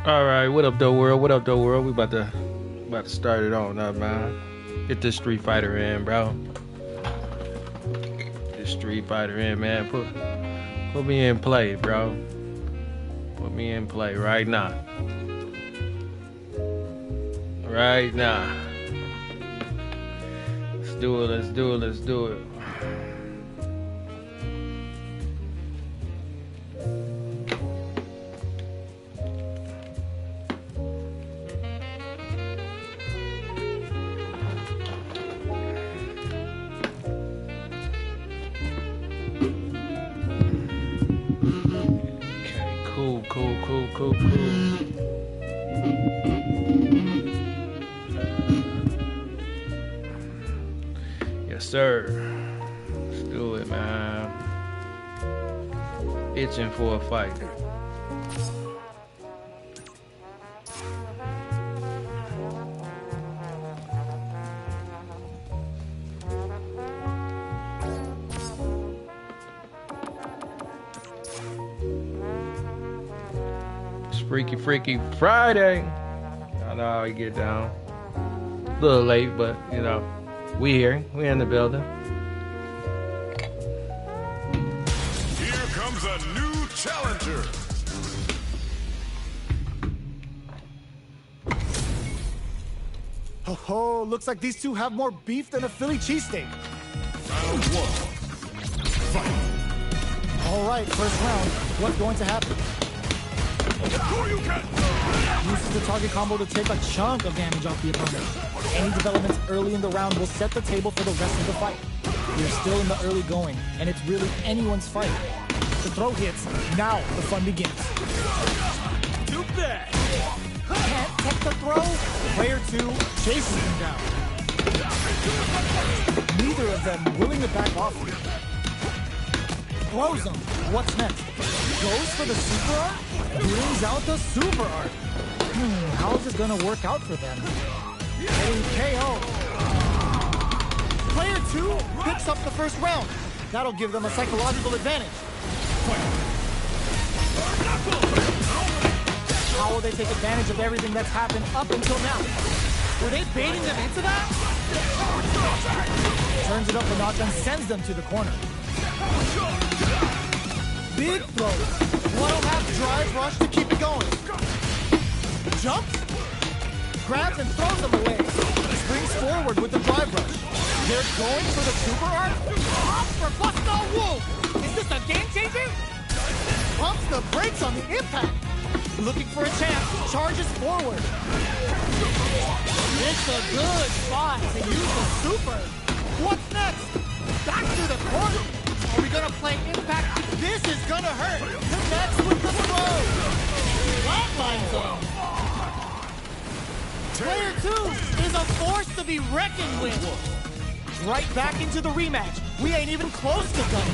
All right, what up, Doe World? What up, Doe World? We about to start it on up, man. Get this Street Fighter in, bro. Get this Street Fighter in, man. Put me in play, bro. Put me in play right now. Right now. Let's do it. Let's do it. Let's do it. Cool. Yes, sir. Let's do it, man. Itching for a fight. Freaky Friday. I know how we get down. A little late, but you know, we here. We in the building. Here comes a new challenger. Ho ho, looks like these two have more beef than a Philly cheesesteak. Round one. Fight. All right, first round. What's going to happen? Uses the target combo to take a chunk of damage off the opponent. Any developments early in the round will set the table for the rest of the fight. We're still in the early going, and it's really anyone's fight. The throw hits, now the fun begins. Too bad. Can't take the throw. Player 2 chases him down. Neither of them willing to back off here. Throws him. What's next? Goes for the super art? Brings out the super art. How is this gonna work out for them? Getting KO. Player 2 picks up the first round. That'll give them a psychological advantage. How will they take advantage of everything that's happened up until now? Were they baiting them into that? Turns it up a notch and sends them to the corner. Big throws. One'll have drive rush to keep it going. Jumps, grabs and throws them away. Springs forward with the drive rush. They're going for the super art. Off for Busta Wolf. Is this a game changer? Pumps the brakes on the impact. Looking for a chance, charges forward. It's a good spot to use the super. What's next? Back to the corner. Are we gonna play impact? This is gonna hurt. Connects with the throw. Flatline zone. Player 2 is a force to be reckoned with. Right back into the rematch. We ain't even close to done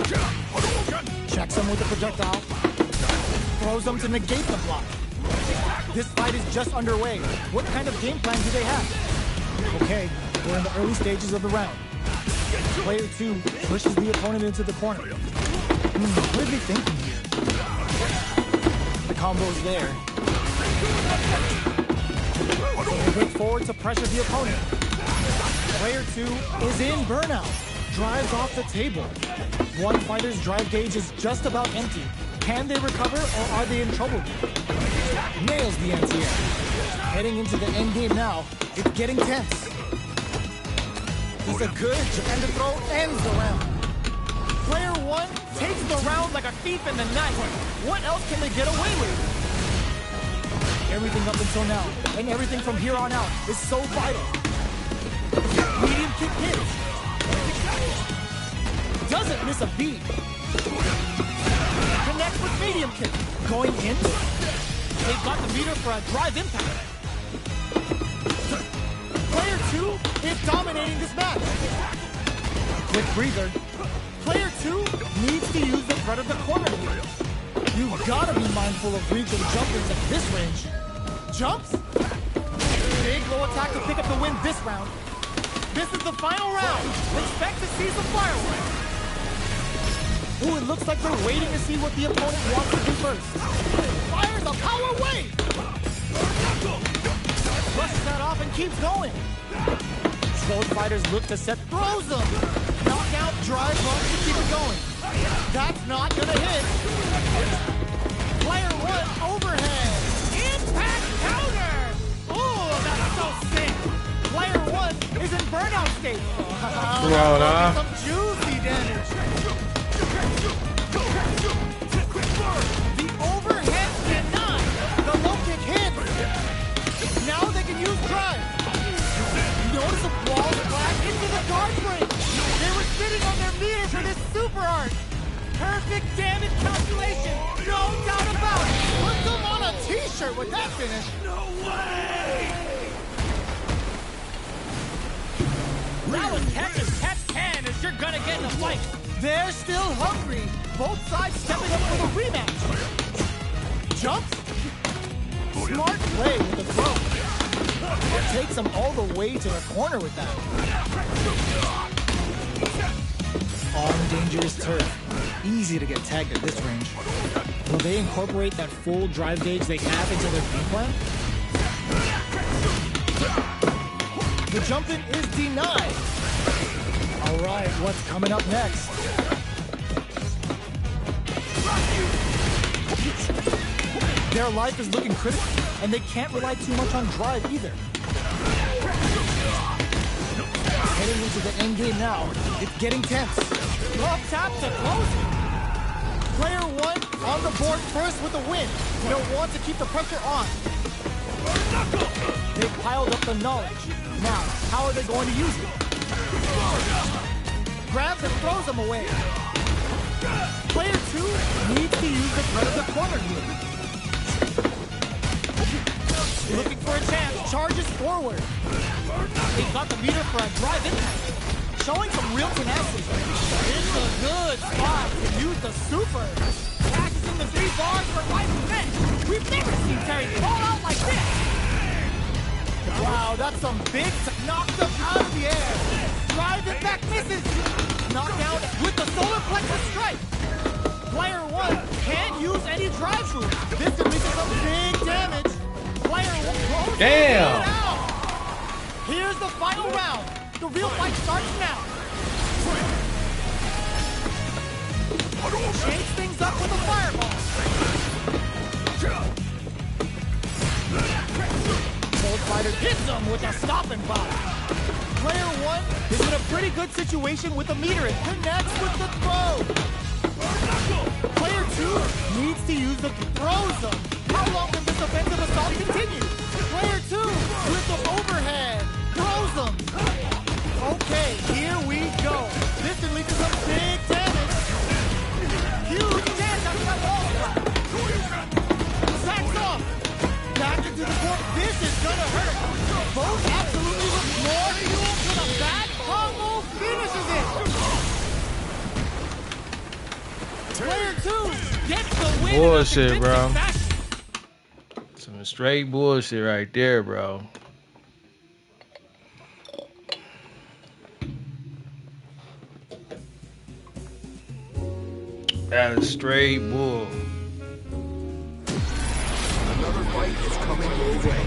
yet. Checks him with the projectile. Throws him to negate the block. This fight is just underway. What kind of game plan do they have? Okay, we're in the early stages of the round. Player 2 pushes the opponent into the corner. What are they thinking here? The combo's there. They break forward to pressure the opponent. Player 2 is in burnout. Drives off the table. One fighter's drive gauge is just about empty. Can they recover or are they in trouble? Nails the anti-air. Heading into the end game now. It's getting tense. This is a good and the throw ends the round. Player 1 takes the round like a thief in the night. What else can they get away with? Everything up until now, and everything from here on out is so vital. Medium kick hits. Doesn't miss a beat. Connects with medium kick. Going in. They've got the meter for a drive impact. Player 2 is dominating this match. Quick breather. Player 2 needs to use the threat of the corner here. You've got to be mindful of reach and jumpers at this range. Jumps. Big low attack to pick up the win this round. This is the final round. Expect to see some fireworks. Ooh, it looks like they're waiting to see what the opponent wants to do first. Fires a power wave! Brushes that off and keeps going. Both fighters look to set, throws them! Knockout, drive, rush to keep it going. That's not gonna hit. Player one, overhead. Impact counter! Ooh, that's so sick. Player one is in burnout state. Some juicy damage. The overhead denied. The low kick hits. Now they can use drive. Notice a ball flat into the guard frame. They were sitting on their meter for this super art. Perfect damage calculation. No doubt about it. Put them on a t-shirt with that finish. No way! That was catch as catch can as you're gonna get in a fight. They're still hungry. Both sides stepping up for the rematch. Jumps. Smart play with the throw. It takes them all the way to the corner with that. On dangerous turf. Easy to get tagged at this range. Will they incorporate that full drive gauge they have into their game plan? The jump-in is denied. All right, what's coming up next? Their life is looking critical, and they can't rely too much on drive either. Heading into the end game now, it's getting tense. Love tap to close it. Player one on the board first with a win. They'll want to keep the pressure on. They've piled up the knowledge. Now, how are they going to use it? Grabs and throws them away. Player two needs to use the threat of the corner here. Looking for a chance, charges forward. He got the meter for a drive impact. Showing some real tenacity. It's a good spot to use the super. Practicing the 3 bars for 5%. We've never seen Terry fall out like this. Wow, that's some big knocked up out of the air. Drive impact misses. Knocked out with the solar plexus strike. Player one can't use any drive moves. This could lead to some big damage. Player one goes damn. Here's the final round. The real fight starts now. Shakes things up with a fireball. Both fighters hits him with a stopping block. Player one is in a pretty good situation with the meter. It connects with the throw. Player two needs to use the throws them. How long can this offensive assault continue? Player two with the overhead. Throws them. Okay, here we go. This can lead to some big damage. Huge chance after that wall slap. Sacks off. Back into the court. This is gonna hurt. Both absolutely with more fuel to the back. Combo finishes it. Player two gets the win. Bullshit, bro. Some straight bullshit right there, bro. That is straight bull. Another fight is coming your way.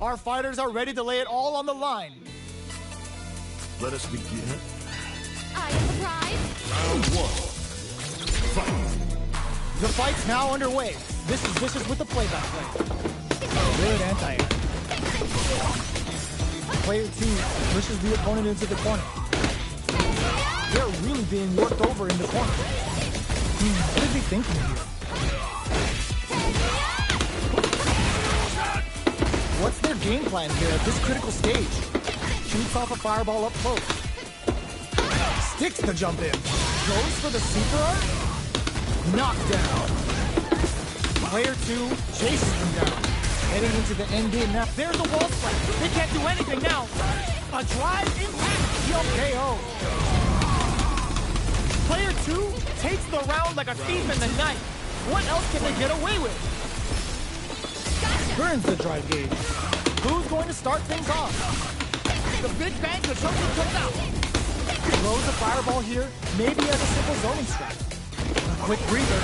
Our fighters are ready to lay it all on the line. Let us begin. I am the prize. Round one. Fight. The fight's now underway. This is Vicious with the play-by-play. Good anti-air. Player two pushes the opponent into the corner. They're really being worked over in the corner. What is he thinking here? What's their game plan here at this critical stage? Shoots off a fireball up close. Sticks the jump in. Goes for the super art. Knockdown. Player two chases him down. Heading into the end game now. There's the wall strike. They can't do anything now. A drive impact. KO. Player two takes the round like a thief in the night. What else can they get away with? Burns the drive gauge. Who's going to start things off? The big bang control comes out. Throws a fireball here, maybe as a simple zoning strike. A quick breather.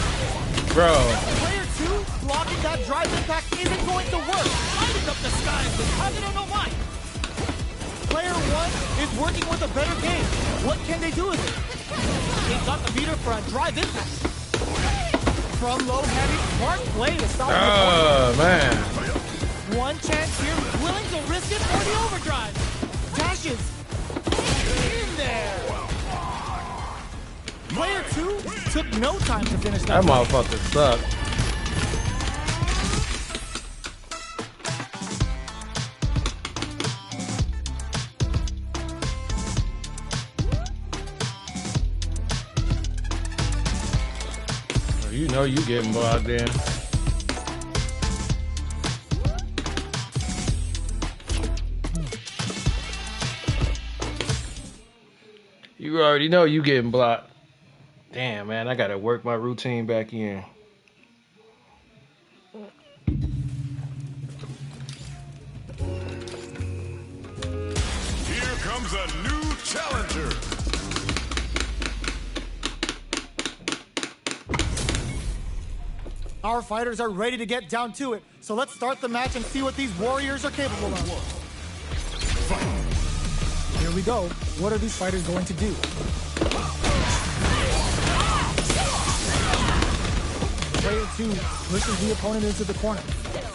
Bro. Player 2 blocking that drive impact isn't going to work. Lighting up the skies with I don't know why. Player 1 is working with a better game. What can they do with it? They got the meter for a drive impact. From low heavy, smart play to stop the Oh, man. one chance here, willing to risk it for the overdrive. Dashes. In there. Player 2 took no time to finish that. That motherfucker sucked. You know you getting bogged in. You already know you getting blocked. Damn, man, I gotta work my routine back in. Here comes a new challenger. Our fighters are ready to get down to it, so let's start the match and see what these warriors are capable of. Here we go. What are these fighters going to do? Player 2 pushes the opponent into the corner.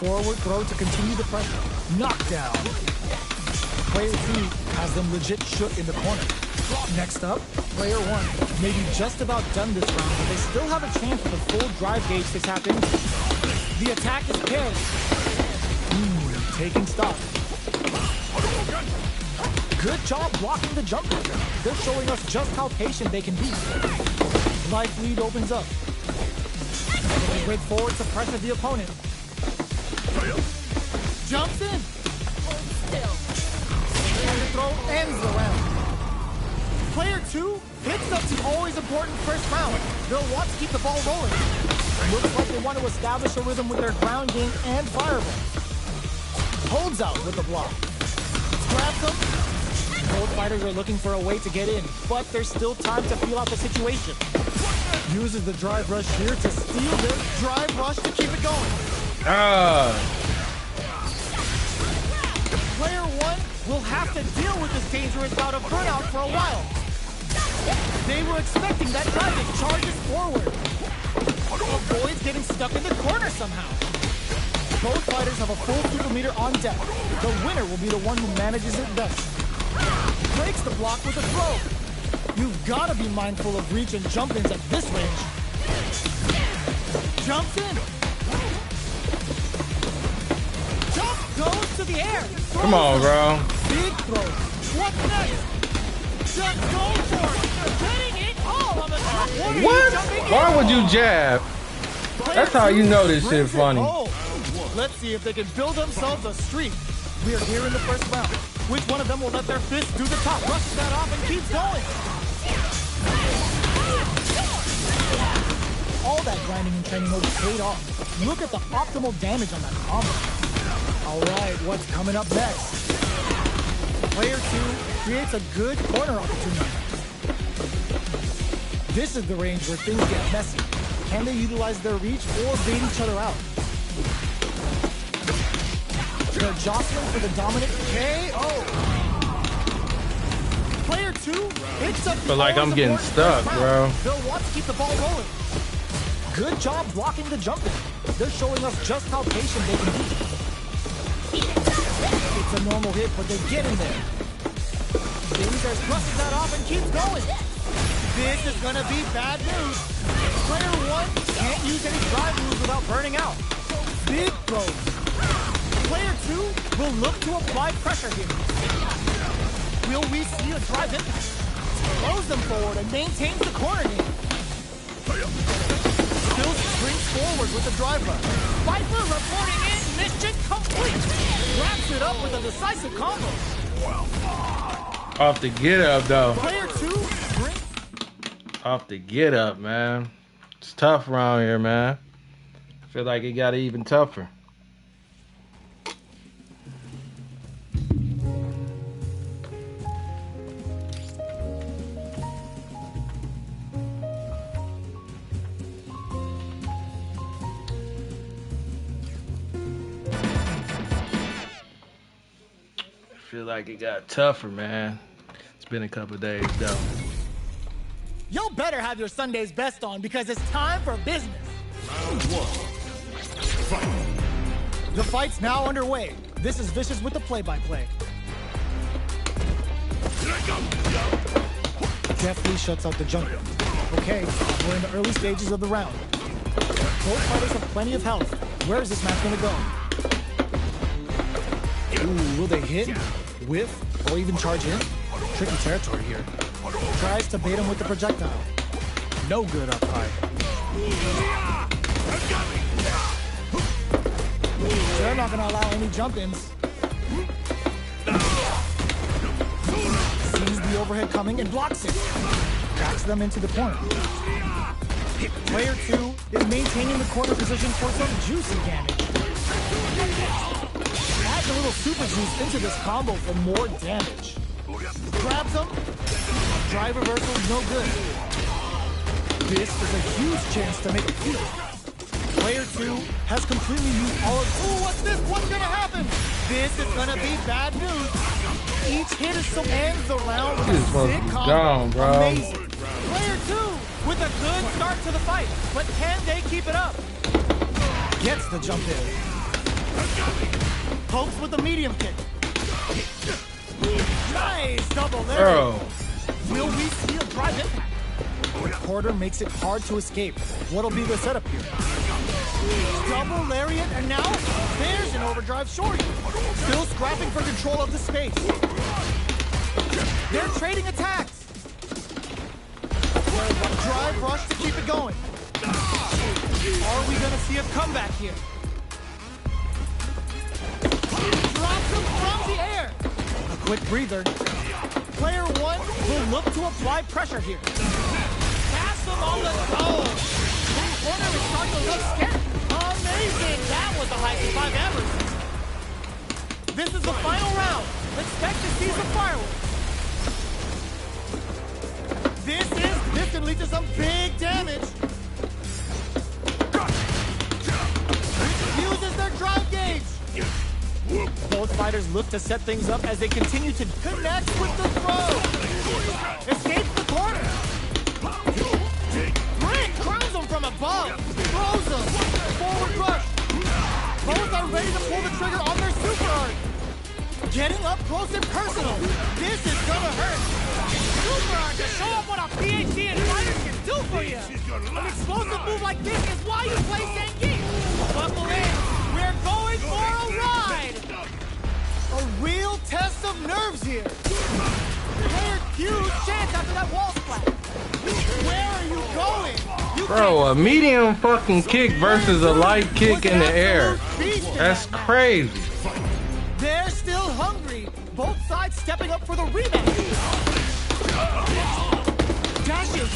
Forward throw to continue the pressure. Knockdown. Player 2 has them legit shook in the corner. Next up, player 1 may be just about done this round, but they still have a chance with a full drive gauge to tap into. The attack is paired. Taking stock. Good job blocking the jump. They're showing us just how patient they can be. Life lead opens up. They break forward to pressure the opponent. Jumps in. And the throw ends the round. Player 2 picks up the always important first round. They'll want to keep the ball rolling. Looks like they want to establish a rhythm with their ground game and fireball. Holds out with the block. Grabs them. Both fighters are looking for a way to get in, but there's still time to feel out the situation. Uses the drive rush here to steal their drive rush to keep it going. Player 1 will have to deal with this dangerous bout of burnout for a while. They were expecting that drive charges forward. Avoids getting stuck in the corner somehow. Both fighters have a full super meter on deck. The winner will be the one who manages it best. Breaks the block with a throw. You've got to be mindful of reach and jump-ins at this range. Jumps in. Jump goes to the air. Come on, bro. Big throw. What's next? Just go for it. Getting it all on the top. What? Why would you jab? That's how you know this shit funny. Let's see if they can build themselves a streak. We are here in the first round. Which one of them will let their fist do the top? Rushes that off and keeps going. All that grinding and training over paid off. Look at the optimal damage on that combo. All right, what's coming up next? Player 2 creates a good corner opportunity. This is the range where things get messy. Can they utilize their reach or bait each other out? They're jostling for the dominant KO. Player 2 picks up the But like I'm getting stuck, bro. They'll want to keep the ball rolling. Good job blocking the jumping. They're showing us just how patient they can be. It's a normal hit, but they get in there. Dingers brushes that off and keeps going. This is gonna be bad news. Player 1 can't use any drive moves without burning out. Big throws. Player 2 will look to apply pressure here. Will we see a drive impact? Throws them forward and maintains the corner game. Still springs forward with the drive run. Viper reporting in, mission complete. Wraps it up with a decisive combo. Off the get up though. Player 2 brings Off the get up, man. It's tough around here, man. I feel like it got even tougher. Feel like it got tougher, man. It's been a couple days though. Y'all better have your Sunday's best on because it's time for business. Round one. Fight. The fight's now underway. This is Vicious with the play-by-play. Deftly shuts out the jungle. Okay, we're in the early stages of the round. Both fighters have plenty of health. Where is this match gonna go? Ooh, will they hit, whiff, or even charge in? Tricky territory here. Tries to bait him with the projectile. No good up high. They're not gonna allow any jump-ins. Sees the overhead coming and blocks it. Backs them into the corner. Player 2 is maintaining the corner position for some juicy damage. Adds a little super juice into this combo for more damage. Grabs him. Drive reversal is no good. This is a huge chance to make a kill. Player 2 has completely used all of... Ooh, what's this? What's gonna happen? This is gonna be bad news. Each hit is so ends the round with a sick combo. Gone, bro. Amazing. Player 2 with a good start to the fight, but can they keep it up? Gets the jump in. Pokes with a medium kick. Nice double there. Bro. Will we see a drive impact? The quarter makes it hard to escape. What'll be the setup here? Double lariat, and now there's an overdrive shorty. Still scrapping for control of the space. They're trading attacks. Drive rush to keep it going. Are we gonna see a comeback here? Drops him from the air. A quick breather. Player 1 will look to apply pressure here. Pass him on the zone. The corner is starting to look scary. Amazing! That was the highest I've ever seen. This is the final round. Expect to see some fireworks. This can lead to some big damage. Uses their drive gauge. Both fighters look to set things up as they continue to connect with the throw. Escapes the corner. Brick crowns him from above. Throws him. Forward rush. Both are ready to pull the trigger on their super art. Getting up close and personal. This is gonna hurt. Super art to show up what a PhD in fighters can do for you. An explosive move like this is why you play Sengi. Buckle in. We're going for a ride. A real test of nerves here. Player huge chance after that wall splat. Where are you going? Bro, a medium fucking kick versus a light kick in the air. That's crazy. They're still hungry. Both sides stepping up for the rematch. Dashes.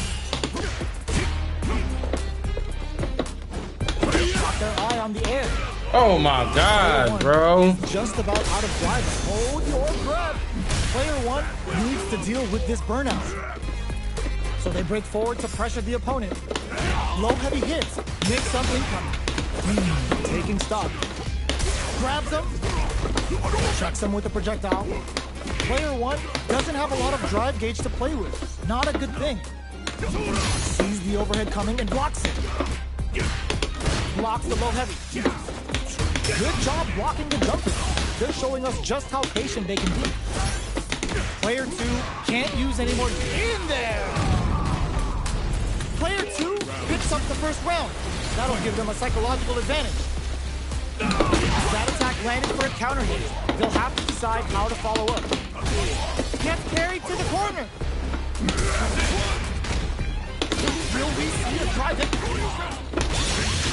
Got their eye on the air. Oh my god, bro. Just about out of drive. Hold your breath. Player 1 needs to deal with this burnout. So they break forward to pressure the opponent. Low heavy hits. Mix up incoming. Taking stock. Grabs him. Chucks him with a projectile. Player 1 doesn't have a lot of drive gauge to play with. Not a good thing. Sees the overhead coming and blocks it. Blocks the low heavy. Good job blocking the jumper. They're showing us just how patient they can be. Player 2 can't use any more in there. Player 2 picks up the first round. That'll give them a psychological advantage. That attack landed for a counter hit. They'll have to decide how to follow up. Gets carried to the corner. Will we see a drive hit?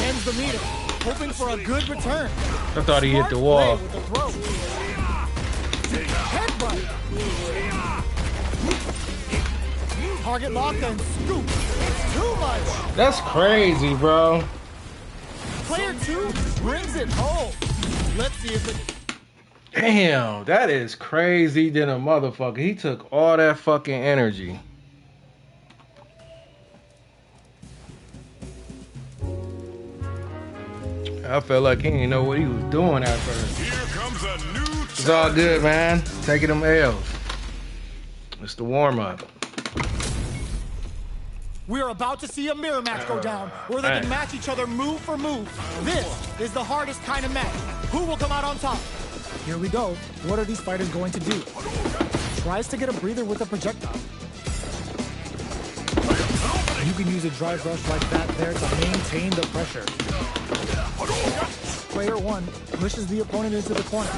Ends the meter, hoping for a good return. I thought he hit the wall. Headbutt. Target lock and scoop. It's too much. That's crazy, bro. Player 2 brings it home. Let's see if it... Damn, that is crazy than a motherfucker. He took all that fucking energy. I felt like he didn't know what he was doing at first. Here comes a new It's all good, man. Taking them L's. It's the warm-up. We are about to see a mirror match go down, where they can match each other move for move. This is the hardest kind of match. Who will come out on top? Here we go. What are these fighters going to do? Tries to get a breather with a projectile. You can use a drive rush like that there to maintain the pressure. Player 1 pushes the opponent into the corner.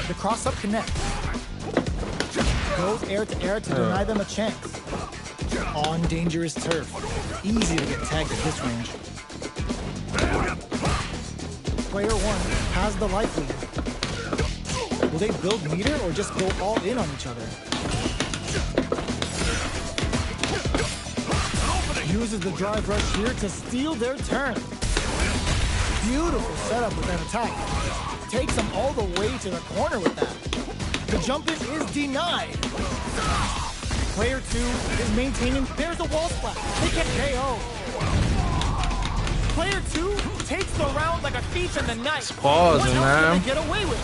The cross-up connects. Goes air to air to deny them a chance. On dangerous turf. Easy to get tagged at this range. Player 1 has the life lead. Will they build meter or just go all in on each other? Uses the drive rush here to steal their turn. Beautiful setup with that attack. Takes them all the way to the corner with that. The jump in is denied. Player 2 is maintaining. There's a wall splat. They get KO. Player 2 takes the round like a thief in the night. It's pausing, man. What else can they get away with?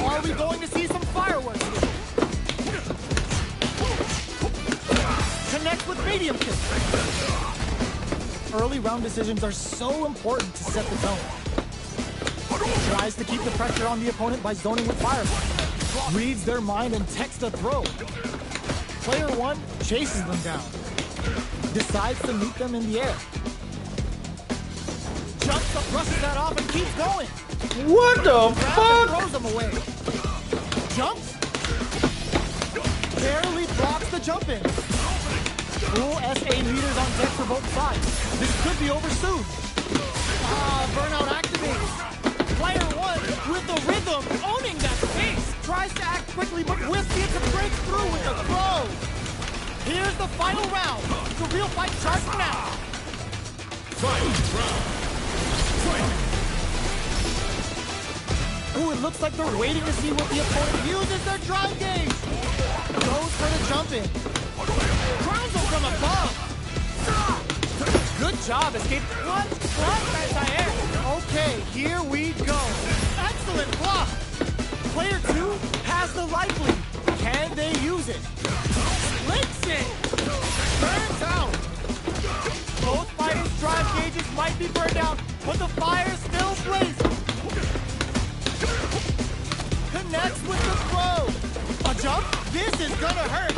Are we going to see some fireworks? Connects with medium kick. Early round decisions are so important to set the tone. Tries to keep the pressure on the opponent by zoning with fireball. Reads their mind and texts a throw. Player 1 chases them down. Decides to meet them in the air. Jumps up, brushes that off, and keeps going. What the fuck? Throws them away. Jumps. Barely blocks the jump in. Full SA meters on deck for both sides. This could be over soon. Burnout activates. Player 1 with the rhythm, owning that space. Tries to act quickly, but Whiskey to break through with the throw. Here's the final round. The real fight starts now. Ooh, it looks like they're waiting to see what the opponent uses their drive gauge. Goes for the jump in. Crowns them from above. Good job, escape. What? Anti-air. Okay, here we go. Excellent block. Player 2 has the life lead. Can they use it? Links it. Burns out. Both fighters' drive gauges might be burned out, but the fire still blazing. Connects with the throw. A jump? This is gonna hurt.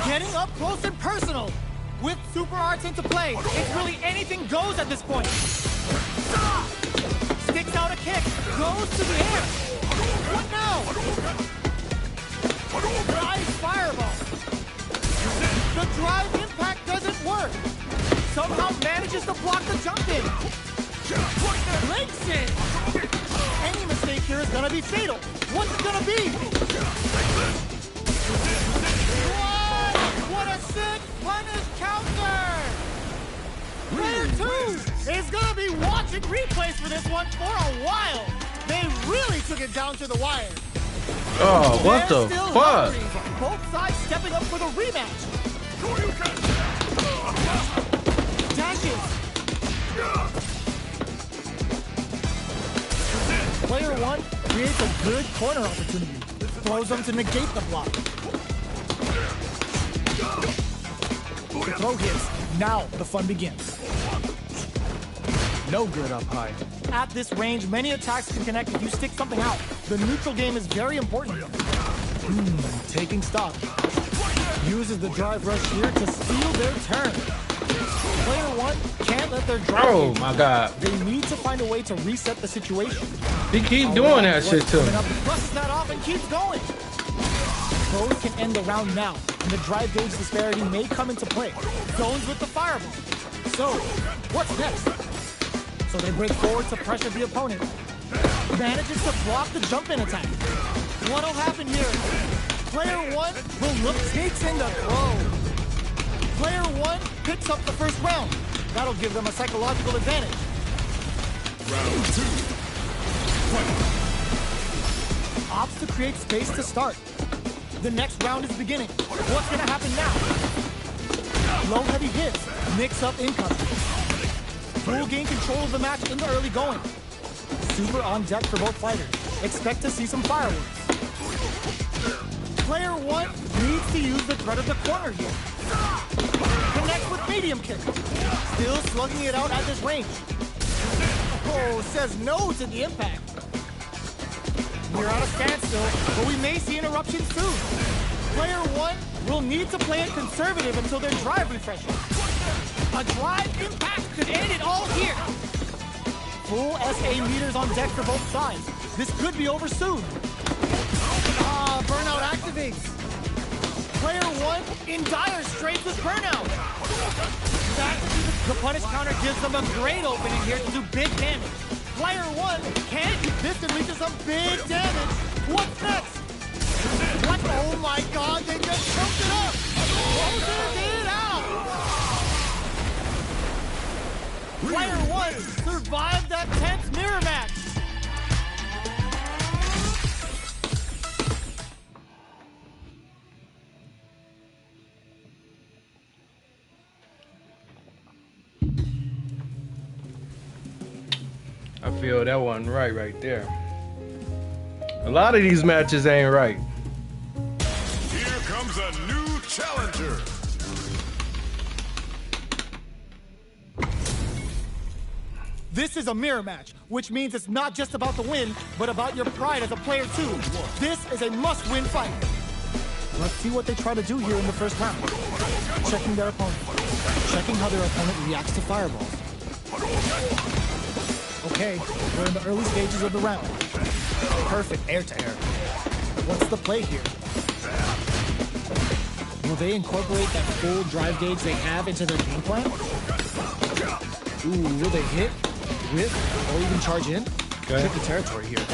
Getting up close and personal. With super arts into play, it's really anything goes at this point. Sticks out a kick, goes to the air. What now? Drive fireball. The drive impact doesn't work. Somehow manages to block the jump in. Links it. Any mistake here is gonna be fatal. What's it gonna be? What a sick punish counter! Player 2 is gonna be watching replays for this one for a while. They really took it down to the wire. Oh, what They're the still fuck? hungry. Both sides stepping up for the rematch. Dashes. Player 1 creates a good corner opportunity. Throws them to negate the block. The throw hits. Now the fun begins. No good up high. At this range, many attacks can connect if you stick something out. The neutral game is very important. Taking stock. Uses the drive rush here to steal their turn. Player 1 can't let their drive. Oh my god. They need to find a way to reset the situation. He keep doing that shit to me. Brushes that off and keeps going. Both can end the round now, and the drive gauge disparity may come into play. Zones with the fireball. So, what's next? So they break forward to pressure the opponent. Manages to block the jump-in attack. What'll happen here? Player 1 will look, takes in the throw. Player 1 picks up the first round. That'll give them a psychological advantage. Round 2. Opts to create space to start. The next round is beginning. What's gonna happen now? Low heavy hits, mix up incoming. Will gain control of the match in the early going. Super on deck for both fighters. Expect to see some fireworks. Player 1 needs to use the threat of the corner here. Connect with medium kick. Still slugging it out at this range. Oh, says no to the impact. We're at a standstill, but we may see interruptions soon. Player 1 will need to play it conservative until their drive refreshes. A drive impact could end it all here. Full SA meters on deck for both sides. This could be over soon. Ah, burnout activates. Player 1 in dire straits with burnout. The punish counter gives them a great opening here to do big damage. Player 1 can't keep this and reaches some big damage. What's next? What? Oh my god, they just choked it up! Closes it out! Player 1 survived that tense mirror match! I feel that wasn't right there. A lot of these matches ain't right. Here comes a new challenger. This is a mirror match, which means it's not just about the win, but about your pride as a player too. This is a must-win fight. Let's see what they try to do here in the first round. Checking their opponent. Checking how their opponent reacts to fireballs. Okay, we're in the early stages of the round. Perfect air-to-air. What's the play here? Will they incorporate that full drive gauge they have into their game plan? Ooh, will they hit, whip, or even charge in? Tricky territory here.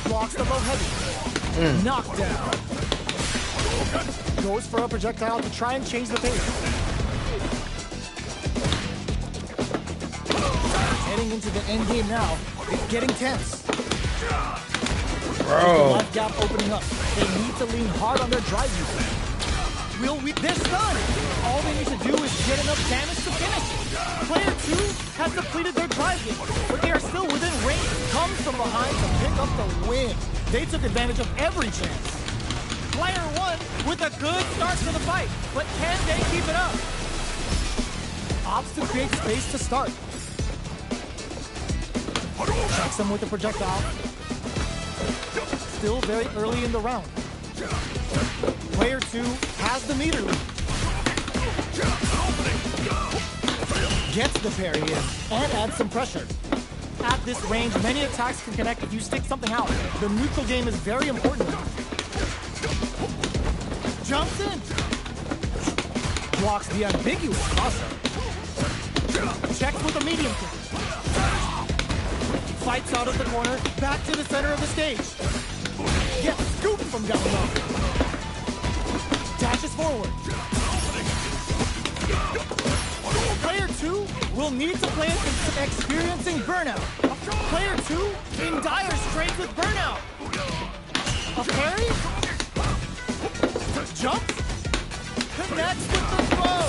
Blocks the low heavy. Knockdown. Goes for a projectile to try and change the pace. Heading into the end game now. It's getting tense. Bro. The left gap opening up. They need to lean hard on their drive usage. They're stunned. All they need to do is get enough damage to finish. Player 2 has depleted their drive game, but they are still within range. Comes from behind to pick up the win. They took advantage of every chance. Player 1 with a good start to the fight, but can they keep it up? Opts to create space to start. Checks him with the projectile. Still very early in the round. Player 2 has the meter lead. Gets the parry in and adds some pressure. At this range, many attacks can connect if you stick something out. The neutral game is very important. Jumps in. Blocks the ambiguous crosser. Checks with a medium kick. Fights out of the corner, back to the center of the stage. Gets scooped from down low. Dashes forward. Player 2 will need to play it experiencing burnout. Player 2 in dire straits with burnout. A parry? Jumps? Connects with the throw.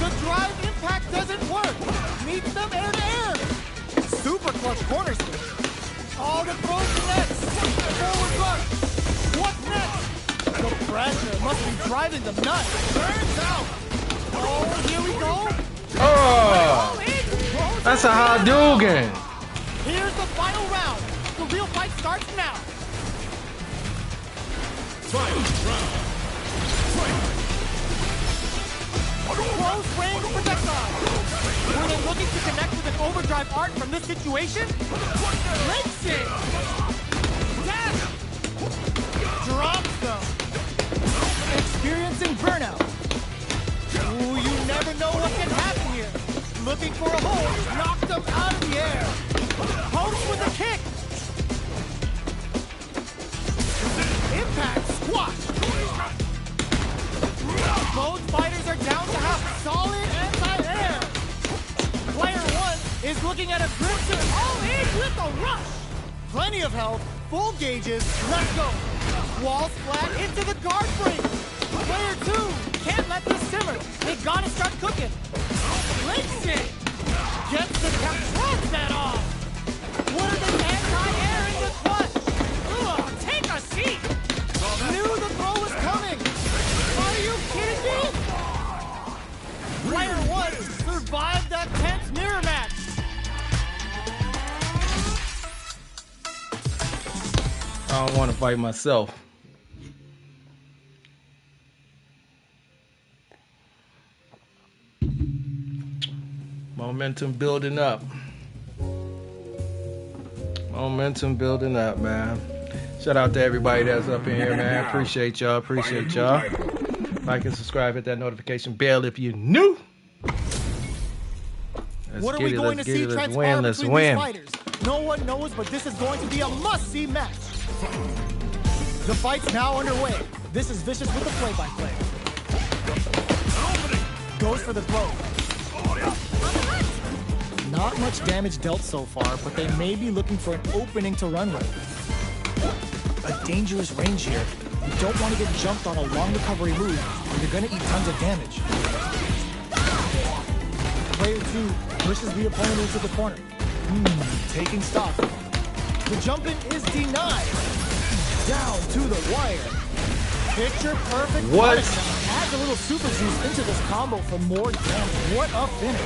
The drive impact doesn't work. Meets them air to air. Super clutch corner switch. All the throws connects. Forward rush. What's next? The pressure must be driving them nuts. Turns out. Oh, here we go. Oh, that's a Hadouken. Here's the final round. The real fight starts now. Close range projectile. Were they looking to connect with an overdrive art from this situation? Lynching. Dash. Drops them. Experiencing burnout. Ooh, you never know what can happen here. Looking for a hole, knocked them out of the air. Post with a kick. Impact squash. Both fighters are down to have solid anti-air. Player 1 is looking at a Crimson all in with a rush. Plenty of health, full gauges, let's go. Wall splat into the guard break. Player 2 can't let this simmer. They gotta start cooking. Lynching. fight myself. Momentum building up. Momentum building up, man. Shout out to everybody that's up in here, man. Appreciate y'all. Appreciate y'all. Like and subscribe, hit that notification bell if you're new. What are we going to see transpire between these fighters? No one knows, but this is going to be a must-see match. The fight's now underway. This is Vicious with the play-by-play. Goes for the throw. Not much damage dealt so far, but they may be looking for an opening to run with. A dangerous range here. You don't want to get jumped on a long recovery move, or you're going to eat tons of damage. Player 2 pushes the opponent into the corner. Taking stock. The jump-in is denied. Down to the wire. Picture perfect. What? Adds a little super juice into this combo for more damage. What a finish.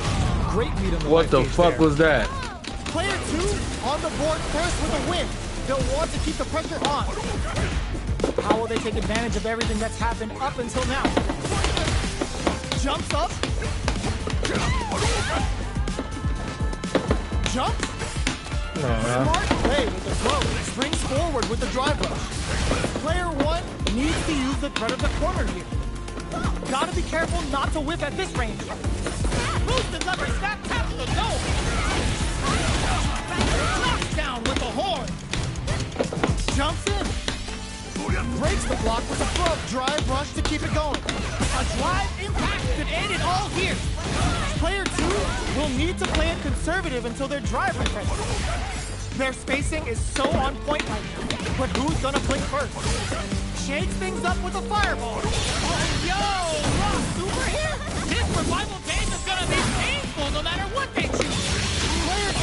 Great lead on the What the fuck was that? Player 2 on the board first with a win. They'll want to keep the pressure on. How will they take advantage of everything that's happened up until now? Jumps up. Jumps. Smart play with the throw. Springs forward with the drive rush. Player 1 needs to use the threat of the corner here. Gotta be careful not to whip at this range. Boosted lever snap tap to the dome. Knockdown with the horn. Jumps in. Breaks the block with a front drive rush to keep it going. A drive impact could end it all here. Player 2 will need to play it conservative until their drive refreshes. Their spacing is so on point right now, but who's gonna blink first? Shakes things up with a fireball. Oh, yo, Rock Super here. This revival phase is gonna be painful no matter what they choose. Player 2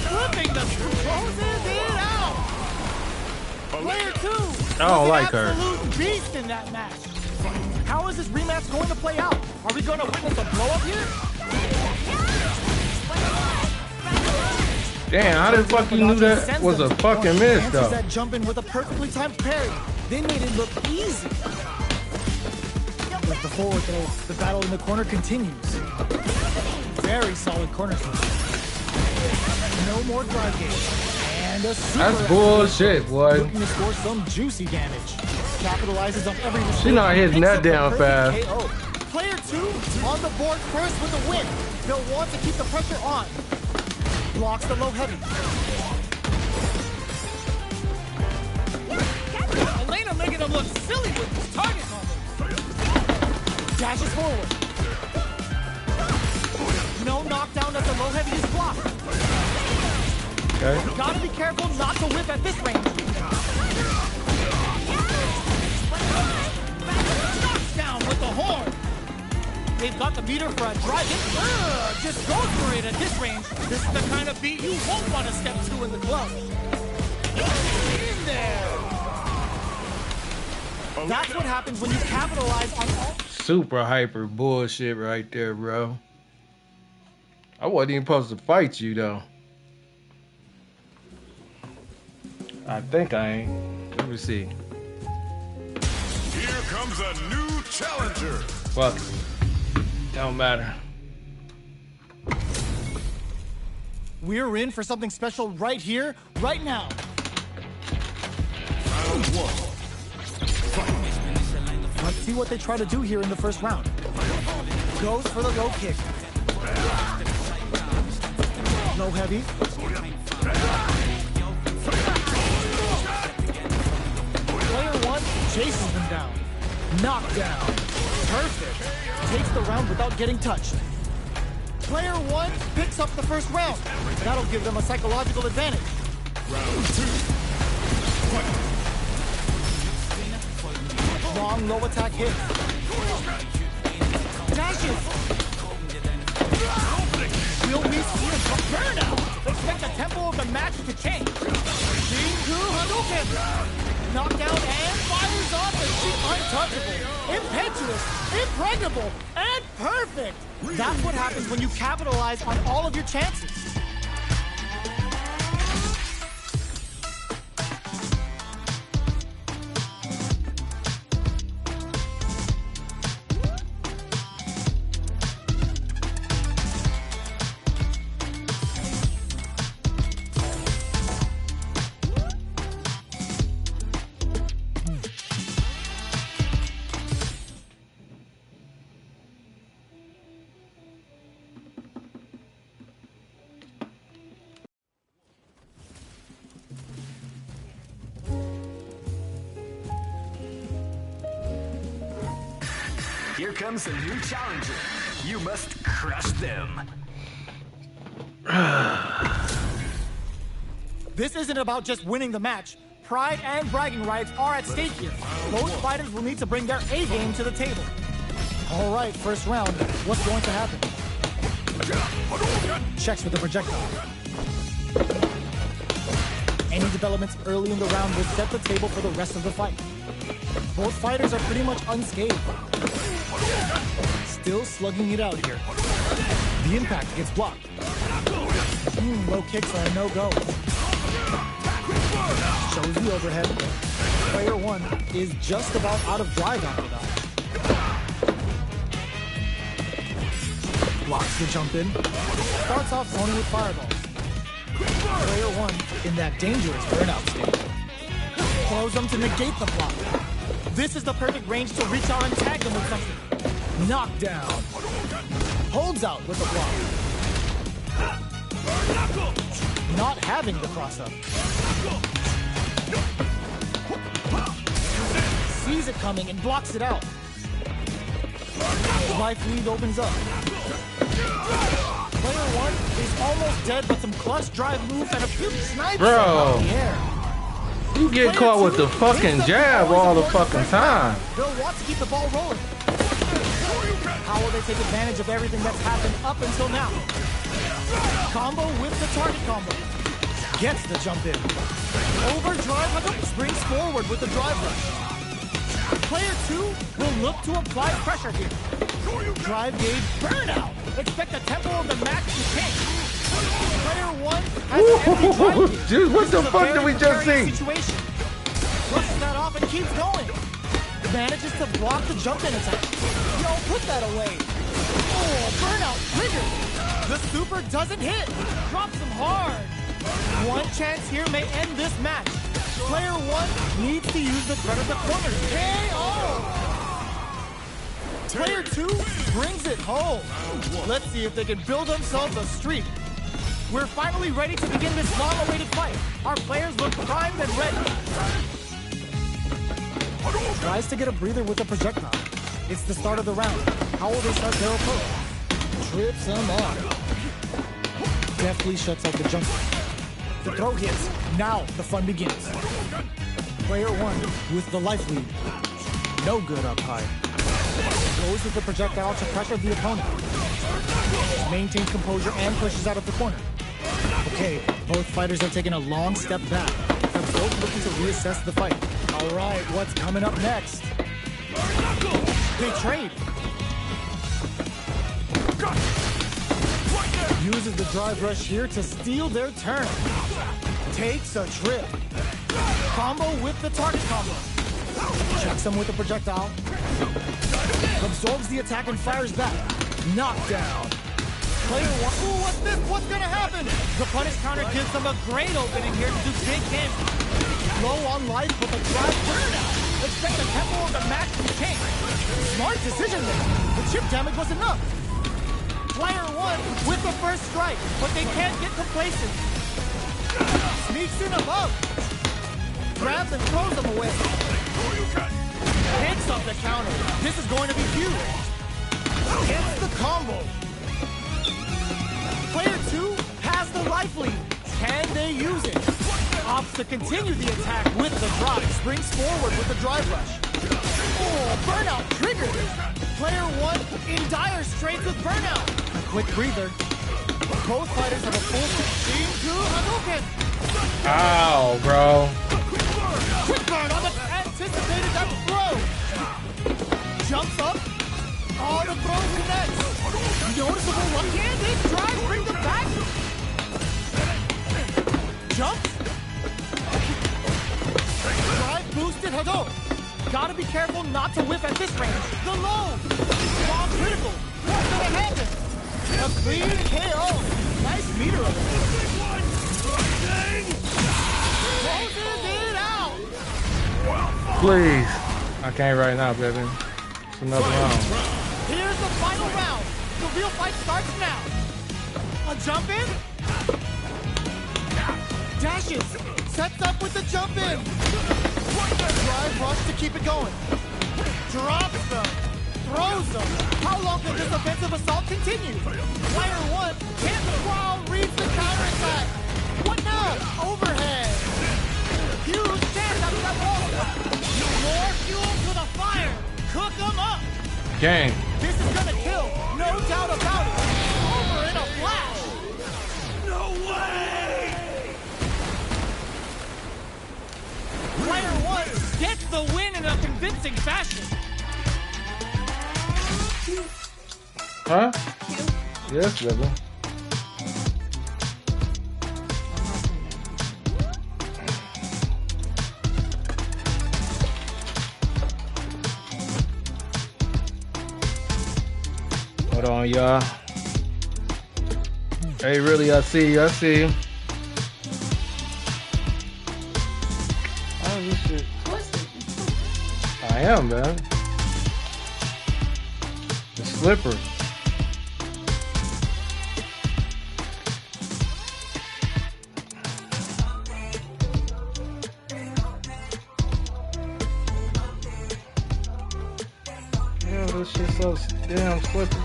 flipping the closes it out. Player 2 I don't like her. Absolute beast in that match. How is this rematch going to play out? Are we going to witness a blow up here? Damn, how the fuck you knew that was a fucking miss though? That jump in with a perfectly timed parry. They made it look easy. With the forward throw, the battle in the corner continues. Very solid corner throw. No more drive gauge. And a super That's bullshit, boy. Looking to score some juicy damage. Capitalizes on every mistake. She not hitting that down fast. KO. Player 2 on the board first with a win. They'll want to keep the pressure on. Blocks the low heavy. Elena making him look silly with his target combos. Dashes forward. No knockdown as the low heavy is blocked. Okay. Gotta be careful not to whip at this range. Knockdown with the horn. They've got the meter for a drive-in. Just goes for it at this range. This is the kind of beat you won't want to step to in the club. In there. That's what happens when you capitalize on all... Super hyper bullshit right there, bro. I wasn't even supposed to fight you, though. I think I ain't. Let me see. Here comes a new challenger. Fuck. Don't matter. We're in for something special right here, right now. Let's see what they try to do here in the first round. Goes for the low kick. Low heavy. Player 1 chases them down. Knockdown. Perfect. Takes the round without getting touched. Player 1 picks up the first round. That'll give them a psychological advantage. Round 2. Long low attack hit. Dashes. Will we see a burnout? Expect the tempo of the match to change. Shinku Hadouken. Knockdown and fires off the sheet. Untouchable, impetuous, impregnable, and perfect. That's what happens when you capitalize on all of your chances. Here comes a new challenger. You must crush them. This isn't about just winning the match. Pride and bragging rights are at stake here. Both fighters will need to bring their A game to the table. All right, first round. What's going to happen? Checks with the projectile. Any developments early in the round will set the table for the rest of the fight. Both fighters are pretty much unscathed. Still slugging it out here. The impact gets blocked. Low kicks are a no-go. Shows the overhead. Player one is just about out of drive after that. Blocks the jump in. Starts off zoning with fireballs. Player one in that dangerous burnout state. Throws them to negate the block. This is the perfect range to reach out and tag them with something. Knockdown. Holds out with the block. Not having the cross-up. Sees it coming and blocks it out. Life lead opens up. Player one is almost dead, but some clutch drive moves and a few snipes out in the air. You get caught with the fucking jab all the fucking time. They'll want to keep the ball rolling. How will they take advantage of everything that's happened up until now? Combo with the target combo. Gets the jump in. Overdrive springs forward with the drive rush. Player two will look to apply pressure here. Drive gauge burnout. Expect the tempo of the match to change. Player one has an empty drive gauge. Dude, what the fuck did we just see? Situation. Pushes that off and keeps going. Manages to block the jump in attack. Yo, put that away. Oh, burnout triggered. The super doesn't hit. Drops him hard. One chance here may end this match. Player one needs to use the threat of the corner. KO! Player two brings it home. Let's see if they can build themselves a streak. We're finally ready to begin this long-awaited fight. Our players look primed and ready. Tries to get a breather with the projectile. It's the start of the round. How will they start their approach? Trips him off. Deftly shuts out the jumper. The throw hits. Now the fun begins. Player one with the life lead. No good up high. Goes with the projectile to pressure the opponent. Maintains composure and pushes out of the corner. Okay, both fighters are taking a long step back. They're both looking to reassess the fight. All right, what's coming up next? They trade. Uses the drive rush here to steal their turn. Takes a trip. Combo with the target combo. Checks him with the projectile. Absorbs the attack and fires back. Knockdown. Player one. Ooh, what's this? What's gonna happen? The punish counter gives them a great opening here to do big damage. Low on life with a drive burnout. Expect the tempo of the match to change. Smart decision there. The chip damage was enough. Player one with the first strike, but they can't get complacent. Sneaks in above. Grabs and throws them away. Picks up the counter. This is going to be huge. Hits the combo. Player two has the life lead. Can they use it? Opts to continue the attack with the drive. Springs forward with the drive rush. Oh, burnout triggered. Player one in dire straits with burnout. Quick breather. Both fighters have a full Shinku Hadouken. Ow, bro. Quick burn on the anticipated that throw. Jumps up. Oh, the throw connects. Noticeable one. Can this drive bring them back? Jumps. Drive boosted Hadouken. Gotta be careful not to whiff at this range. The low. Long critical. What's gonna happen? A clean KO. Nice meter of it. Closes it out. Please. I can't right now, baby. It's another round. Here's the final round. The real fight starts now. A jump in. Dashes. Sets up with the jump in. Drive rush to keep it going. Drops them. Throws throws them. How long can this offensive assault continue? Player 1 can't while reads the counterattack. What now? Overhead. Huge chance after that wall. More fuel to the fire. Cook them up. Gang. This is gonna kill. No doubt about it. Over in a flash. No way! Player 1 gets the win in a convincing fashion. Huh? Yes, baby. Hold on, y'all. Hey, really, I see you. I see you. Oh, this shit. I am, man. It's slippery. Yeah, this shit's so damn slippery.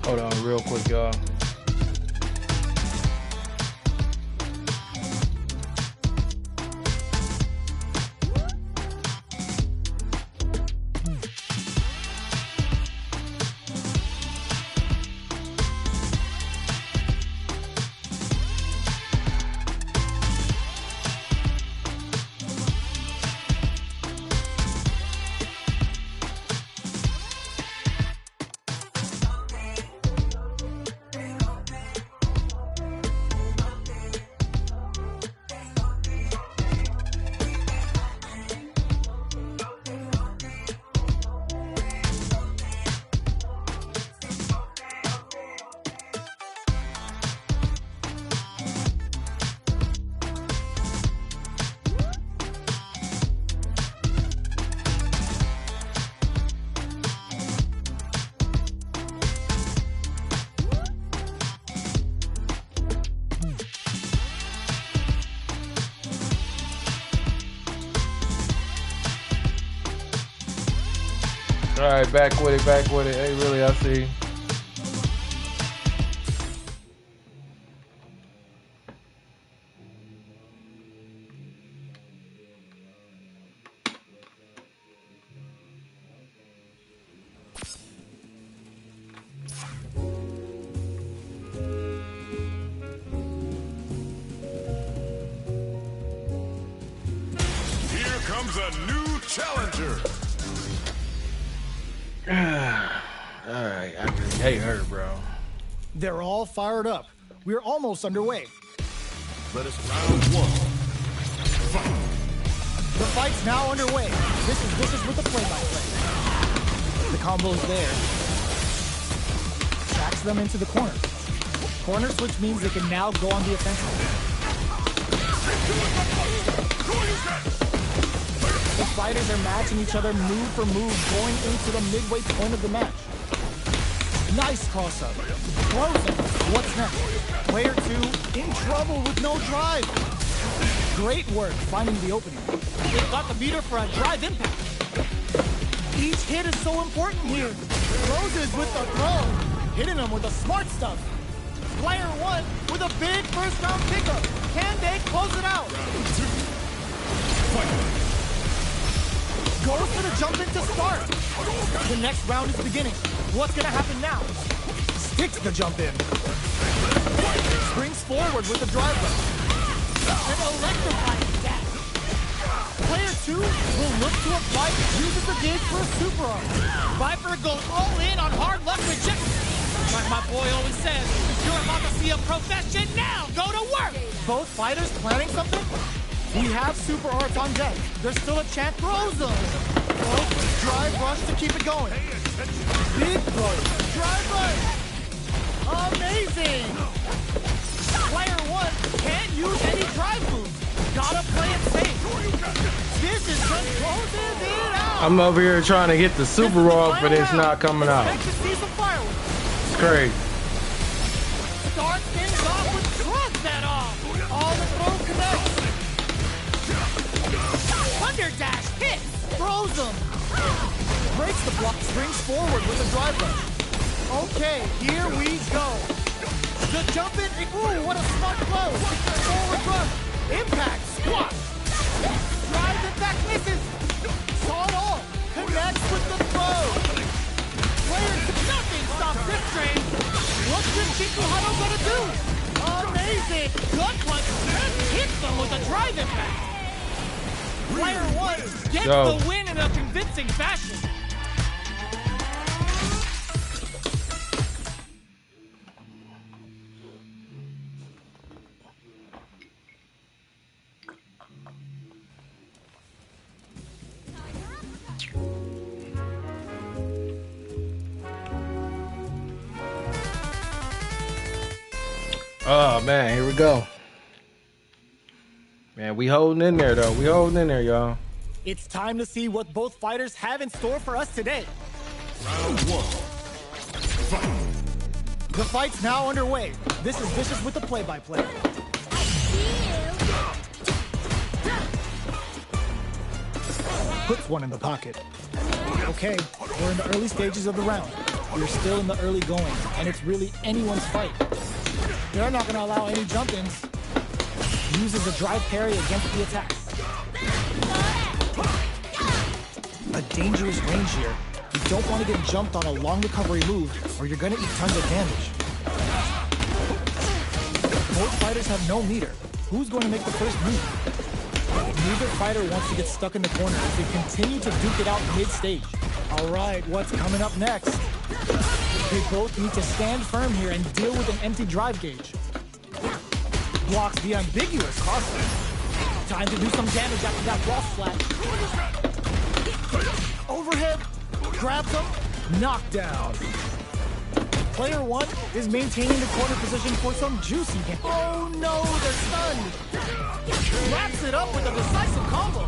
Hold on real quick, y'all. All right, back with it, back with it. Hey, really, I see. Here comes a new challenger. Alright, I really hate her, bro. They're all fired up. We're almost underway. Let us round one. Fight. The fight's now underway. This is with the play-by-play. The combo's there. Tracks them into the corner. Corner switch means they can now go on the offensive. The fighters are matching each other move for move going into the midway point of the match. Nice cross-up. Closing. What's next? Player 2 in trouble with no drive. Great work finding the opening. They've got the meter for a drive impact. Each hit is so important here. Closes with the throw. Hitting them with the smart stuff. Player 1 with a big first round pickup. Can they close it out? Goes for the jump in to start. The next round is beginning. What's gonna happen now? Sticks the jump in. Springs forward with the drive up. An electrifying dash. Player 2 will look to apply, uses the gauge for a super arm. Viper goes all in on hard luck rejection. Like my boy always says, you're about to see a profession now. Go to work. Both fighters planning something? We have super arts on deck. There's still a chance throws them. Oh, drive rush to keep it going. Big throw. Drive rush. Amazing. Player 1 can't use any drive moves. Gotta play it safe. This is just closes it out. I'm over here trying to get the super off, but it's not coming out. Expect to see some fireworks. It's crazy. Start things off with drug that off. All the throw connects. Thunder dash hits. Throws them. Breaks the block. Springs forward with a drive rush. Okay, here we go. The jump in. Ooh, what a smart throw. Forward rush. Impact. Squat. Drives it back. Misses. Saw it all. Connects with the throw. Players, nothing stops this train. What's this Chikuhado gonna do? Amazing. Gut punch. Hits them with a drive impact. Player 1 gets the win in a convincing fashion. Oh man, here we go. Man, we holding in there though. We holding in there, y'all. It's time to see what both fighters have in store for us today. Round 1. Fight. The fight's now underway. This is Vicious with the play-by-play. Puts one in the pocket. Okay, we're in the early stages of the round. We're still in the early going, and it's really anyone's fight. They're not going to allow any jump-ins. Uses a drive parry against the attack. A dangerous range here. You don't want to get jumped on a long recovery move, or you're going to eat tons of damage. Both fighters have no meter. Who's going to make the first move? Neither fighter wants to get stuck in the corner as they continue to duke it out mid-stage. All right, what's coming up next? They both need to stand firm here and deal with an empty drive gauge. Blocks the ambiguous crosser. Time to do some damage after that wall splat. Overhead, grabs him, knockdown. Player 1 is maintaining the corner position for some juicy game. Oh no, they're stunned. Wraps it up with a decisive combo.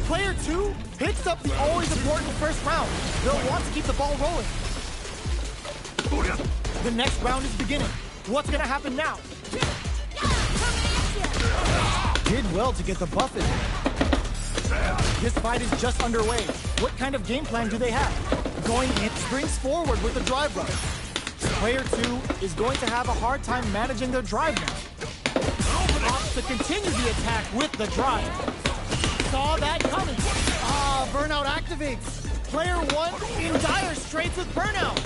Player 2 picks up the always important first round. They'll want to keep the ball rolling. The next round is beginning. What's gonna happen now? Did well to get the buff in. This fight is just underway. What kind of game plan do they have? Going in, springs forward with the drive rush. Player 2 is going to have a hard time managing their drive now. Opts to continue the attack with the drive. Saw that coming. Burnout activates. Player 1 in dire straits with burnout.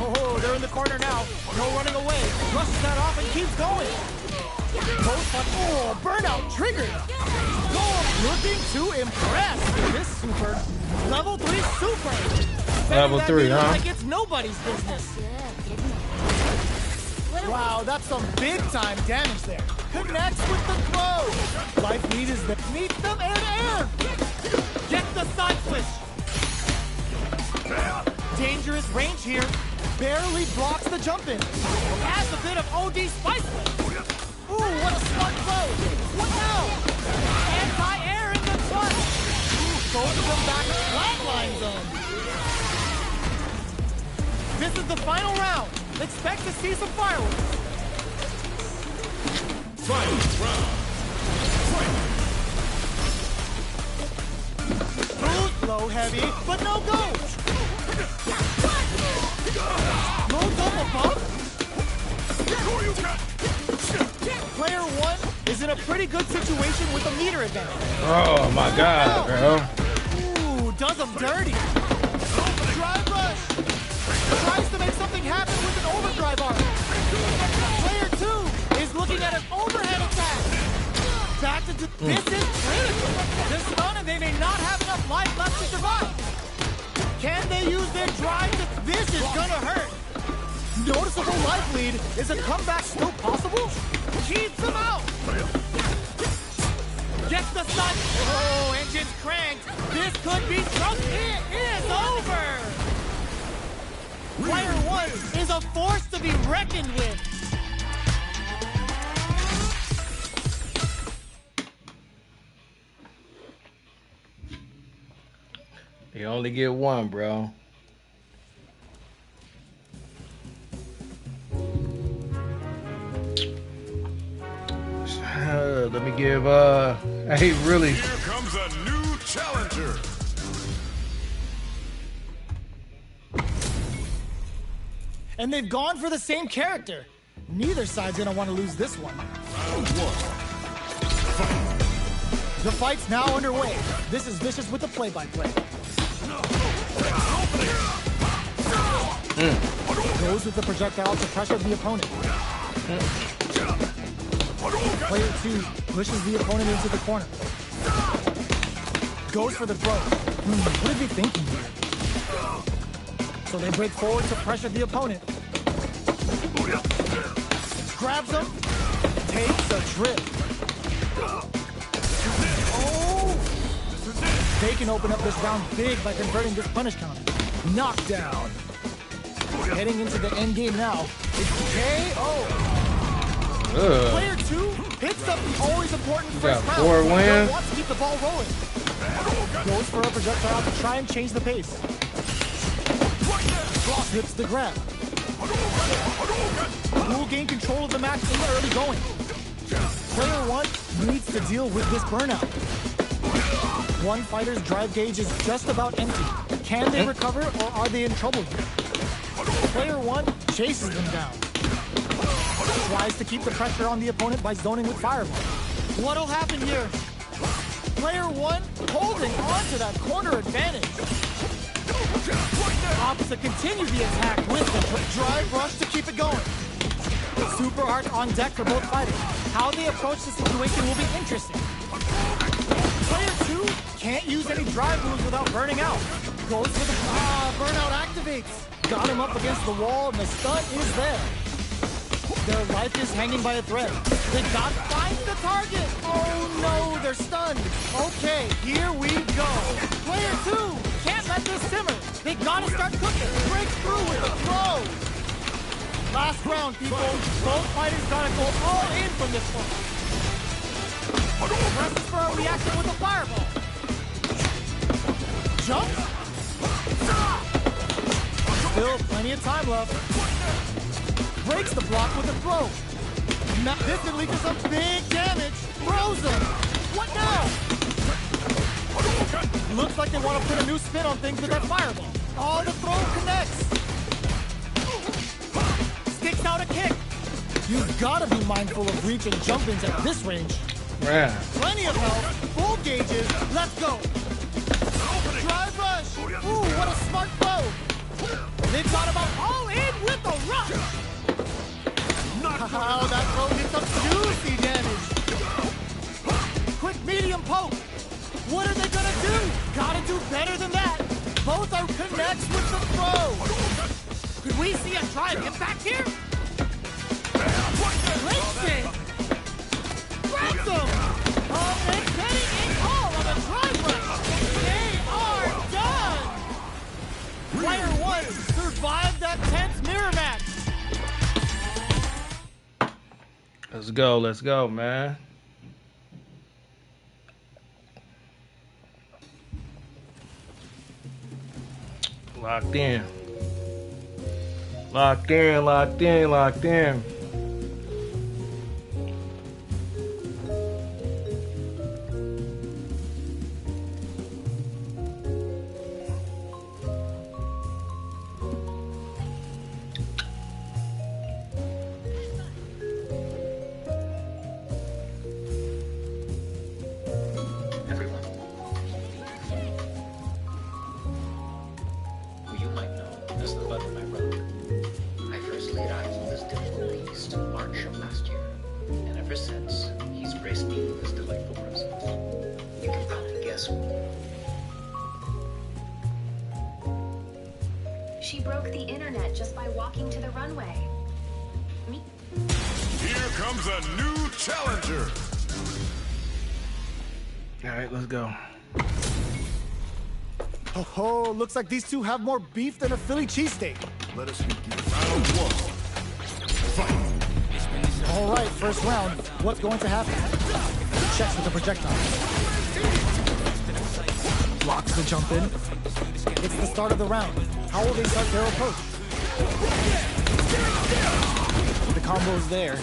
Oh, they're in the corner now. No running away. Rushes that off and keeps going. Burnout triggered. Looking to impress with this super. Level 3 super. Level 3, huh? Like it's nobody's business. Wow, that's some big time damage there. Connects with the throw. Life lead is there. Meets them air. Gets the side switch. Dangerous range here. Barely blocks the jump in. Adds a bit of OD spice. Ooh, what a smart throw. What now? Anti-air in the front. Goes to them back. Flatline zone. This is the final round. Expect to see some fireworks. Final round. Smooth, low, heavy, but no go. No double bump. Player 1 is in a pretty good situation with a meter advantage. Oh my God, bro. Ooh, does him dirty. Drive rush. Tries to make something happen with an overdrive arm. Player 2 is looking at an overhead attack. Back to this is critical. They're stunned and they may not have enough life left to survive. Can they use their drive? This is gonna hurt. Noticeable life lead. Is a comeback still possible? Keeps him out. Gets the sun. Oh, engine's cranked. This could be trouble. It is over. Player 1 is a force to be reckoned with. You only get one, bro. Let me give hey, really. Here comes a new challenger. And they've gone for the same character. Neither side's gonna want to lose this one. Round one. The fight's now underway. This is Vicious with the play-by-play. Goes with the projectile to pressure the opponent. Player 2 pushes the opponent into the corner. Goes for the throw. What is he thinking here? So they break forward to pressure the opponent. Grabs him. Takes a trip. Oh! They can open up this round big by converting this punish counter. Knockdown. Heading into the end game now. It's KO. Player 2 hits up the always important first round. 4 wins. Wants to keep the ball rolling. Goes for a projectile to try and change the pace. Hits the grab. Will gain control of the match in the early going. Player 1 needs to deal with this burnout. One fighter's drive gauge is just about empty. Can they recover or are they in trouble here? Player 1 chases them down. Tries to keep the pressure on the opponent by zoning with fireball. What'll happen here? Player 1 holding on to that corner advantage. Opts to continue the attack with the drive rush to keep it going. Super art on deck for both fighters. How they approach the situation will be interesting. Player 2 can't use any drive moves without burning out. Goes for the burnout activates. Got him up against the wall and the stun is there. Their life is hanging by a thread. They got to find the target. Oh no, they're stunned. Okay, here we go. Player 2 can't let this simmer. They gotta start cooking. Break through with a throw. Last round, people. Both fighters gotta go all in from this one. Presses for a reaction with a fireball. Jump. Still plenty of time left. Breaks the block with a throw. This could lead to some big damage. Throws him. What now? Looks like they want to put a new spin on things with that fireball. Oh, the throw connects. Sticks out a kick. You've got to be mindful of reach and jump-ins at this range. Yeah. Plenty of health. Full gauges. Let's go. Drive rush. Ooh, what a smart throw. They've got about all in with the rush. Wow, that throw did some juicy damage. Quick medium poke. What are they gonna do? Gotta do better than that. Both are connects with the throw. Could we see a try and get back here? Lynching. Grabs them. Oh, they're getting it all on a drive rush. They are done. Player 1 survived that tense mirror match. Let's go, man. Locked in. Locked in, locked in, locked in. She broke the internet just by walking to the runway. Here comes a new challenger. All right, let's go. Oh, looks like these two have more beef than a Philly cheesesteak. Let us begin. Round one. Fight. All right, first round. What's going to happen? Checks with the projectile. Blocks the jump in. It's the start of the round. How will they start their approach? The combo is there.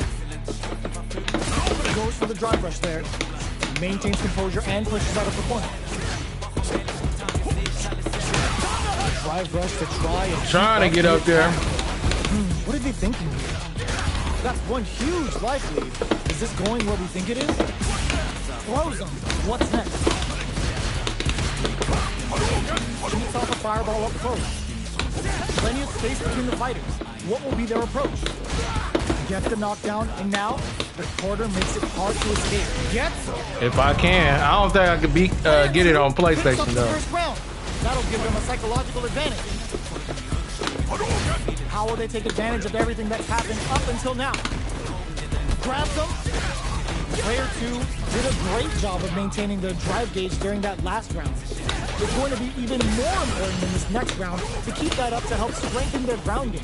Goes for the drive rush there. Maintains composure and pushes out of the corner. Drive rush to try and Trying to get up there. What are they thinking here? That's one huge life lead. Is this going where we think it is? Throws him. What's next? Shoots off a fireball up close. Plenty of space between the fighters. What will be their approach? Gets the knockdown, and now the quarter makes it hard to escape. Gets him. If I can. I don't think I could get it on PlayStation though. First round. That'll give them a psychological advantage. How will they take advantage of everything that's happened up until now? Grabs them. Player 2 did a great job of maintaining their drive gauge during that last round. It's going to be even more important in this next round to keep that up to help strengthen their ground game.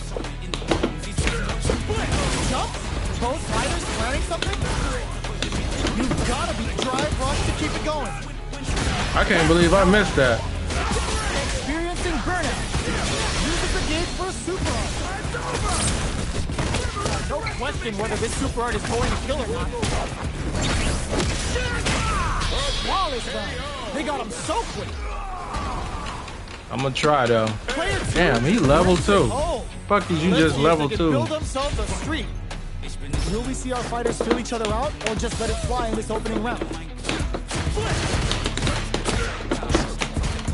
Jump? Both fighters planning something? You've got to be drive rush to keep it going. I can't believe I missed that. Experiencing burnout. Uses the gauge for a super art. No question whether this super art is going to kill or not. Flawless round. They got him so quick. I'm gonna try though. Damn, he level 2. Fuck is you just level 2? Build themselves a streak. Will we see our fighters fill each other out or just let it fly in this opening round?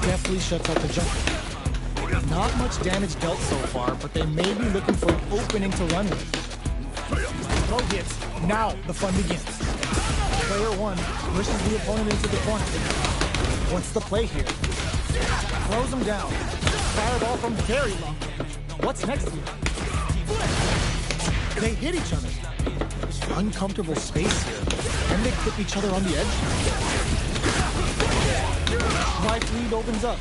Definitely shuts out the jumper. Not much damage dealt so far, but they may be looking for an opening to run with. Throw hits. Now the fun begins. Player 1 pushes the opponent into the corner. What's the play here? Throws him down. Fireball from very long. What's next here? They hit each other. Uncomfortable space here. And they clip each other on the edge. Right lead opens up.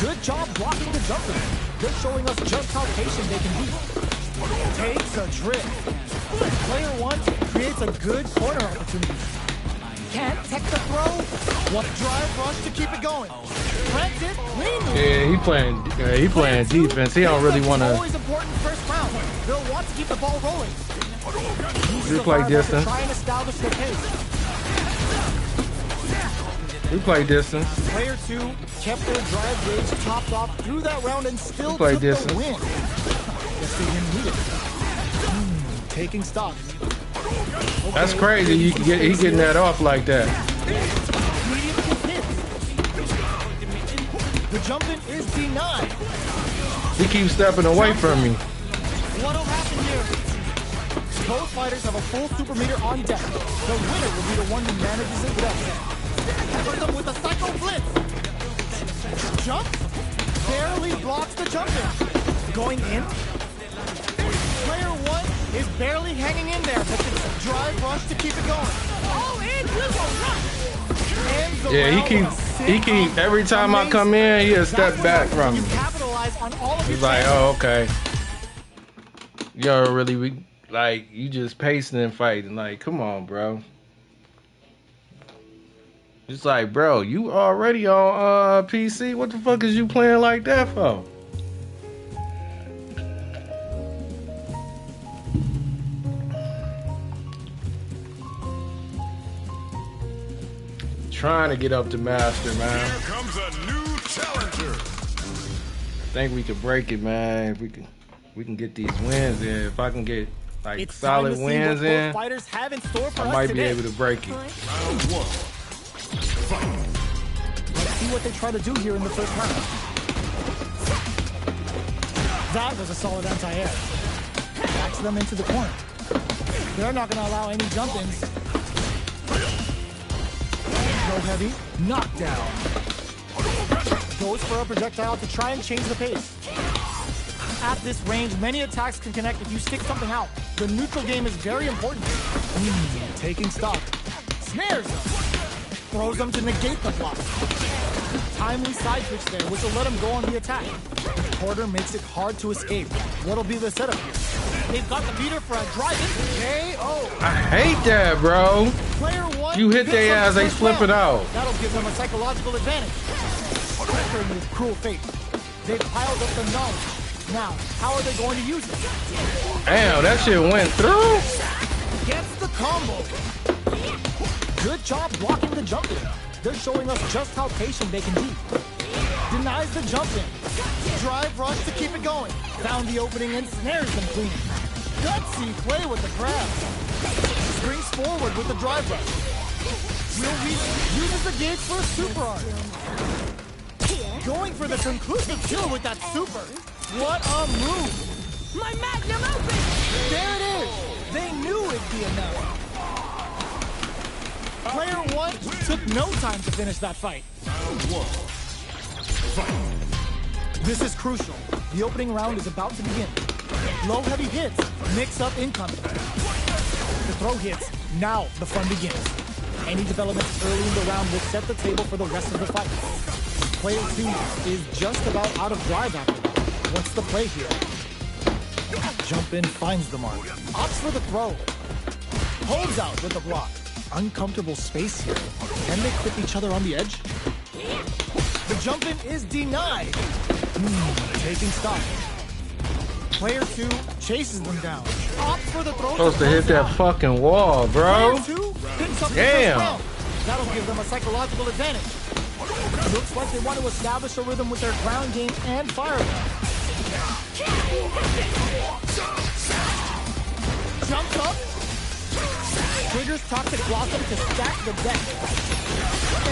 Good job blocking the jumper. They're showing us just how patient they can be. Takes a trip. Player 1 creates a good corner opportunity. Can't tech the throw. What drive rush to keep it going. Press it, lean. Yeah, he playing defense. He don't really want to. Always important first round. They'll want to keep the ball rolling. We play distance. Try and establish their pace. We play distance. Player 2 kept their drive gauge topped off through that round and still play took distance. the win. Guess they didn't need it. Taking stock. Okay, That's crazy. You can get he getting that off like that. Medium kick hits. The jump in is denied. He keeps stepping away from me. What'll happen here? Both fighters have a full super meter on deck. The winner will be the one who manages it best. Put them with a psycho blitz. Jump. Barely blocks the jump in. Going in. Player 1 is barely hanging in there, but the drive rush to keep it going. Oh, and Yeah, he keep every time I come in, he'll step back from me. Capitalize on all of He's your like, oh, okay. Yo, really, like, you just pacing and fighting. Like, come on, bro. It's like, bro, you already on PC. What the fuck is you playing like that for? Trying to get up to master, man. Here comes a new challenger. I think we can break it, man. If we can get these wins in. If I can get like It's solid time to see wins what both in, fighters have in store for I us might today. be able to break it. Round 1. Let's see what they try to do here in the first round. That was a solid anti-air. Backs them into the corner. They're not going to allow any jump-ins. Go heavy. Knockdown. Goes for a projectile to try and change the pace. At this range, many attacks can connect if you stick something out. The neutral game is very important. Taking stock. Snares them. Throws them to negate the block. Timely side switch there, which will let him go on the attack. The quarter makes it hard to escape. What'll be the setup here? They've got the beater for a drive-in. KO. I hate that, bro. Player 1 You hit picks their up ass, the they first flip it round. out. That'll give them a psychological advantage. bickering with cruel fate. They've piled up the knowledge. Now, how are they going to use it? Damn, that shit went through. Gets the combo. Good job blocking the jump in. They're showing us just how patient they can be. Denies the jump in. Drive rush to keep it going. Found the opening and snares them clean. Gutsy play with the grab. Springs forward with the drive rush. Uses the gauge for a super art. Going for the conclusive kill with that super. What a move! My magnum opus! There it is! They knew it'd be enough. Player one took no time to finish that fight. This is crucial. The opening round is about to begin. Low heavy hits, mix up incoming. The throw hits, now the fun begins. Any developments early in the round will set the table for the rest of the fight. Player 2 is just about out of drive after that. What's the play here? Jump in finds the mark. Opts for the throw. Holds out with the block. Uncomfortable space here. Can they clip each other on the edge? The jump in is denied. Taking stock. Player 2 chases them down. Opts for the throw. Supposed to hit that fucking wall, bro. Player 2 picks up the Damn. first round. That'll give them a psychological advantage. Looks like they want to establish a rhythm with their ground game and fireball. Jumps up. Triggers Toxic Blossom to stack the deck.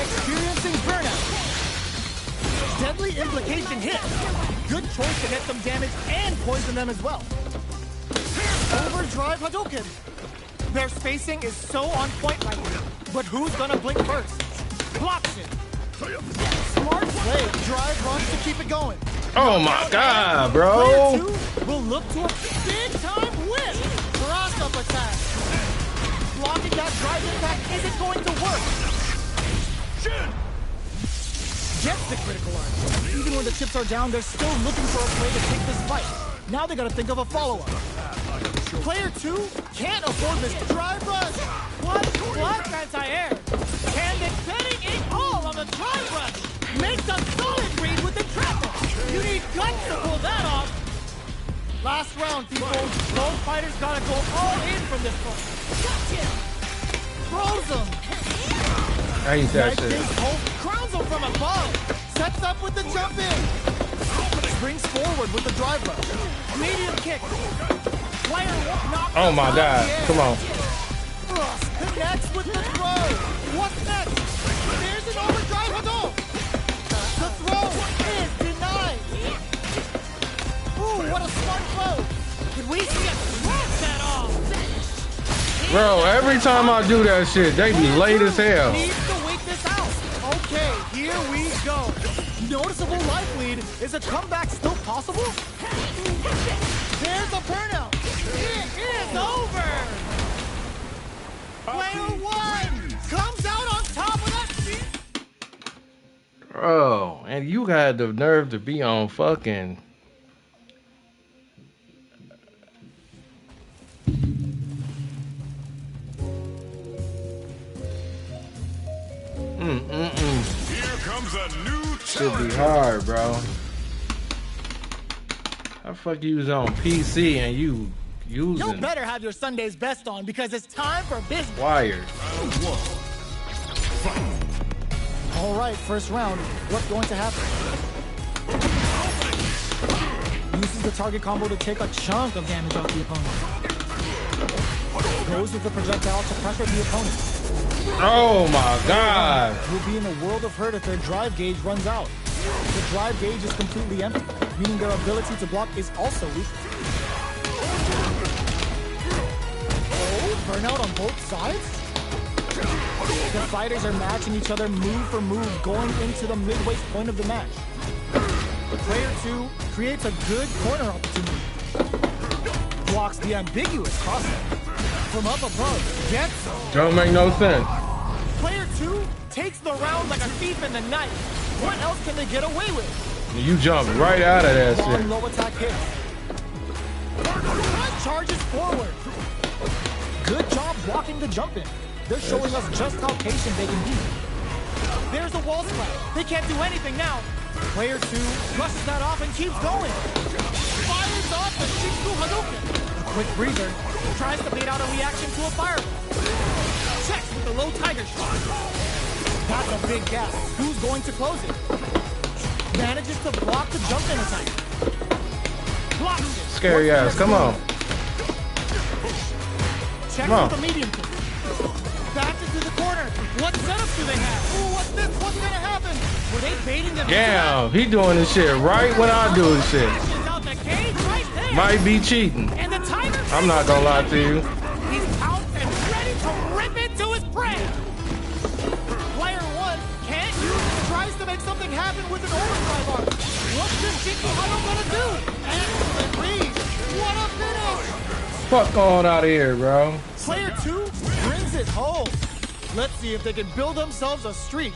Experiencing burnout. Deadly implication hit. Good choice to get some damage and poison them as well. Overdrive Hadouken. Their spacing is so on point right here. But who's gonna blink first? Blocks it. Smart play. Drive rush to keep it going. Oh my god, Player bro. 2 will look to a big-time win. Cross-up attack. Blocking that drive impact isn't going to work. Gets the critical art. Even when the chips are down, they're still looking for a play to take this fight. Now they gotta think of a follow-up. Player 2 can't afford this drive rush. What anti-air? And they're betting it all on the drive rush. Makes a solid read with the traffic. You need guts to pull that off. Last round, people. Both fighters gotta go all in from this point. Throws him. I hate that shit. Crowns him from above. Sets up with the jump in. Springs forward with the drive rush. Medium kick. Player knocks Oh my god. Come on. Connects with the throw. What's next? There's an overdrive Hadouken. The throw is denied. Ooh, what a smart throw. Could we see a drop that off? Bro, every time I do that shit, they be late as hell. Needs to wait this out. Okay, here we go. Noticeable life lead. Is a comeback still possible? There's a burnout. It is over. Player 1 comes out on top of that. Bro, and you had the nerve to be on fucking. Here comes a new Should challenger. be hard, bro. How the fuck you was on PC and you You using better have your Sunday's best on because it's time for business. wired? All right, first round. What's going to happen? Uses the target combo to take a chunk of damage off the opponent. Goes with the projectile to pressure the opponent. Oh my god. Will be in a world of hurt if their drive gauge runs out. The drive gauge is completely empty, meaning their ability to block is also weak. Oh, burnout on both sides? The fighters are matching each other move for move going into the midway point of the match. Player 2 creates a good corner opportunity. Blocks the ambiguous crosshair. From up above, gets him. Don't make no sense. Player 2 takes the round like a thief in the night. What else can they get away with? You jumped right out of that Long shit. low attack hits. Charges forward. Good job blocking the jump in. They're showing us just how patient they can be. There's a wall splat. They can't do anything now. Player 2 brushes that off and keeps going. Fires off the KingisQ Hadouken. A quick breather. Tries to bait out a reaction to a fireball. Checks with the low tiger shot. That's a big gap. Who's going to close it? Manages to block the jump in attack. Blocks it. Scary ass. Come on. Checks with the medium kick. Back into the corner. What setup do they have? Ooh, what's this? What's gonna happen? Were they baiting them? Damn, he doing this shit right when I do this shit. Out the cage right there. Might be cheating. And the tiger. I'm not gonna lie to you. He's out and ready to rip it to his prey. Player 1 can't use it. Tries to make something happen with an overdrive arm. What's this KingisQ Hadouken gonna do? Excellent read. What a finish. Fuck on out of here, bro. Player 2 brings it home. Let's see if they can build themselves a streak.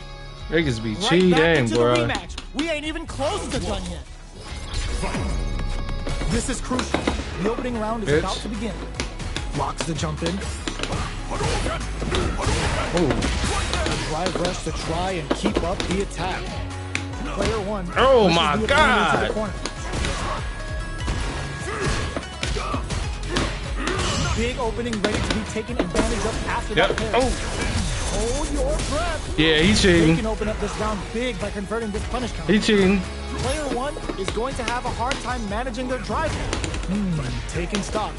Niggas be Right back cheating, into the bro. rematch. We ain't even close to done yet. This is crucial. The opening round is Bitch. about to begin. Blocks the jump in. Ooh. Drive rush to try and keep up the attack. Player 1. Oh pushes my the opponent God. into the corner. Big opening ready to be taken advantage of after Yep. that pair. Oh. Hold your breath. Yeah, he's They cheating. can open up this round big by converting this punish counter. He cheating. Player 1 is going to have a hard time managing their drive. Taking stock.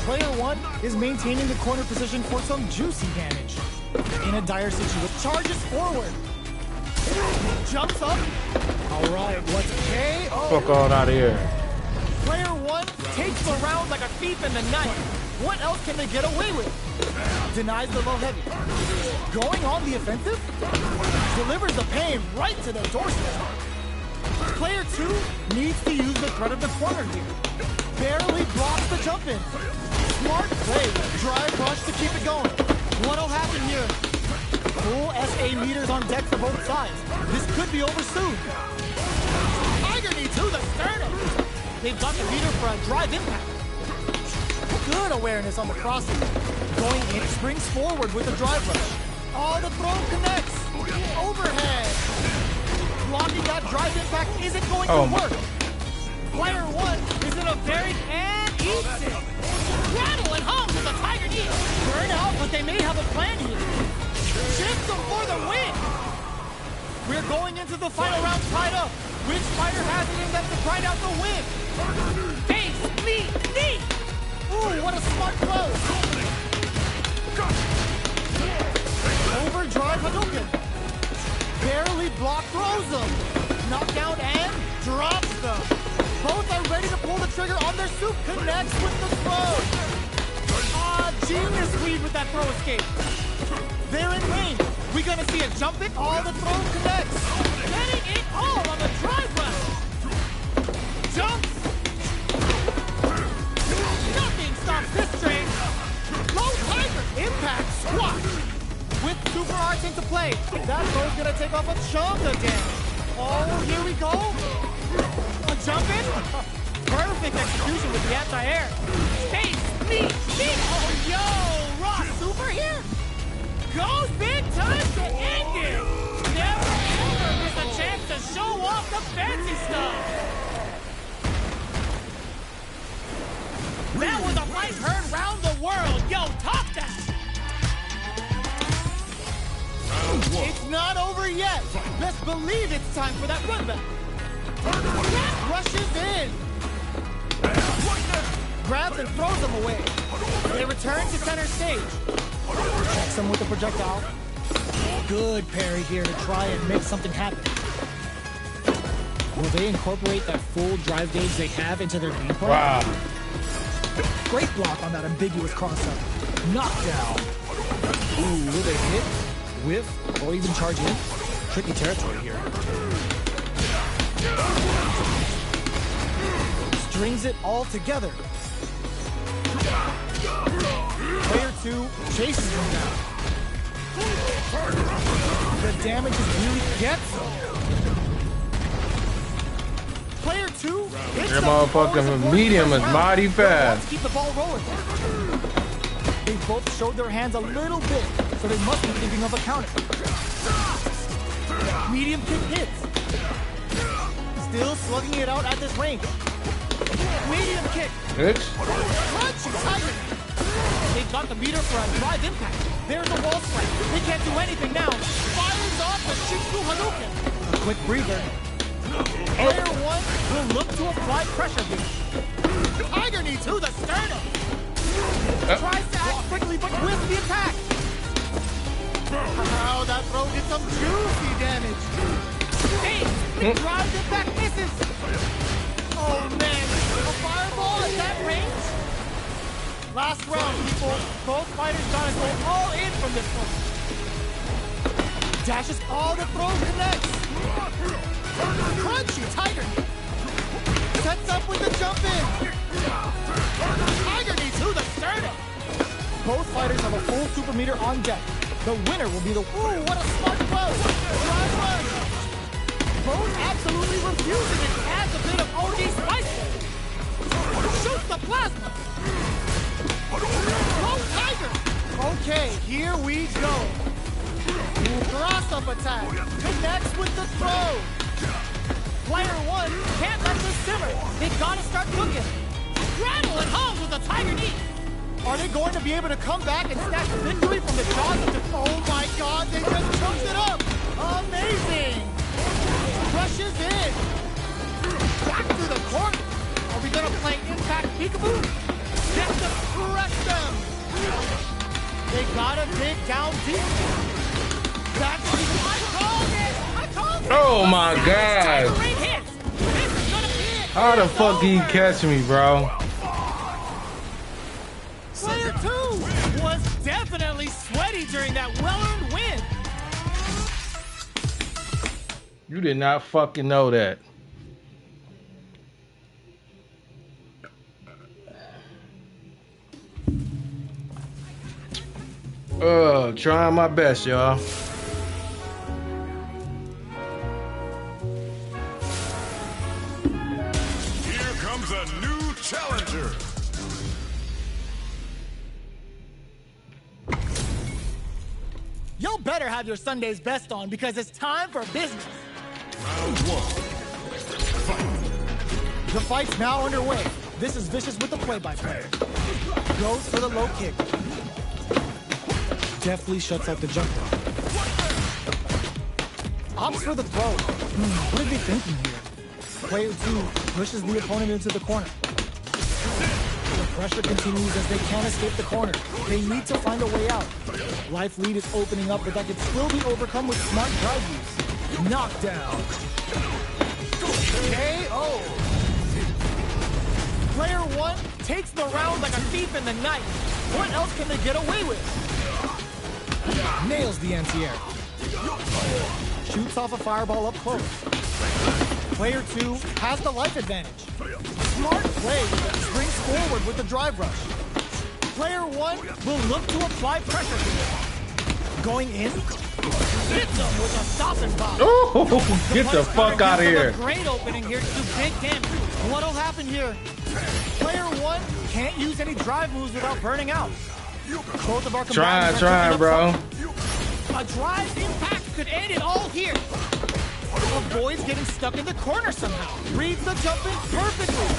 Player 1 is maintaining the corner position for some juicy damage. In a dire situation, charges forward. Jumps up. All right, what's KO? Fuck on out of here. Player 1 takes the round like a thief in the night. What else can they get away with? Denies the low heavy. Going on the offensive? Delivers the pain right to the doorstep. Player 2 needs to use the threat of the corner here. Barely blocks the jump in. Smart play. Drive rush to keep it going. What'll happen here? Full SA meters on deck for both sides. This could be over soon. Tiger knee to the sternum. They've got the meter for a drive impact. Good awareness on the crossing. Going in, springs forward with the drive rush. Oh, the throw connects. Overhead. Blocking that drive impact isn't going to work. Player 1 is in a very and eats it. Rattle and hum with the tiger knee. Burn out, but they may have a plan here. Chips them for the win. We're going into the final round tied up. Which fighter has it in them to grind out the win? Face, me, knee. Ooh, what a smart close. Overdrive Hadouken. Barely block throws them. Knockdown and drops them. Both are ready to pull the trigger on their soup. Connects with the throw. Ah, genius read with that throw escape. They're in range. We're gonna see a jump it. All the throw connects. Getting it all on the drive rush. Jumps. Nothing stops this train. Low tiger impact squash. With super arts into play. That throw's gonna take off a chunk of damage. Oh, here we go. A jump in. Perfect execution with the anti-air. Face, knee, knee. Oh, yo, raw super here. Goes big time to end it. Never ever miss a chance to show off the fancy stuff. That was a right heard round the world. Yo, top that. It's not over yet. Best believe it's time for that run back. Rushes in. Grabs and throws them away. They return to center stage. Checks them with the projectile. Good parry here to try and make something happen. Will they incorporate that full drive gauge they have into their gameplay? Wow. Great block on that ambiguous cross-up. Knockdown. Ooh, will they hit, whiff, or even charge in? Tricky territory here. Strings it all together. Player 2 chases them down. The damage is really gets them. Player 2 hits That them motherfucking before medium the is first mighty round. fast. Let's keep the ball rolling. They both showed their hands a little bit, so they must be thinking of a counter. Medium kick hits. still slugging it out at this range. Medium kick. Bitch. Crunchy Tiger. They got the meter for a drive impact. There's a wall strike. They can't do anything now. Fires off the Shinku Hadouken. A quick breather. Player 1 will look to apply pressure here. Tiger knee to the sternum. Tries to act quickly, but with the attack. Wow, that throw did some juicy damage. Hey, the drive impact misses. Oh man, a fireball at that range? Last round, people. Both fighters gotta go all in from this one. Dashes all the throw connects. Crunchy Tiger knee. Sets up with the jump in. Tiger knee to the sternum. Both fighters have a full super meter on deck. The winner will be the... Ooh, what a smart throw. Drive run. Both absolutely refusing it. Adds a bit of OG spice. Shoots the plasma. Go Tiger. Okay, here we go. Cross-up attack. Connects with the throw. Player 1 can't let this simmer. They gotta start cooking. Rattle and hums with a Tiger knee. Are they going to be able to come back and snatch the victory from the jaws of the... Oh my god, they just choked it up. Amazing. Rushes in. Back to the corner. Are we gonna play Impact Peekaboo? Just to crush them. They gotta dig down deep. That's I called it. I called it. Oh my god. How the fuck did he catch me, bro? Player 2 was definitely sweaty during that well-earned win. You did not fucking know that. Trying my best, y'all. Here comes a new challenger. Y'all better have your Sunday's best on because it's time for business. Round 1. The fight's now underway. This is Vicious with the play-by-play. Goes for the low kick. Deftly shuts out the jumper. Opts for the throw. What are they thinking here? Player 2 pushes the opponent into the corner. The pressure continues as they can't escape the corner. They need to find a way out. Life lead is opening up, but that can still be overcome with smart drive use. Knockdown. KO. Player 1 takes the round like a thief in the night. What else can they get away with? Nails the anti-air. Shoots off a fireball up close. Player 2 has the life advantage. Smart play springs forward with the drive rush. Player 1 will look to apply pressure. Going in. Hits them with a stopping bomb. Oh, get the fuck out of here. Great opening here to do big damage. What'll happen here? Player 1 can't use any drive moves without burning out. Both of our Trying, bro. A drive impact could end it all here. Avoids getting stuck in the corner somehow. Reads the jump in perfectly.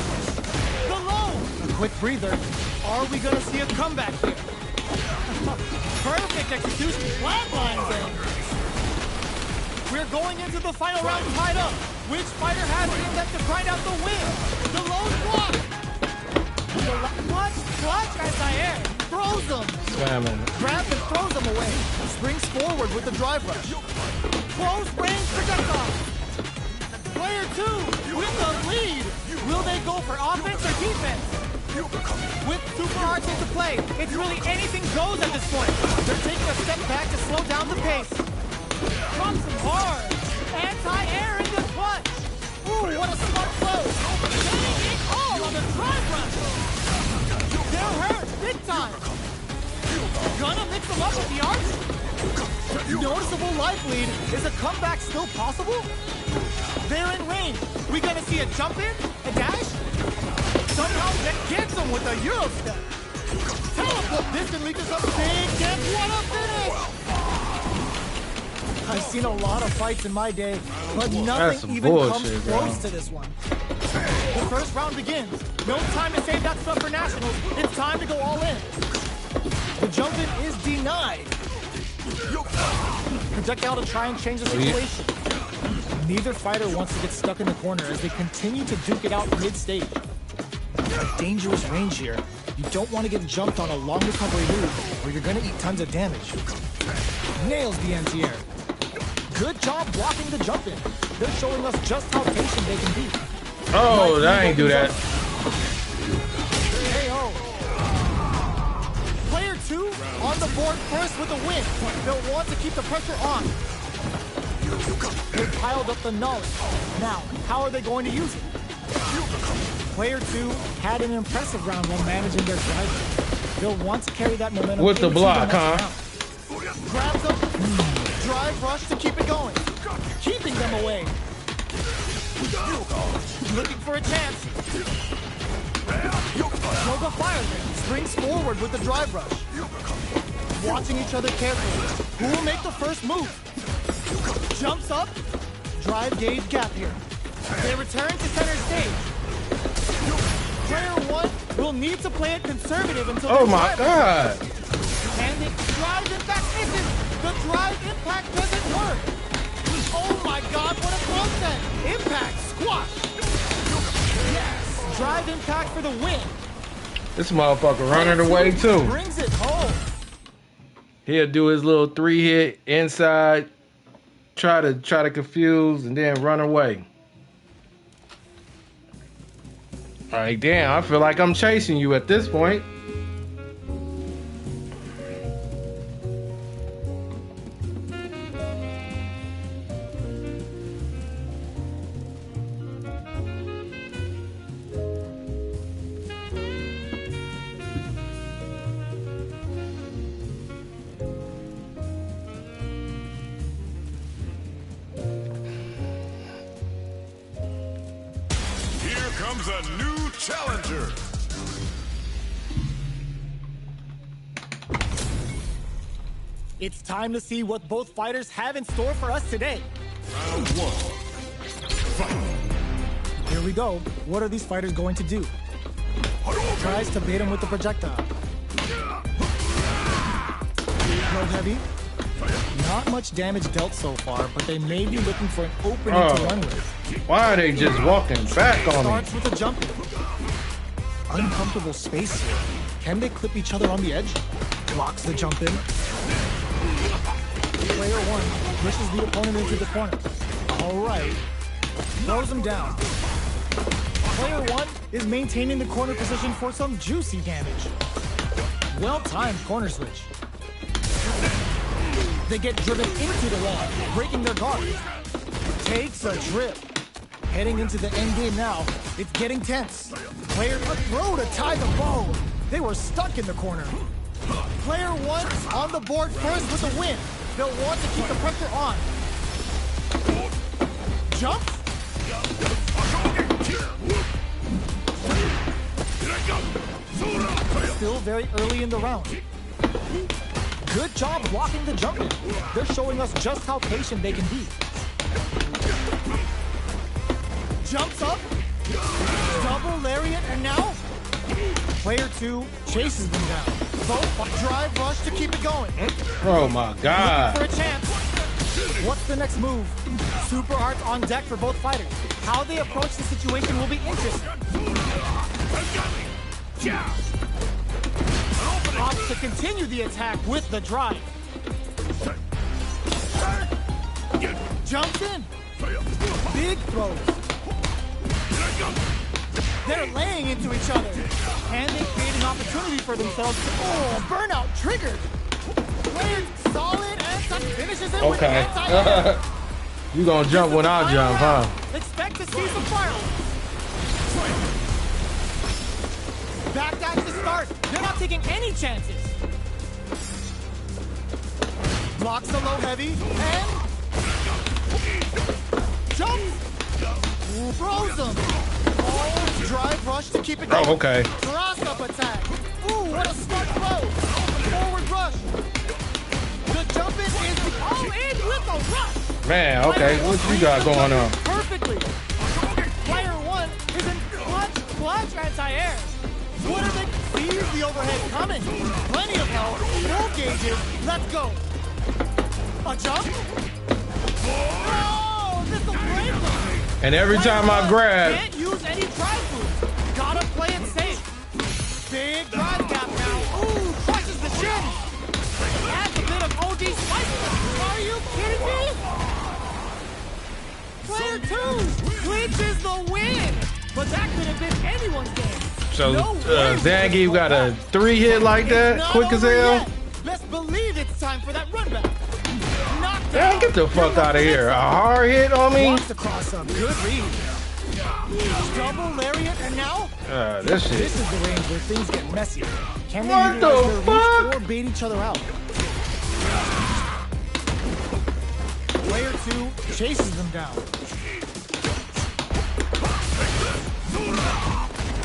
The low. A quick breather. Are we gonna see a comeback here? Perfect execution. Flatlines in. We're going into the final round tied up. Which fighter has it left to grind out the win? The low block. Clutch anti-air. Throws them. Slamming. Grabs and throws them away. Springs forward with the drive rush. Close range projectile. Player 2 with the lead. Will they go for offense or defense? With super arts into play, it's really anything goes at this point. They're taking a step back to slow down the pace. Drops them hard. Anti-air in the clutch. Ooh, what a smart throw. Getting it all on the drive rush. They're hurt big time. Gonna mix them up with the arts? Noticeable life lead. Is a comeback still possible? They're in range. We gonna see a jump in? A dash? Somehow that gets them with a Euro step. Teleport. This can lead to some big damage. What a finish! I've seen a lot of fights in my day, but some nothing even bullshit, comes bro. close to this one. The first round begins. No time to save that stuff for nationals. It's time to go all in. The jump in is denied. Projectile to try and change the situation. Neither fighter wants to get stuck in the corner as they continue to duke it out mid-stage. A dangerous range here. You don't want to get jumped on a long recovery move or you're going to eat tons of damage. Nails the anti-air. Good job blocking the jump in. They're showing us just how patient they can be. Oh, I ain't do that. KO. Player 2 on the board first with a win. They'll want to keep the pressure on. They piled up the knowledge. Now, how are they going to use it? Player 2 had an impressive round while managing their drive. They'll want to carry that momentum With the into block, next huh? round. Grabs them. Drive rush to keep it going. Keeping them away. Looking for a chance. Yoga fires it. Springs forward with the drive rush. Watching each other carefully. Who will make the first move? Jumps up. Drive gauge gap here. They return to center stage. Player 1 will need to play it conservative until Oh my God. And the drive impact misses. The drive impact doesn't work. Oh my God, what a throw set. Impact squash. Yes, drive impact for the win. This motherfucker running away too. Brings it home. He'll do his little 3-hit inside, try to confuse, and then run away. All right, damn, I feel like I'm chasing you at this point. Here comes a new challenger. It's time to see what both fighters have in store for us today. Round 1. Fight. Here we go. What are these fighters going to do? Tries to bait him with the projectile. Low heavy. Not much damage dealt so far, but they may be looking for an opening to run with. Why are they just walking back on me? Starts with a jump in. Uncomfortable space here. Can they clip each other on the edge? Blocks the jump in. Player 1 pushes the opponent into the corner. All right. Throws him down. Player 1 is maintaining the corner position for some juicy damage. Well-timed corner switch. They get driven into the wall, breaking their guard. Takes a trip. Heading into the end game now. It's getting tense. Player a throw to tie the bow. They were stuck in the corner. Player 1 on the board first with a win. They'll want to keep the pressure on. Jump. Still very early in the round. Good job blocking the jump in. They're showing us just how patient they can be. Jumps up. Double lariat, and now player 2 chases them down. Both drive rush to keep it going. Oh my God. For a chance. What's the next move? Super art on deck for both fighters. How they approach the situation will be interesting. Opts to continue the attack with the drive. Jumps in. Big throws. They're laying into each other. And they create an opportunity for themselves. Oh, burnout triggered. Players solid and some finishes it with Okay. anti-air. You gonna jump when I jump, huh? Expect to see some fire. Backdash to start. They're not taking any chances. Blocks the low heavy and jumps. Throws them. Oh, drive rush to keep it going. Oh, okay. Cross up attack. Ooh, what a smart throw. Forward rush. The Jump in is the All in with a rush. Man, okay, what you got going on? Perfectly. Player 1 is in clutch anti-air. What are they? Sees the overhead coming. Plenty of health. Full gauges. Let's go. A jump? Oh, this will break them. And every time I grab, Can't use any drive moves. Gotta play it safe. Big drive gap now. Ooh, crushes the chin. Adds a bit of OD spice. Are you kidding me? Player 2 clinches the win. But that could have been anyone's game. so No way. Zangief got a 3-hit like that, It's not quick as over hell. yet. Let's believe it's time for that run back. Knockdown. Man, get the fuck out of here. A hard hit on me? Walks across a good read. Double lariat, and now This shit. this is the range where things get messier. Can they What utilize the their fuck? reach or bait each other out? Player 2 chases them down.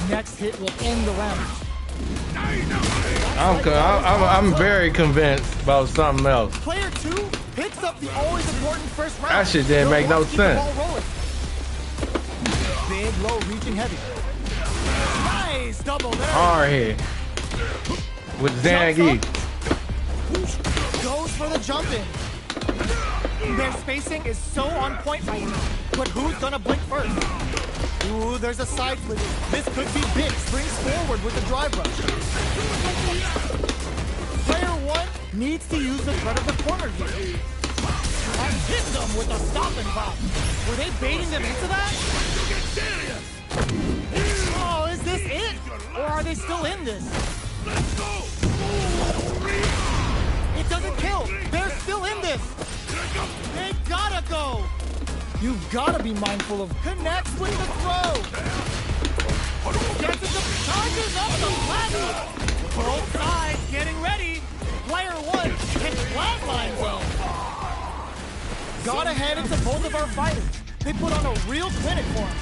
Next hit will end the round. I'm very convinced about something else. Player 2 picks up the always important first round. That shit didn't They'll make no want to keep the sense. ball rolling. Big, low, reaching heavy. Nice double there. Hard hit with Zangief. Goes for the jump in. Their spacing is so on point right now. But who's gonna blink first? Ooh, there's a side flip. This could be big. Springs forward with the drive rush. Player 1 needs to use the threat of the corner here. And hit them with a stopping bomb. Were they baiting them into that? Oh, is this it? Or are they still in this? It doesn't kill. They're still in this. They gotta go. You've gotta be mindful of connects with the throw. Gets it to charges up the platform. Both sides getting ready. Player 1 hits flatline zone. Gotta hand it to both of our fighters. They put on a real clinic for him.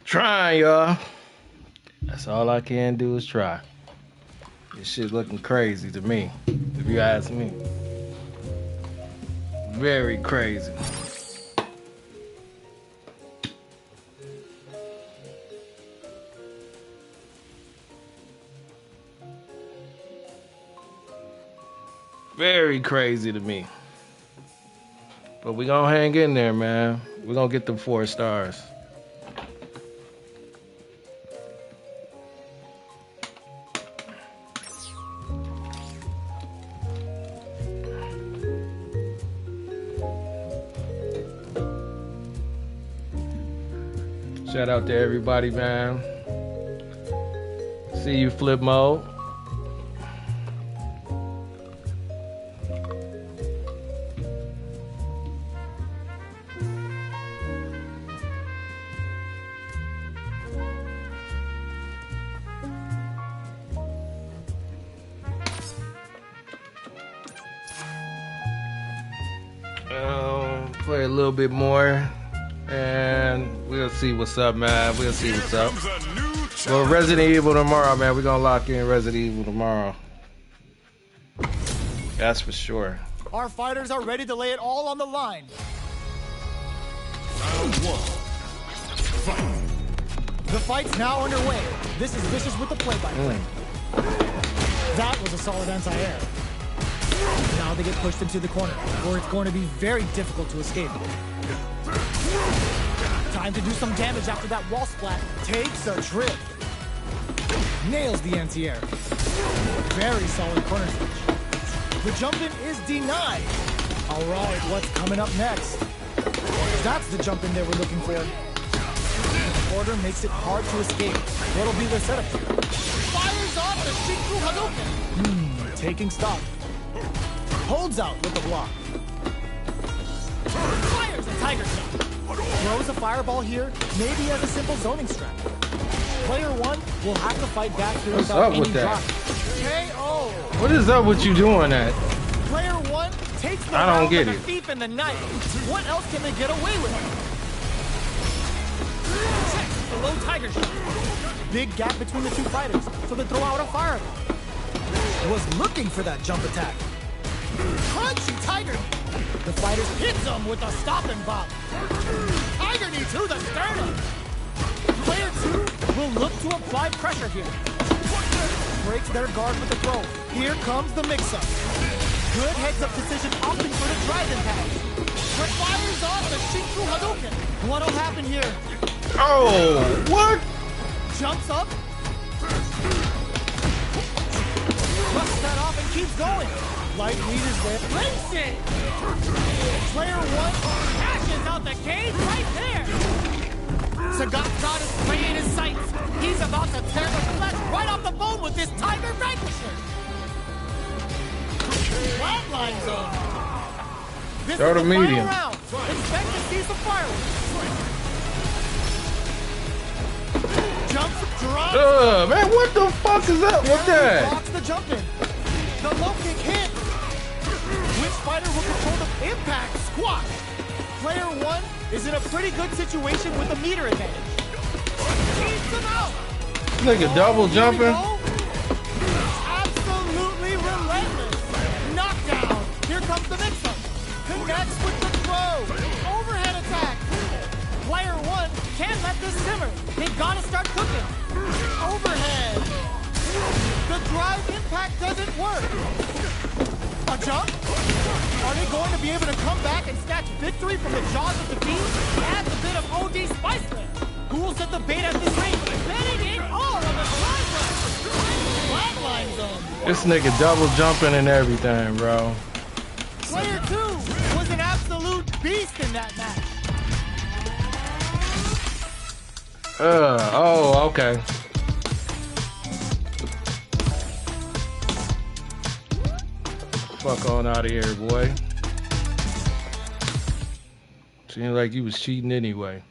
Trying, y'all. That's all I can do is try. This shit looking crazy to me, if you ask me. Very crazy. Very crazy to me. But we gonna hang in there, man. We gonna get them 4 stars. Shout out to everybody, man. See you, Flip Mode. Play a little bit more. And we'll see what's up, man. We'll see what's up. Well, Resident Evil tomorrow, man. We're gonna lock in Resident Evil tomorrow. That's for sure. Our fighters are ready to lay it all on the line. Round 1. Fight. The fight's now underway. This is Vicious with the play-by-play. That was a solid anti-air. Now they get pushed into the corner, where it's going to be very difficult to escape. Time to do some damage after that wall splat. Takes a trip. Nails the anti-air. Very solid corner switch. The jump-in is denied. All right, what's coming up next? That's the jump-in they were looking for. The order makes it hard to escape. What'll be the setup here? Fires off the Shinku Hadouken. Taking stock. Holds out with the block. Fires a Tiger Shot. Throws a fireball here, maybe as a simple zoning strat. Player 1 will have to fight back here What's without up any with that? drop. KO. What is up with you doing that? Player 1 takes the I don't round get like it. a thief in the night. What else can they get away with? low tiger shot. Big gap between the two fighters, so they throw out a fireball. Was looking for that jump attack. Crunchy tiger. The fighters hits him with a stopping bomb. Tiger knee to the sternum. Player 2 will look to apply pressure here. Breaks their guard with the throw. Here comes the mix-up. Good heads-up decision, opting for the drive impact. But fires off the Shinku Hadouken. What'll happen here? Oh, what? Jumps up. Busts that off and keeps going. Light leaders there. Links it! Player 1 Dashes out the cage right there! Sagat is playing his sights. He's about to tear the flesh right off the bone with this Tiger Vanquisher. Flatline zone. This Throw is the the final medium. round. Expect to see some fireworks. Jumps, drops. Man, what the fuck is up with that? Blocks the jump in. The low kick hit. Which fighter will control the impact squat? Player 1 is in a pretty good situation with a meter advantage. Keeps him out. Nigga double jumping. Absolutely relentless. Knockdown. Here comes the mix-up. Connects with the throw. Overhead attack. Player 1 can't let this simmer. They gotta start cooking. Overhead. The drive impact doesn't work. A jump? Are they going to be able to come back and snatch victory from the jaws of defeat? Adds a bit of OD spice there. Who will set the bait at this range? Betting in all of the drive rush. Flatline zone. This nigga double jumping and everything, bro. Player 2 was an absolute beast in that match. Oh, okay. Fuck on out of here, boy. Seemed like you was cheating anyway.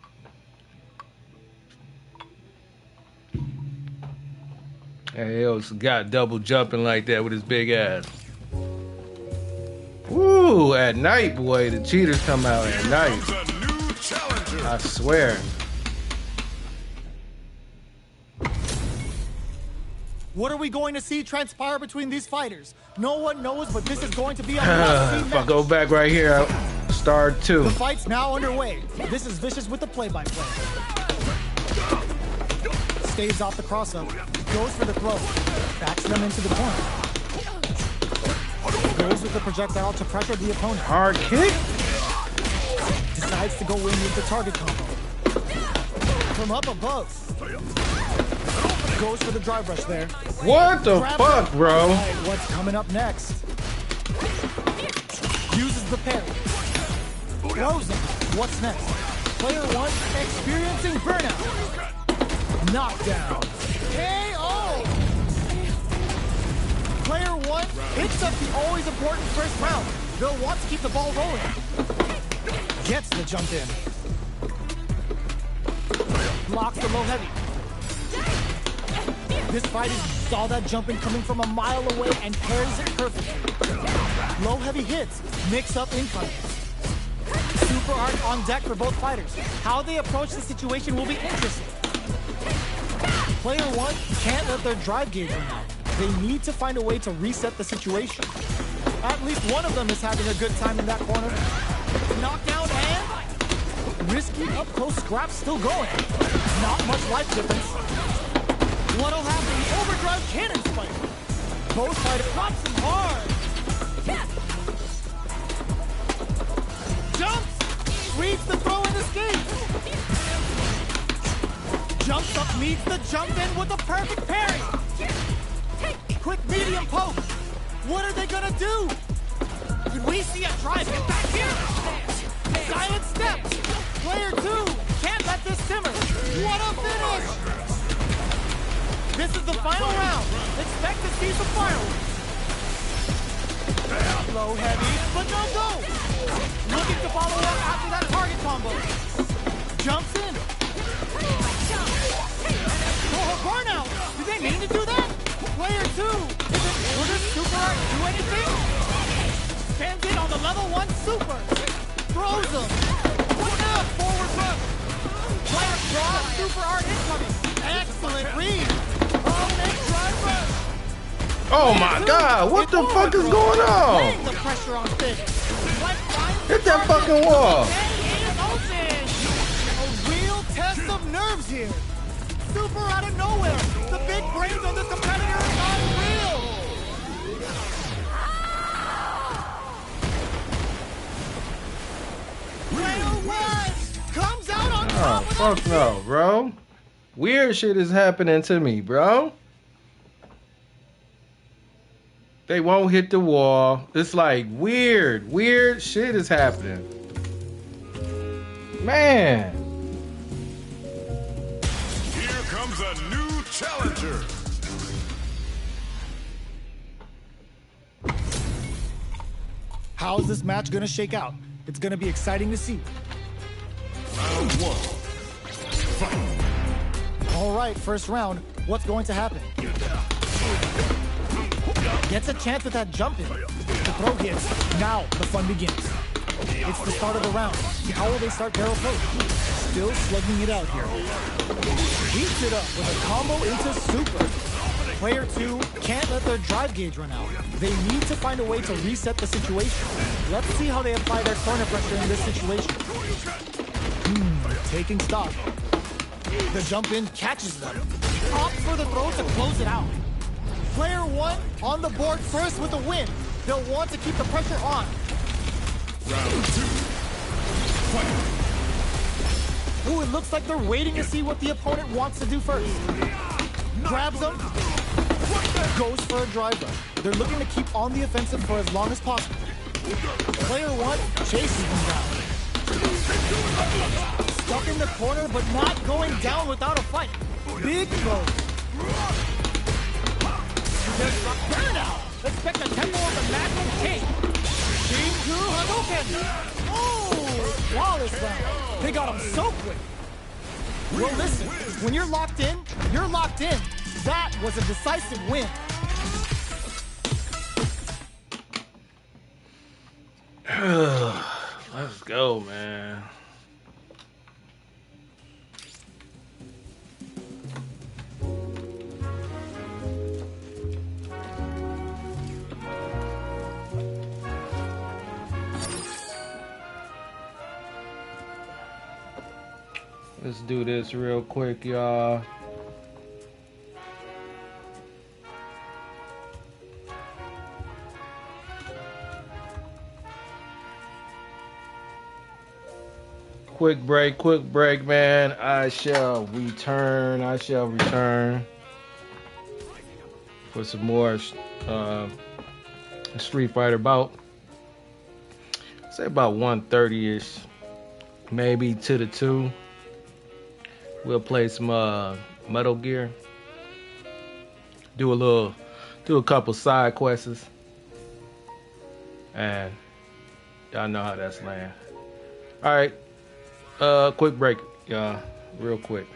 Hey, else got double jumping like that with his big ass. Woo, at night, boy, the cheaters come out at night. I swear. What are we going to see transpire between these fighters? No one knows, but this is going to be a must-see If I match. go back right here, star 2. The fight's now underway. This is Vicious with the play-by-play. Staves off the cross-up. Goes for the throw. Backs them into the corner. Goes with the projectile to pressure the opponent. Hard kick? Decides to go in with the target combo. From up above. Goes for the drive rush there. What the fuck, bro? All right, what's coming up next? Uses the parry. Throws him. What's next? Player 1 experiencing burnout. Knockdown. KO. Player 1 hits up the always important first round. They'll want to keep the ball rolling. Gets the jump in. Blocks the low heavy. This fighter saw that jumping coming from a mile away and parries it perfectly. Low heavy hits, mix up incoming. Super art on deck for both fighters. How they approach the situation will be interesting. Player 1 can't let their drive gauge run out. They need to find a way to reset the situation. At least one of them is having a good time in that corner. Knockdown and risky up-close scrap still going. Not much life difference. What'll happen? The overdrive cannon spike. Both fighters drops him hard. Jumps. Reads the throw and escapes. Jumps up, meets the jump in with a perfect parry. Quick medium poke. What are they gonna do? Could we see a drive hit back here? Silent step. Player 2 can't let this simmer. What a finish! This is the final round. Expect to see some fireworks. Low heavy, but no go. Looking to follow up after that target combo. Jumps in. Oh, burnout. Did they mean to do that? Player 2. Would this super art do anything? Spams it on the level 1 super. Throws him. What now? Forward rush. Player draws super art into Oh my God! What the fuck is going Laying on? the pressure on Finn. Hit that fucking wall! A real test of nerves here. Super out of nowhere. The big brains on this competitor is unreal. Player one comes out on Oh top with fuck no, bro. Weird shit is happening to me, bro. They won't hit the wall. It's like weird shit is happening. Man. Here comes a new challenger. How's this match gonna shake out? It's gonna be exciting to see. Round one. Fight. All right, first round. What's going to happen? Gets a chance with that jump in. The throw hits. Now the fun begins. It's the start of the round. How will they start their approach? Still slugging it out here. Beats it up with a combo into super. Player two can't let their drive gauge run out. They need to find a way to reset the situation. Let's see how they apply their corner pressure in this situation. Taking stock. The jump in catches them. Opts for the throw to close it out. Player one on the board first with a win. They'll want to keep the pressure on. Round two. Fight. Ooh, it looks like they're waiting to see what the opponent wants to do first. Grabs them. Goes for a driver. They're looking to keep on the offensive for as long as possible. Player one chases them down. Stuck in the corner, but not going down without a fight. Big throw. Burnout! Expect the tempo of the Magnum King! Team 2 Hadouken! Oh! Flawless round. They got him so quick. Well, listen. When you're locked in, you're locked in. That was a decisive win. Let's go, man. Let's do this real quick, y'all. Quick break, man. I shall return for some more Street Fighter bout. Say about 1:30-ish, maybe to the 2. We'll play some Metal Gear. Do a couple side quests. And y'all know how that's land. Alright. Quick break, y'all. Real quick.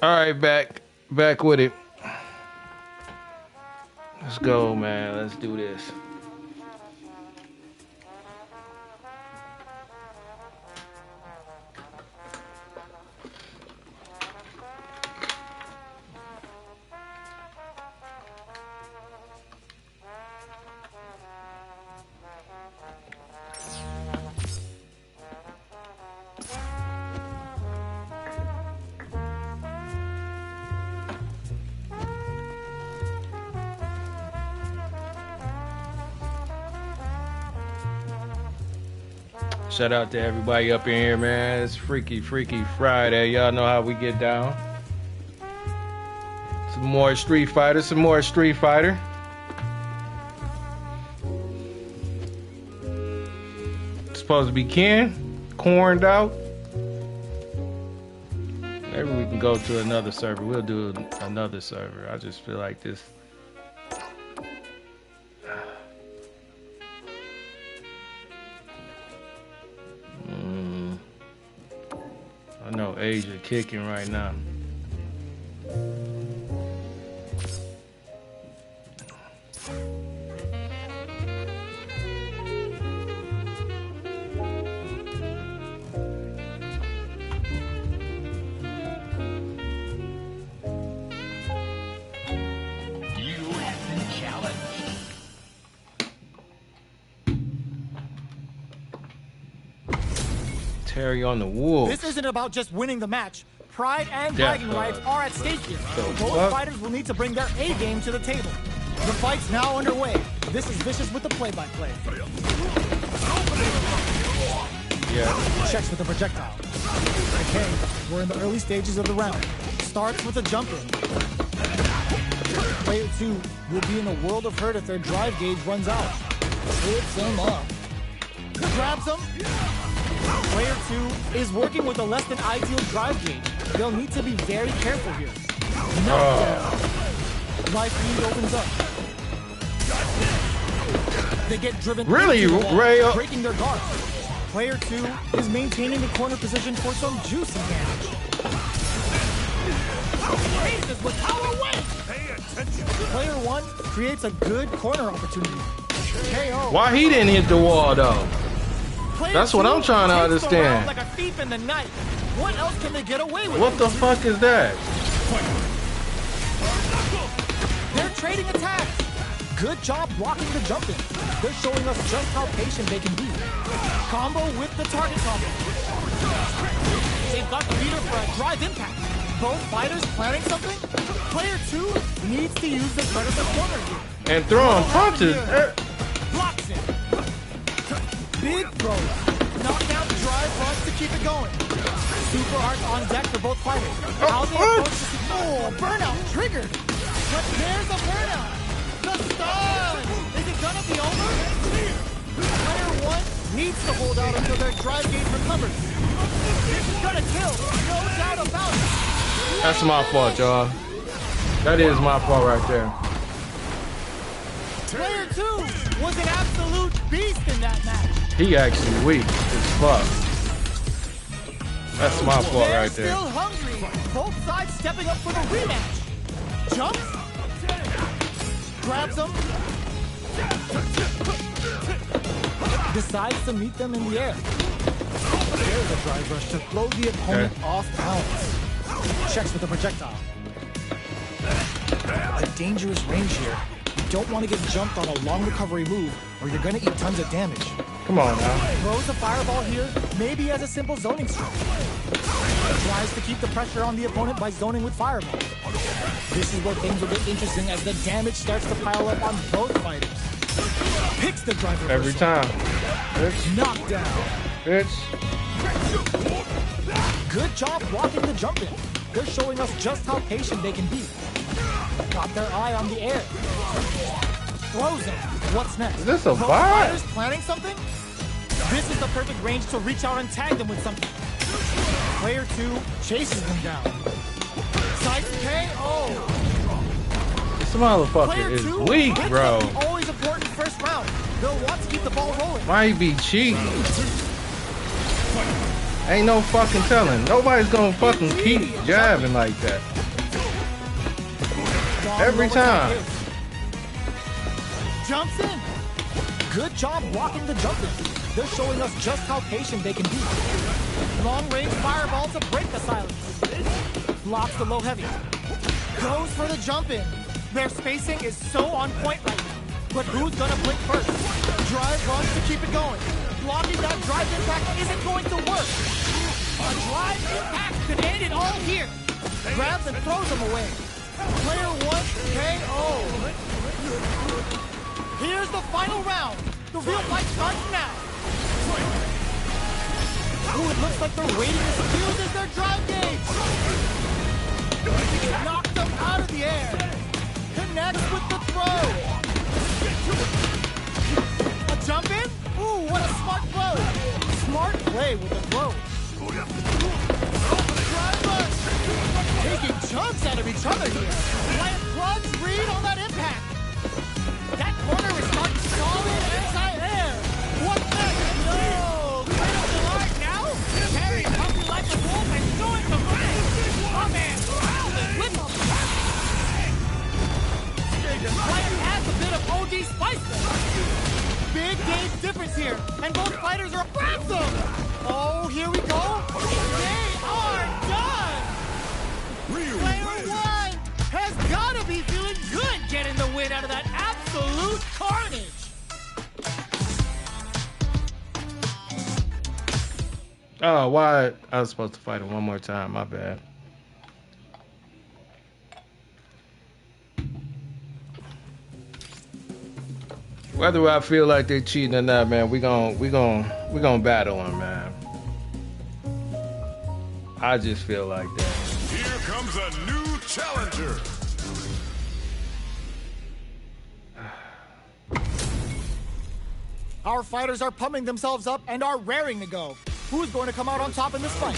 All right, back with it. Let's go, man. Let's do this. Shout out to everybody up in here, man. It's Freaky Friday. Y'all know how we get down. Some more Street Fighter. It's supposed to be corned out. Maybe we can go to another server. We'll do another server. I just feel like this. I know Asia kicking right now. Terry on the wolves. This isn't about just winning the match. Pride and bragging rights are at stake here. Both fighters will need to bring their A game to the table. The fight's now underway. This is Vicious with the play-by-play. Yeah. Checks with the projectile. Okay, we're in the early stages of the round. Starts with a jump in. Player 2 will be in a world of hurt if their drive gauge runs out. Hits him up. Grabs him. Player 2 is working with a less than ideal drive gauge. They'll need to be very careful here. Knockdown. Life lead opens up. They get driven really, into the wall, Ray? breaking their guard. Player 2 is maintaining the corner position for some juicy damage. Faces with power win. Pay attention. Player 1 creates a good corner opportunity. KO. Why he didn't hit the wall though? Player That's what 2 I'm trying to takes the round understand. like a thief in the night. What else can they get away with? What the fuck is that? They're trading attacks. Good job blocking the jumping. They're showing us just how patient they can be. Combo with the target combo. They've got the leader for a drive impact. Both fighters planning something? Player 2 needs to use the predator corner here. And throwing punches. Blocks it. Big throw. Knockdown drive runs to keep it going. Super arts on deck for both fighters. How they approach this? Oh, burnout triggered. But there's a burnout. The stun. Is it gonna be over? Player 1 needs to hold out until their drive gauge recovers. This is gonna kill. No doubt about it. That's my fault, y'all. That is my fault right there. Player 2 was an absolute beast in that match. He actually weak as fuck. That's my fault right there. They're still hungry. Both sides stepping up for the rematch. Jumps. Grabs them. Decides to meet them in the air. There's a drive rush to throw the opponent off balance. Checks with the projectile. A dangerous range here. You don't want to get jumped on a long recovery move, or you're going to eat tons of damage. Come on now. Throws a fireball here, maybe as a simple zoning strike. Tries to keep the pressure on the opponent by zoning with fireball. This is where things will get interesting as the damage starts to pile up on both fighters. Picks the driver Every time. Bitch. Knockdown. Bitch. Good job blocking the jump in. They're showing us just how patient they can be. Got their eye on the air. Throws him. What's next? Is this a Both bot? fighters planning something? This is the perfect range to reach out and tag them with something. Player 2 chases them down. Sides KO. This motherfucker Player is 2 weak, hits bro. up the always important first round. They'll want to keep the ball rolling. Why he be cheating? Ain't no fucking telling. Nobody's gonna fucking keep jabbing like that. Strong Every lower tap time. hits. Jumps in. Good job blocking the jump in. They're showing us just how patient they can be. Long range fireball to break the silence. Blocks the low heavy. Goes for the jump in. Their spacing is so on point right now. But who's gonna blink first? Drive runs to keep it going. Blocking that drive impact isn't going to work. A drive impact could end it all here. Grabs and throws him away. Player 1 KO. Here's the final round. The real fight starts now. Ooh, it looks like they're waiting to use their drive gauge. Knocked them out of the air. Connects with the throw. A jump in? Ooh, what a smart throw. Smart play with the throw. Drive rush. Taking chunks out of each other here. Plant plugs read on that impact. That corner is starting solid anti-air. What next? No! Cradle to heart now? Carry puppy like a wolf and doing the right. Oh man, growling with him. Player has a bit of OD spice there. Big gauge difference here, and both fighters are awesome. Oh, here we go. They are done. Player 1 has got to be feeling good getting the win out of that absolute carnage. Oh, why? I was supposed to fight him one more time. My bad. Whether I feel like they're cheating or not, man, we gon' battle him, man. I just feel like that. Here comes a new challenger. Our fighters are pumping themselves up and are raring to go. Who's going to come out on top in this fight?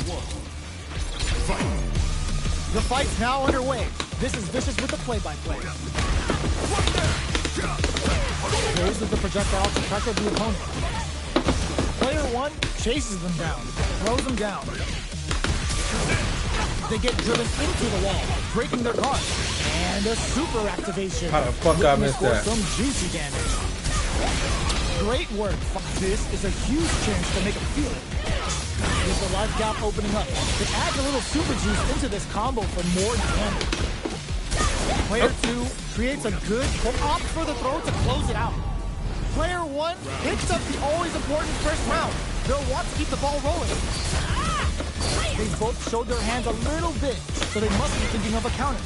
The fight's now underway. This is Vicious with the play-by-play. Raises the projectile to pressure the opponent. Player 1 chases them down, throws them down. They get driven into the wall, breaking their guard. And a super activation. How the fuck I missed that? Some juicy damage. Great work. This is a huge chance to make him feel it. With the life gap opening up, it adds a little super juice into this combo for more damage. Player 2 creates a good but opts for the throw to close it out. Player 1 picks up the always important first round. They'll want to keep the ball rolling. They both showed their hands a little bit, so they must be thinking of a counter.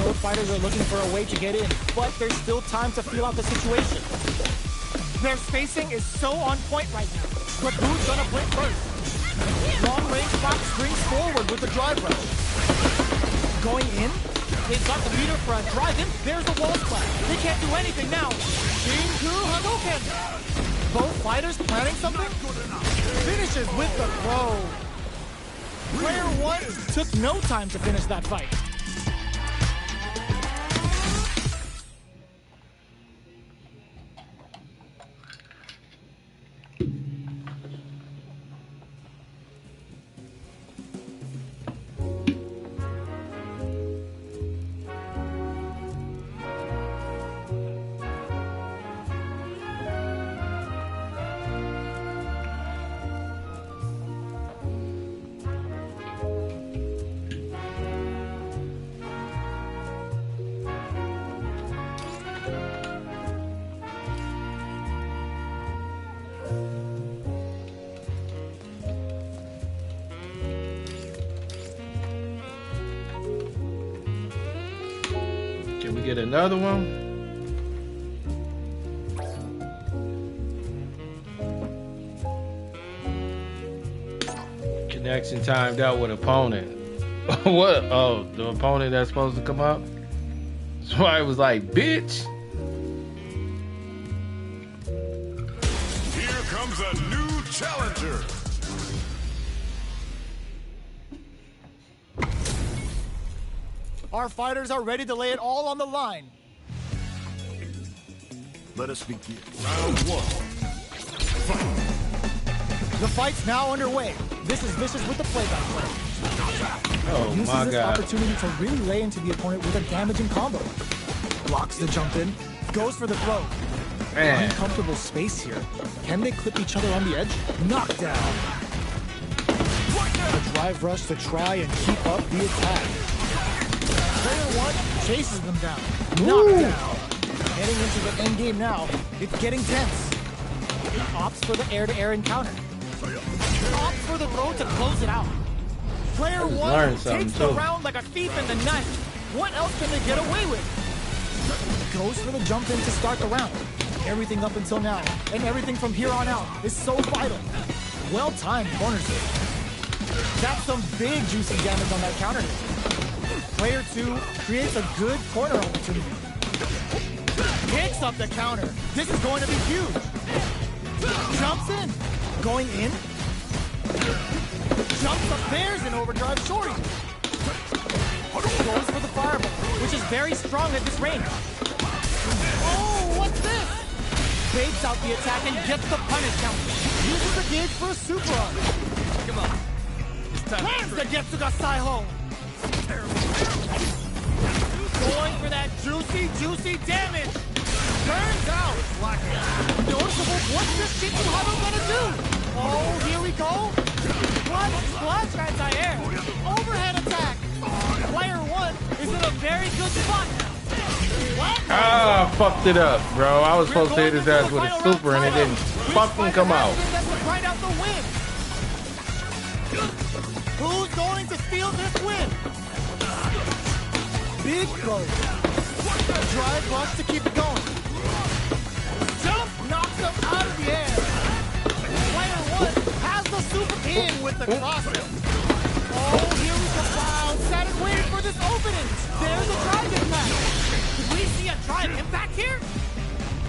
Both fighters are looking for a way to get in, but there's still time to feel out the situation. Their spacing is so on point right now, but who's gonna blink first? Long range box springs forward with the drive rush. Going in, they've got the meter for a drive in. There's the wall splash. They can't do anything now. Shinku Hadouken. Both fighters planning something? Finishes with the throw. Player 1 took no time to finish that fight. Can we get another one? Connection timed out with opponent. What? Oh, the opponent that's supposed to come up? So I was like, bitch. Here comes a new challenger. Our fighters are ready to lay it all on the line. Let us begin. Round 1. Fight. The fight's now underway. This is Vicious with the play-by-play. Oh Uses my this God. opportunity to really lay into the opponent with a damaging combo. Blocks the jump in, goes for the throw. Man. Uncomfortable space here. Can they clip each other on the edge? Knockdown. A drive rush to try and keep up the attack. Player one chases them down. Knockdown. Heading into the end game now. It's getting tense. Opts for the air-to-air encounter. Opts for the throw to close it out. Player one takes the round like a thief in the night. What else can they get away with? Goes for the jump in to start the round. Everything up until now, and everything from here on out, is so vital. Well-timed corners hit. That's some big juicy damage on that counter hit. Player two creates a good corner opportunity. Picks up the counter. This is going to be huge. Jumps in. Going in. Jumps up there's an overdrive shorty. Goes for the fireball, which is very strong at this range. Oh, what's this? Baits out the attack and gets the punish count. Uses the gauge for a super arm. Come on. Lands the Getsuga Saiho. Going for that juicy damage. Turns out. Noticeable. What's this Shinju Hado gonna do? Oh, here we go. Splash anti-air. Overhead attack. Player one is in a very good spot now. What? Ah, fucked it up, bro. I was supposed to hit his ass with a super and it didn't fucking come out. Right out the win. Who's going to steal this win? Big throw. Drive rush to keep it going. Jump knocks him out of the air. Player one has the super in with the crosser. Oh, here we go. Wow, sat and waited for this opening. There's a drive impact. Did we see a drive impact here?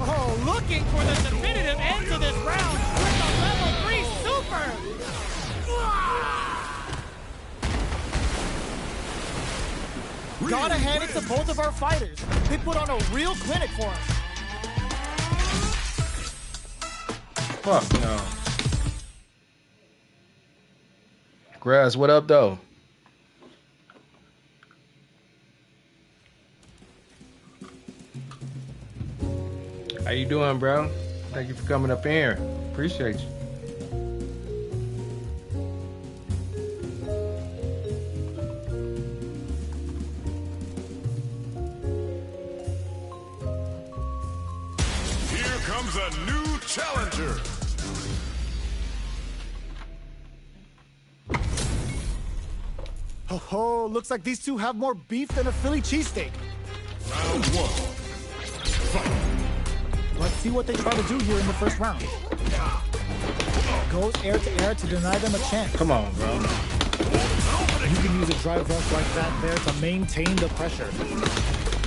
Oh, looking for the definitive end to this round with the level 3 super. Gotta hand it to both of our fighters. They put on a real clinic for us. Fuck no. Grass, what up though? How you doing, bro? Thank you for coming up in here. Appreciate you. Here comes a new challenger. Oh, looks like these two have more beef than a Philly cheesesteak. Round one. Let's see what they try to do here in the first round. Goes air to air to deny them a chance. Come on, bro. You can use a drive rush like that there to maintain the pressure.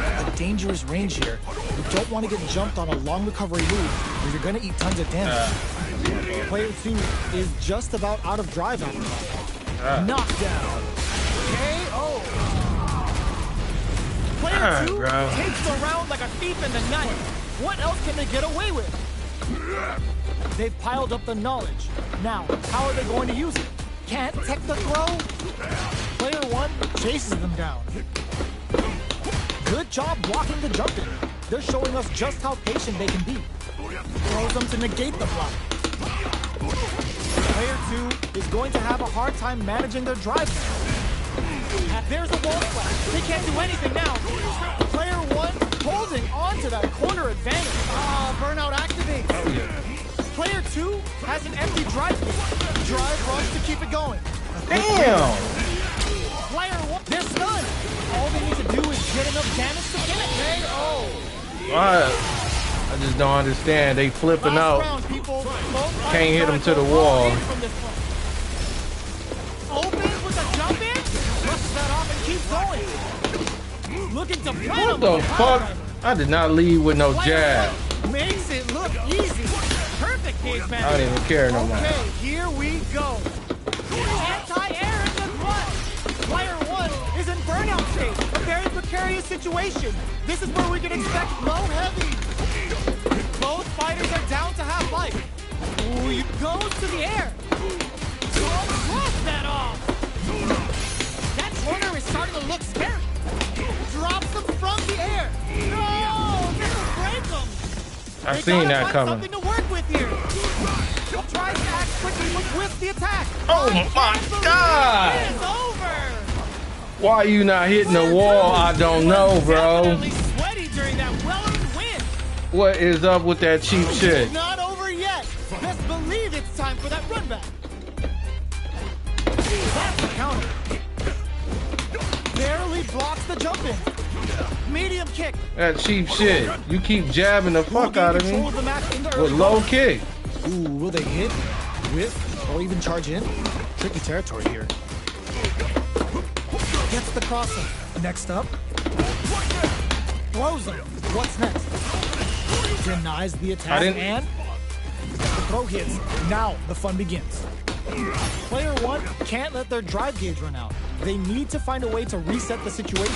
A dangerous range here. You don't want to get jumped on a long recovery move, or you're going to eat tons of damage. Player 2 is just about out of drive after that. Knockdown. KO. Player 2 takes the round like a thief in the night. What else can they get away with? They've piled up the knowledge. Now, how are they going to use it? Can't tech the throw? Player 1 chases them down. Good job blocking the jump in. They're showing us just how patient they can be. Throws them to negate the block. Player 2 is going to have a hard time managing their drive. There's a wall splash. They can't do anything now. Player 1 holding on to that corner advantage. Ah, burnout activates. Player 2 has an empty drive. Drive rush to keep it going. Damn! Player 1, they're stunned. All they need to do is get enough damage to pin it. KO. What? I just don't understand. They flipping out. Round, people. Can't hit them to the wall. Opens with a jump in. Rushes that off and keeps going. Looking to plan What the fuck? I did not lead with no jab. Makes it look easy. Perfect gauge man. I don't even care no more. Okay, here we go. Anti-air in the clutch. Player 1 is in burnout state. A very precarious situation. This is where we can expect low heavy. Both fighters are down to half life. Ooh, he goes to the air. Cross that off. That's look scary. Drops them from the air. No! This will break them. I seen that coming. Something to work with here. Tries to act quickly, but whiffs the attack. Oh my God! It is over. Why are you not hitting the wall? I don't know, bro. Definitely sweaty during that well-earned win. What is up with that cheap shit? It's not over yet. Best believe it's time for that run back. That's the counter. Barely blocks the jump in. Medium kick. That cheap shit. You keep jabbing the fuck out of me with low kick. Ooh, will they hit, whiff, or even charge in? Tricky territory here. Gets the crosser. Next up. Throws him. What's next? Denies the attack and the throw hits. Now the fun begins. Player one can't let their drive gauge run out. They need to find a way to reset the situation.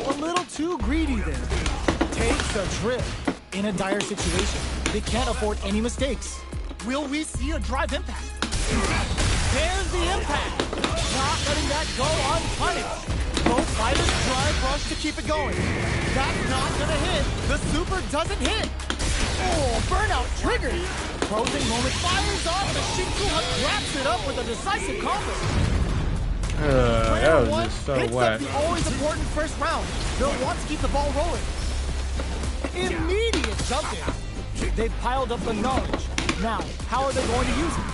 A little too greedy there. Takes a trip. In a dire situation, they can't afford any mistakes. Will we see a drive impact? There's the impact. Not letting that go unpunished. Both fighters drive rush to keep it going. That's not gonna hit. The super doesn't hit. Oh, burnout triggered. Closing moment fires off. The Shinku wraps it up with a decisive combo. That was just so whack. The always important first round. They'll want to keep the ball rolling. Immediate jump in. They've piled up the knowledge. Now, how are they going to use it?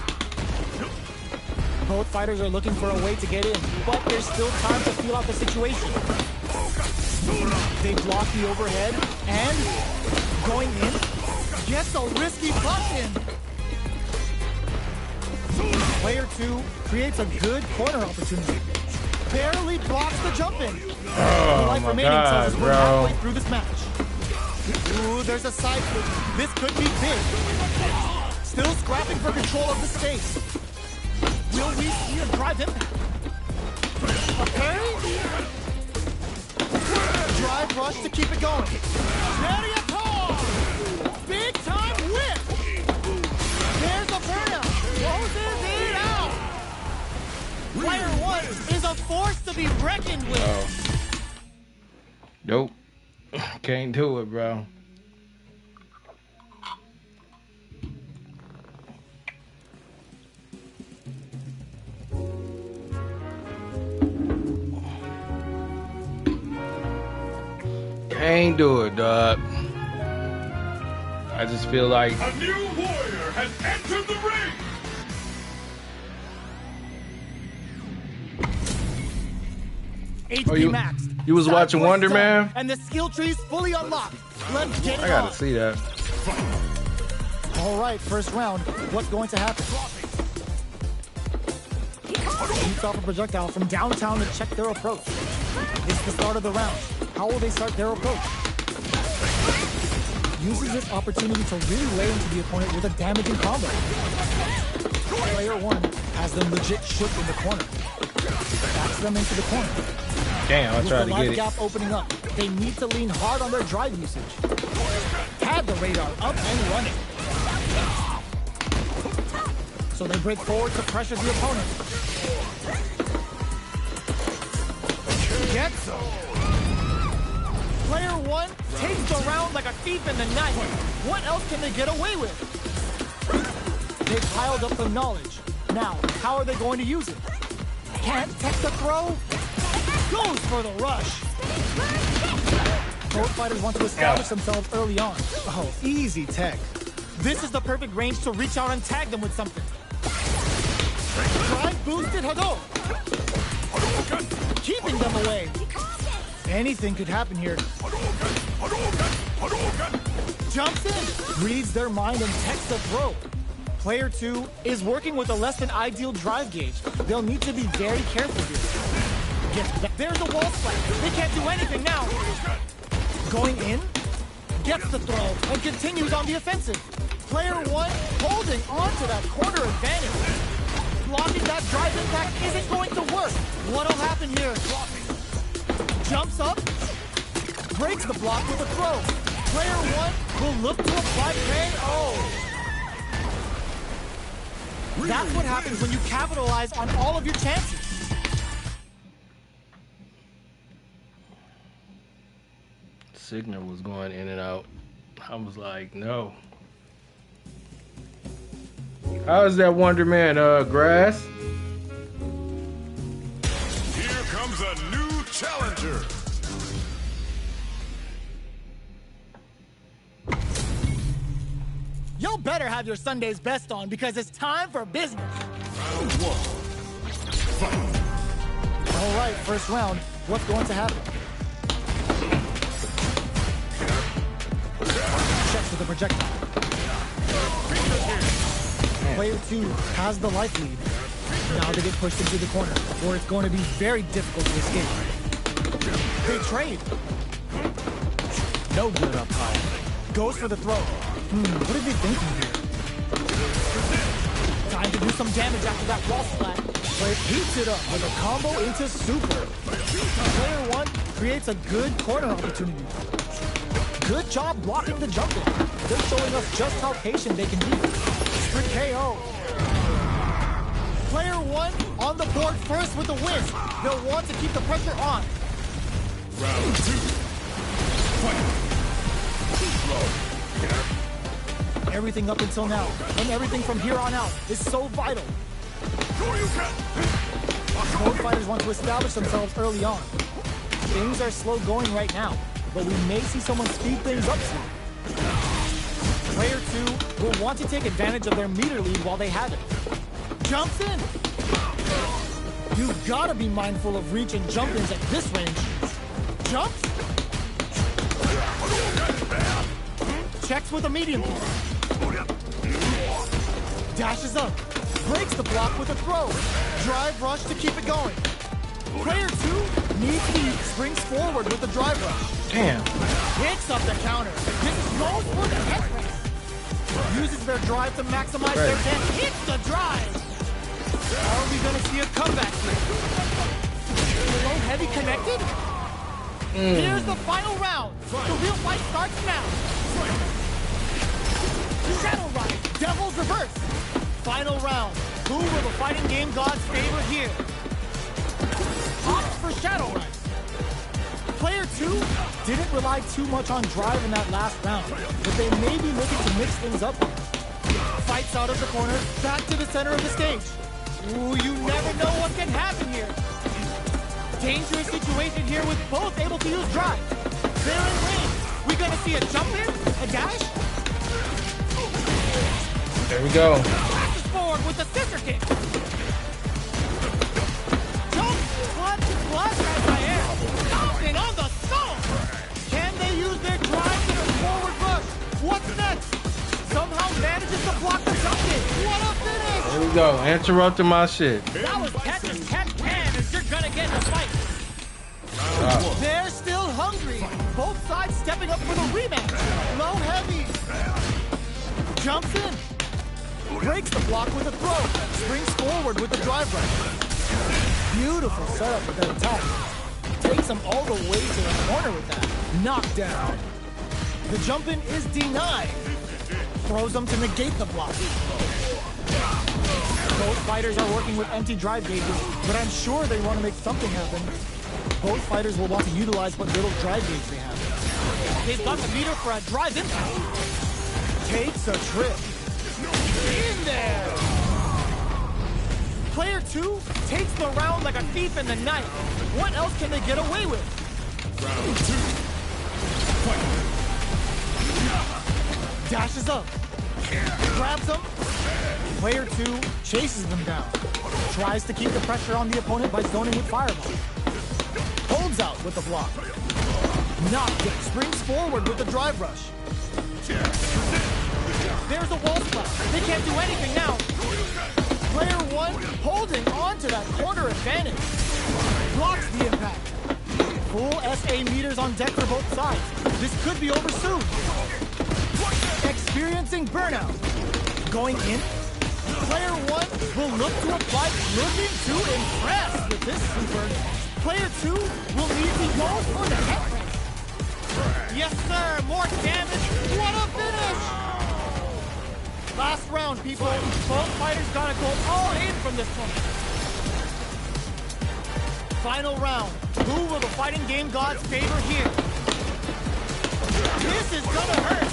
Both fighters are looking for a way to get in, but there's still time to feel out the situation. They block the overhead and going in gets a risky butt in. Player two creates a good corner opportunity. Barely blocks the jump in. Oh Life my remaining tells God, us we're bro. halfway through this match. Ooh, there's a side kick. This could be big. Still scrapping for control of the space. Will we see a drive impact? A parry? Drive rush to keep it going. Terriator! Big time whip! There's a burnout. Closes it out. Player one is a force to be reckoned with. Oh. Nope. Can't do it, bro. Can't do it, dog. I just feel like A new warrior has entered the ring. HP maxed. you was watching Side Wonder force Man? done, and the skill tree's fully unlocked. Let's get it I gotta on. see that. All right, first round. What's going to happen? Shoots off a projectile from downtown to check their approach. It's the start of the round. How will they start their approach? Uses this opportunity to really lay into the opponent with a damaging combo. Player one has them legit shook in the corner. Backs them into the corner. Damn, I With tried the to life get it. gap opening up, they need to lean hard on their drive usage. Had the radar up and running. So they break forward to pressure the opponent. Gets him. Player one takes the round like a thief in the night. What else can they get away with? They've piled up the knowledge. Now, how are they going to use it? Can't tech the throw? Goes for the rush. Both fighters want to establish themselves early on. Oh, easy tech. This is the perfect range to reach out and tag them with something. Drive boosted Hadouken. Keeping them away. Anything could happen here. Jumps in, reads their mind and techs the throw. Player two is working with a less than ideal drive gauge. They'll need to be very careful here. There's a wall splash. They can't do anything now. Going in, gets the throw, and continues on the offensive. Player one holding on to that corner advantage. Blocking that drive impact isn't going to work. What'll happen here? Jumps up, breaks the block with a throw. Player one will look to apply KO. That's what happens when you capitalize on all of your chances. signal was going in and out. I was like, no. How is that Wonder Man, grass? Here comes a new challenger. Y'all better have your Sunday's best on because it's time for business. Round one. Fight. All right, first round. What's going to happen? Checks with the projectile. Player 2 has the life lead. Now they get pushed into the corner, or it's going to be very difficult to escape. They trade. No good up high. Goes for the throw. What is he thinking here? Time to do some damage after that wall splat. Player heats it up with a combo into super. Player 1 creates a good corner opportunity. Good job blocking the jump in. They're showing us just how patient they can be. For KO. Player 1 on the board first with the win. They'll want to keep the pressure on. Round 2. Fight. Everything up until now, and everything from here on out, is so vital. Both fighters want to establish themselves early on. Things are slow going right now, but we may see someone speed things up soon. Player 2 will want to take advantage of their meter lead while they have it. Jumps in! You've got to be mindful of reach and jump-ins at this range. Jumps! Checks with a medium kick. Dashes up. Breaks the block with a throw. Drive rush to keep it going. Player 2 needs speed, springs forward with the drive rush. Damn. Picks up the counter. This is goes for the head press. Uses their drive to maximize their damage. Hits the drive. Are we going to see a comeback here? Low heavy connected? Here's the final round. The real fight starts now. Shadow Ride, Devil's Reverse. Final round. Who will the fighting game gods favor here? Opts for Shadow Ride. Player 2 didn't rely too much on drive in that last round, but they may be looking to mix things up. Fights out of the corner, back to the center of the stage. Ooh, you never know what can happen here. Dangerous situation here with both able to use drive. They're in range. We gonna see a jump in? A dash? There we go. Flashes forward with a scissor kick. Jump, plus as I am. Stomping on the stone. Can they use their drive in a forward rush? What's next? Somehow manages to block the jump in. What a finish! There we go. Interrupting my shit. That was catch as catch can as you're gonna get in a fight. They're still hungry. Both sides stepping up for the rematch. Low heavy. Jumps in. Breaks the block with a throw. Springs forward with the drive rush. Beautiful setup with that attack. Takes him all the way to the corner with that. Knockdown. The jump in is denied. Throws him to negate the block. Both fighters are working with empty drive gauges, but I'm sure they want to make something happen. Both fighters will want to utilize what little drive gauge they have. They've got the meter for a drive impact. Takes a trip. In there! Player 2 takes the round like a thief in the night. What else can they get away with? Round 2. Fight. Dashes up. Grabs him. Player 2 chases them down. Tries to keep the pressure on the opponent by zoning with fireball. Holds out with the block. Knocked it. Springs forward with the drive rush. There's a wall splat. They can't do anything now. Player 1 holding on to that corner advantage. Blocks the impact. Full SA meters on deck for both sides. This could be over soon. Experiencing burnout. Going in. Player 1 will look to apply, looking to impress with this super. Player 2 will need to go for the head press. Yes, sir. More damage. What a finish! Last round, people. Both fighters gotta go all in from this one. Final round. Who will the fighting game gods favor here? This is gonna hurt.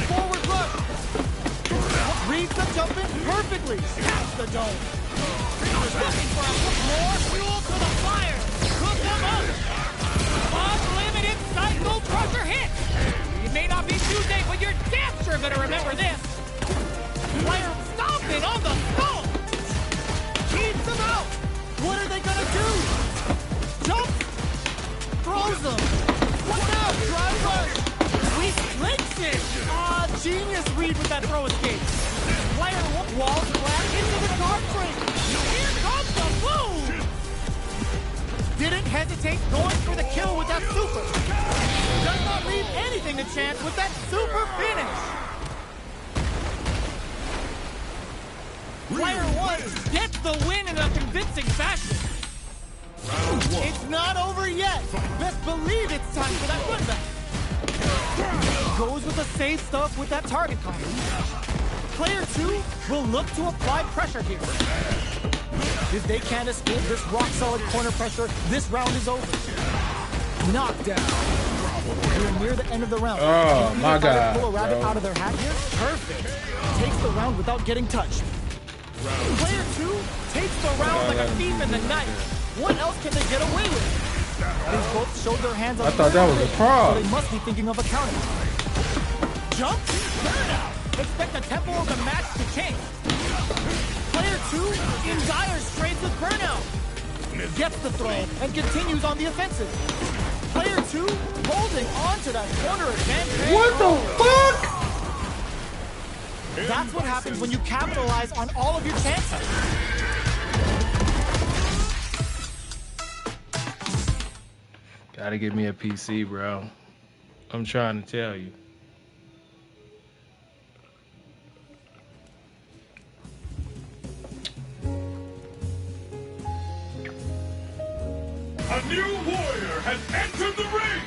Forward rush. Reads the jump in perfectly. Taps the dome. Looking for more fuel to the fire. Cook them up. Unlimited cycle crusher hit. It may not be Tuesday, but you're damn sure gonna remember this. Player stomping on the skull. Keeps them out. What are they gonna do? Jump. Throws them. What now? Drive rush. We links it. Genius read with that throw escape. Player Wall flat into the guard frame. Here comes the boom. Didn't hesitate going for the kill with that super. Does not leave anything to chance with that super finish. Player 1 gets the win in a convincing fashion. It's not over yet. Best believe it's time for that run back. Goes with the safe stuff with that target combo. Player 2 will look to apply pressure here. If they can't escape this rock-solid corner pressure, this round is over. Knockdown. We're near the end of the round. Oh, my God, Pull a rabbit bro. out of their hat here. Perfect. Takes the round without getting touched. Player 2 takes the round like a thief in the night. What else can they get away with? They both showed their hands on I thought that was a so frog. they must be thinking of a counter. Jump. Burnout. Expect the tempo of the match to change. Player 2 in dire straits with Burnout. Gets the throw and continues on the offensive. Player 2 holding on to that corner advantage. What the fuck? That's what happens when you capitalize on all of your chances. Gotta get me a PC, bro. I'm trying to tell you. A new warrior has entered the ring!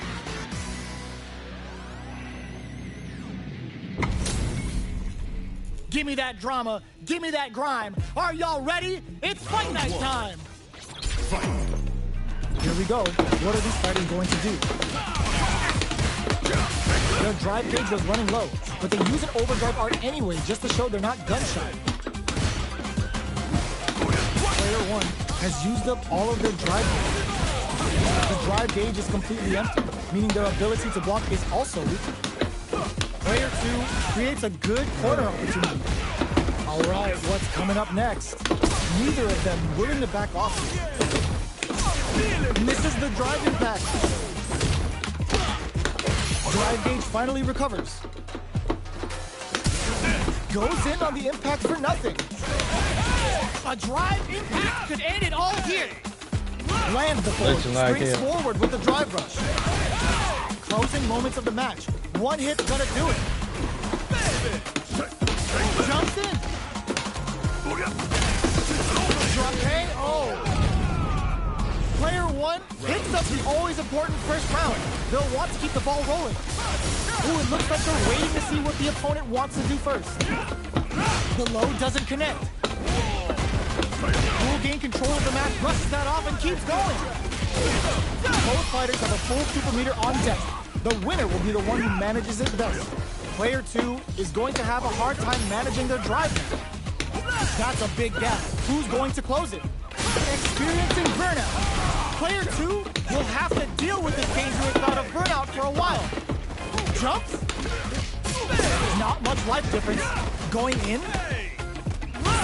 Give me that drama. Give me that grime. Are y'all ready? It's fight night time. Here we go. What are these fighters going to do? Their drive gauge was running low, but they use an overdrive art anyway just to show they're not gun shy. Player 1 has used up all of their drive gauge. The drive gauge is completely empty, meaning their ability to block is also weak. Player 2 creates a good corner opportunity. All right, what's coming up next? Neither of them willing to back off. Misses the drive impact. Drive gauge finally recovers. Goes in on the impact for nothing. A drive impact could end it all here. Lands the forward, Looking like springs it. forward with the drive rush. Closing moments of the match. One hit's gonna do it. Jumps in. Drop K. Oh. Player 1 picks up the always important first round. They'll want to keep the ball rolling. Ooh, it looks like they're waiting to see what the opponent wants to do first. The low doesn't connect. Will gain control of the match, brushes that off, and keeps going. Both fighters have a full super meter on deck. The winner will be the one who manages it best. Player 2 is going to have a hard time managing their drive. That's a big gap. Who's going to close it? Experiencing burnout. Player 2 will have to deal with this dangerous bout of burnout for a while. Jumps. Not much life difference. Going in.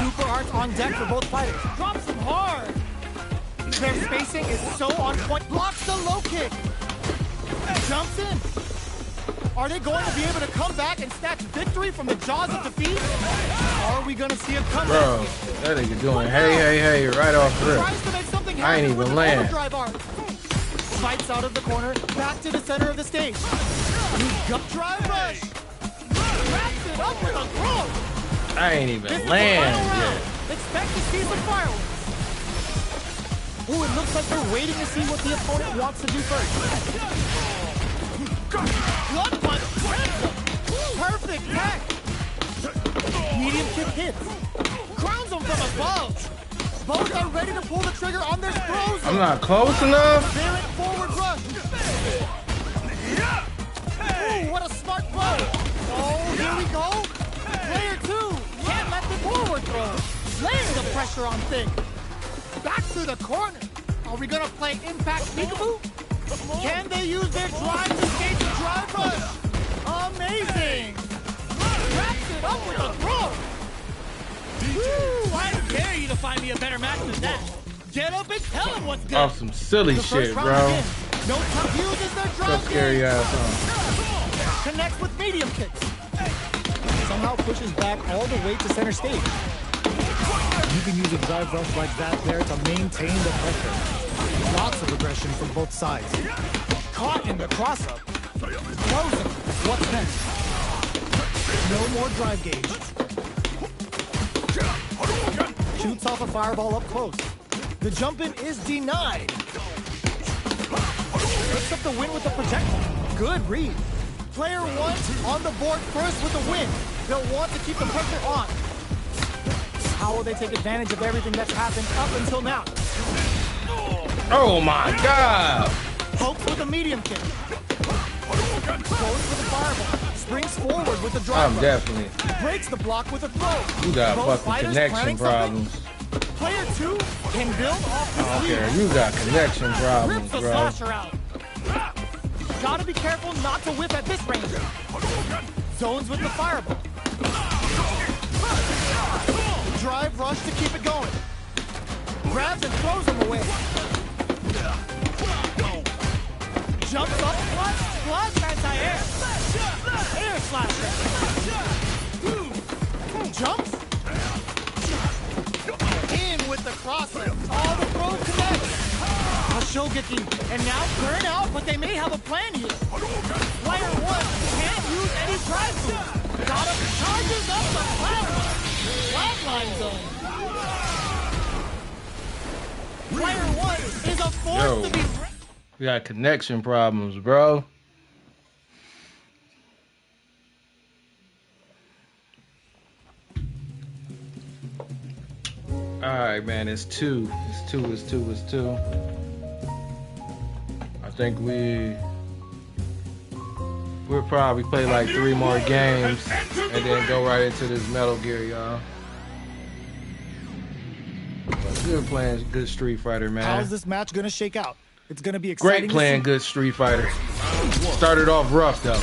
Super arts on deck for both fighters. Drops him hard. Their spacing is so on point. Blocks the low kick. Jumps in. Are they going to be able to come back and snatch victory from the jaws of defeat? Are we going to see a comeback? Bro, that nigga doing hey right off the rip. Tries to make something I ain't happen with even an land. overdrive arc. Fights out of the corner, back to the center of the stage. Gut drive rush. Wraps it up with a throw. I ain't even This is the land final round. yet. Expect to see some fireworks. Ooh, it looks like they're waiting to see what the opponent wants to do first. Blood punch. Perfect pack. Medium kick hits. Crowns them from above. Both are ready to pull the trigger on their throws. I'm not close enough. Barrett forward rush. Ooh, what a throw. Laying the pressure on Thick. Back to the corner. Are we gonna play Impact Peekaboo? Can they use their drive to escape the drive rush? Amazing! Wraps it up with a throw. Woo, I dare you to find me a better match than that. Get up and tell him what's good. Off some silly The shit, first round bro. begins. No Tuck uses their So drive scary kick. ass on. Connects with medium kicks. Somehow pushes back all the way to center stage. You can use a drive rush like that there to maintain the pressure. Lots of aggression from both sides. Caught in the cross-up. Frozen. What's next? No more drive gauge. Shoots off a fireball up close. The jump in is denied. Picks up the win with the projectile. Good read. Player one on the board first with the win. They'll want to keep the pressure on. How will they take advantage of everything that's happened up until now? Oh my god! Pokes with a medium kick. Goes with a fireball. Springs forward with the drive. I'm definitely. Breaks the block with a throw. You got Both fucking fighters connection planning something. problems. Player two can build off I his don't lead. care. You got connection problems, Rips the bro. slasher out. Gotta be careful not to whip at this range. Zones with the fireball. Drive rush to keep it going. Grabs and throws him away. Jumps up, plus anti-air. Air slasher. Jumps. In with the crosser. All the throws connect. A Shogeki. And now burn out, but they may have a plan here. Player one can't use any drive move. Got him. Charges up the flatline. Flatline zone. Player one is a force Yo. to be... You got connection problems, bro. Alright, man, it's two. It's two. I think we'll probably play like 3 more games and then go right into this Metal Gear, y'all. Good playing, good Street Fighter, man. How's this match gonna shake out? It's gonna be exciting. Great playing, good Street Fighter. Started off rough though.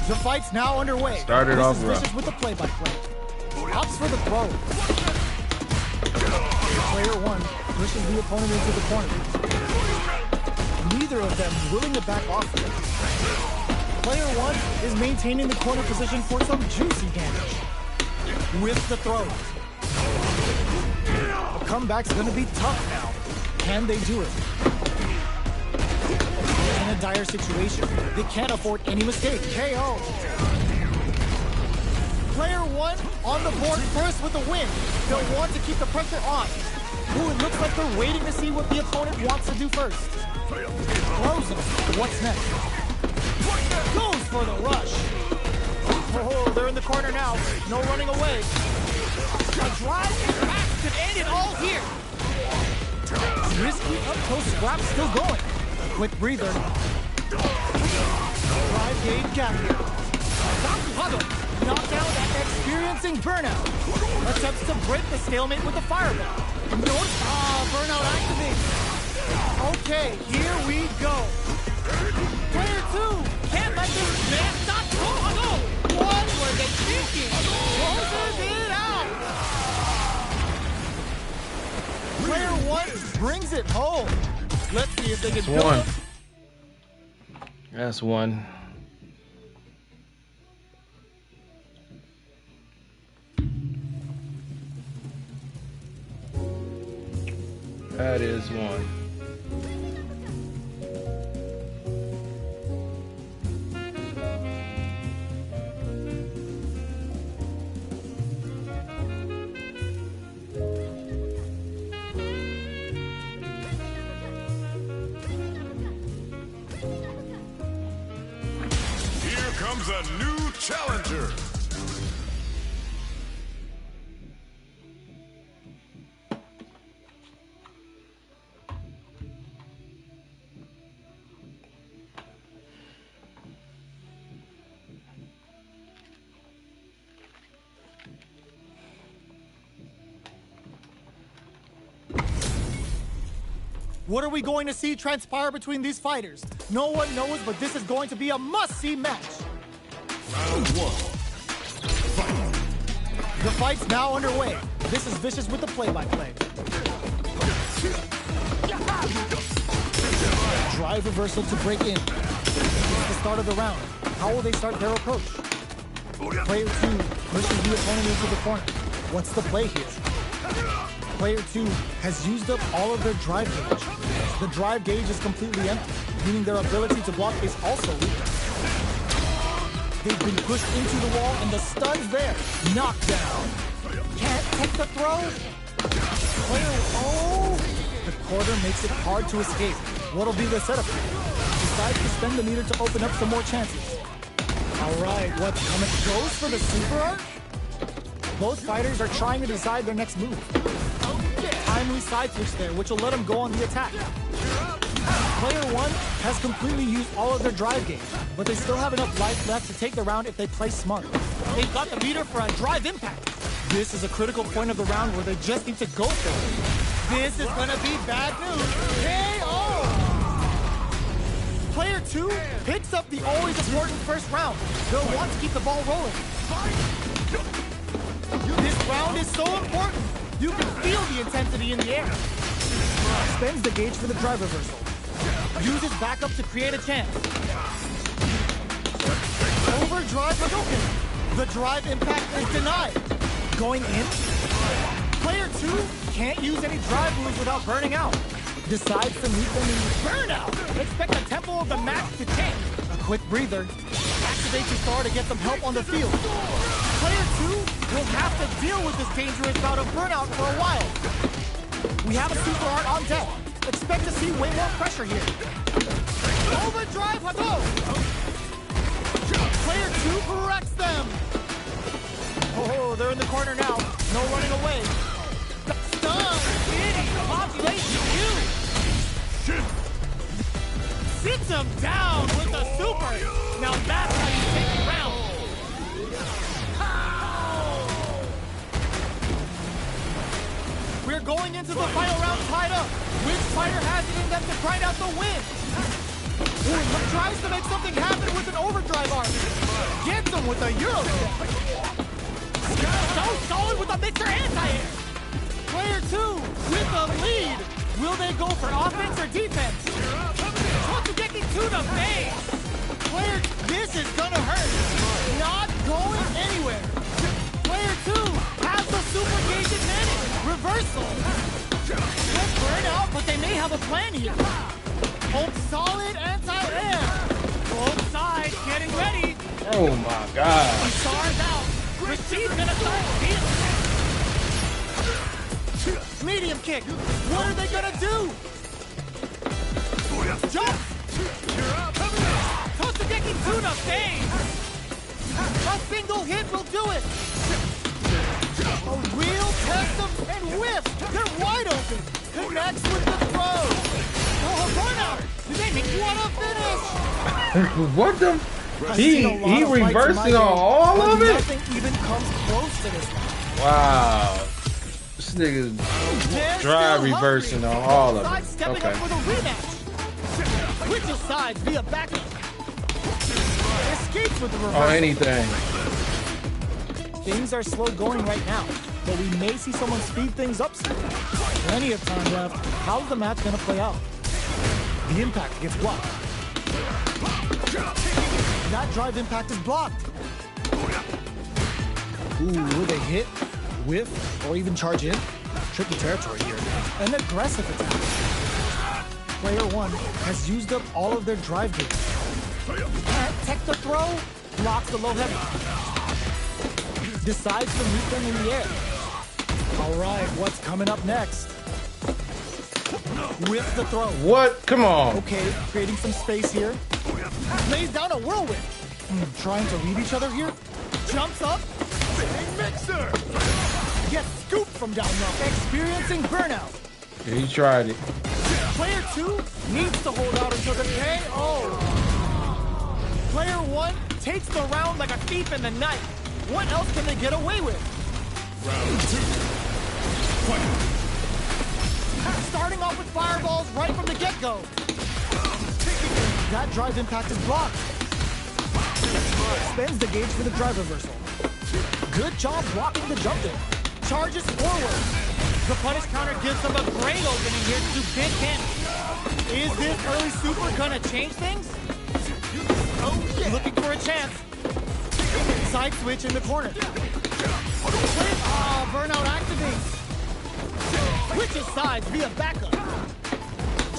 The fight's now underway. Started This off is rough. Vicious with the play-by-play. Opts for the throw. Player one pushes the opponent into the corner. Neither of them willing to back off here. Player one is maintaining the corner position for some juicy damage. With the throw. The comeback's gonna be tough now. Can they do it? They're in a dire situation. They can't afford any mistake. KO. Player one on the board first with the win. They'll want to keep the pressure on. Ooh, it looks like they're waiting to see what the opponent wants to do first. Throws him. What's next? Goes for the rush. Oh, they're in the corner now. No running away. A drive and back could end it all here. Risky up-close scrap still going. Quick breather. Drive gauge gap here. Huggle. Knocked out after experiencing burnout. Attempts to break the stalemate with the fireball. Burnout activates. Okay, here we go. Player two can't let this man stop. What were they thinking? Closes it out. Player one brings it home. Let's see if they can build One. up. That's one. That is one. Here comes a new challenger. What are we going to see transpire between these fighters? No one knows, but this is going to be a must-see match. Round 1. Fight. The fight's now underway. This is Vicious with the play-by-play. Drive reversal to break in. It's the start of the round. How will they start their approach? Player 2 pushes the opponent into the corner. What's the play here? Player 2 has used up all of their drive gauge. The drive gauge is completely empty, meaning their ability to block is also weak. They've been pushed into the wall and the stun's there. Knockdown. Can't take the throw. Player, oh! The quarter makes it hard to escape. What'll be the setup here? Decides to spend the meter to open up some more chances. All right, what's coming? Goes for the super arc? Both fighters are trying to decide their next move. Timely side switch there, which will let them go on the attack. Player 1 has completely used all of their drive gauge, but they still have enough life left to take the round if they play smart. They've got the meter for a drive impact. This is a critical point of the round where they just need to go for it. This is gonna be bad news. KO! Player 2 picks up the always important first round. They'll want to keep the ball rolling. This round is so important. You can feel the intensity in the air. Spends the gauge for the drive reversal. Uses backup to create a chance. Overdrive Hadouken. The drive impact is denied. Going in. Player 2 can't use any drive moves without burning out. Decides to meet them in burnout. Expect the tempo of the match to change. A quick breather. Activate your star to get some help on the field. Player 2 will have to deal with this dangerous bout of burnout for a while. We have a super art on deck. Expect to see way more pressure here. Overdrive Hadouken! Player 2 corrects them. Oh, they're in the corner now. No running away. Stun! Hitting population huge! Sits him down with the super! Now that's how you take the round! We're going into the final round tied up. Which fighter has it in them to grind out the win? Ooh, tries to make something happen with an overdrive arc. Gets him with a Euro step. So solid with a mixer anti-air. Player 2 with the lead. Will they go for offense or defense? Totsugeki to the face. Player, this is gonna hurt. Not going anywhere. Player 2 has the super gauge advantage. Reversal. Let's burn out, but they may have a plan here. Hold solid anti-air. Both sides getting ready. Oh my God. He stars out. Rashid's gonna start stealing. Medium kick. What are they gonna do? Jump. Totsugeki to the face. A single hit will do it. A real test of and whiff. They're wide open. Connects with the throw. Oh, burnout. What a finish. What the? He reversing on all of it? Nothing even comes close to this one. Wow. This nigga drive reversing on all of it. Stepping up for the rematch. Switches sides via backup. Escapes with the reversal. On anything. Things are slow going right now, but we may see someone speed things up soon. Plenty of time left. How's the match gonna play out? The impact gets blocked. That drive impact is blocked. Ooh, will they hit, whiff, or even charge in? Tricky territory here. An aggressive attack. Player 1 has used up all of their drive gauge. Can't tech the throw, blocks the low heavy. Decides to meet them in the air. All right, what's coming up next? Whiff the throw. What? Come on. Okay, creating some space here. Lays down a whirlwind. Trying to read each other here. Jumps up. Mixer. Gets scooped from down low. Experiencing burnout. Yeah, he tried it. Player 2 needs to hold out until the KO. Player 1 takes the round like a thief in the night. What else can they get away with? Round 2. Fight. Starting off with fireballs right from the get-go. That drive impact is blocked. Spends the gauge for the drive reversal. Good job blocking the jump in. Charges forward. The punish counter gives them a great opening here to do big damage. Is this early super gonna change things? Oh, yeah. Looking for a chance. Side switch in the corner. Burnout activates. Switches sides via backup.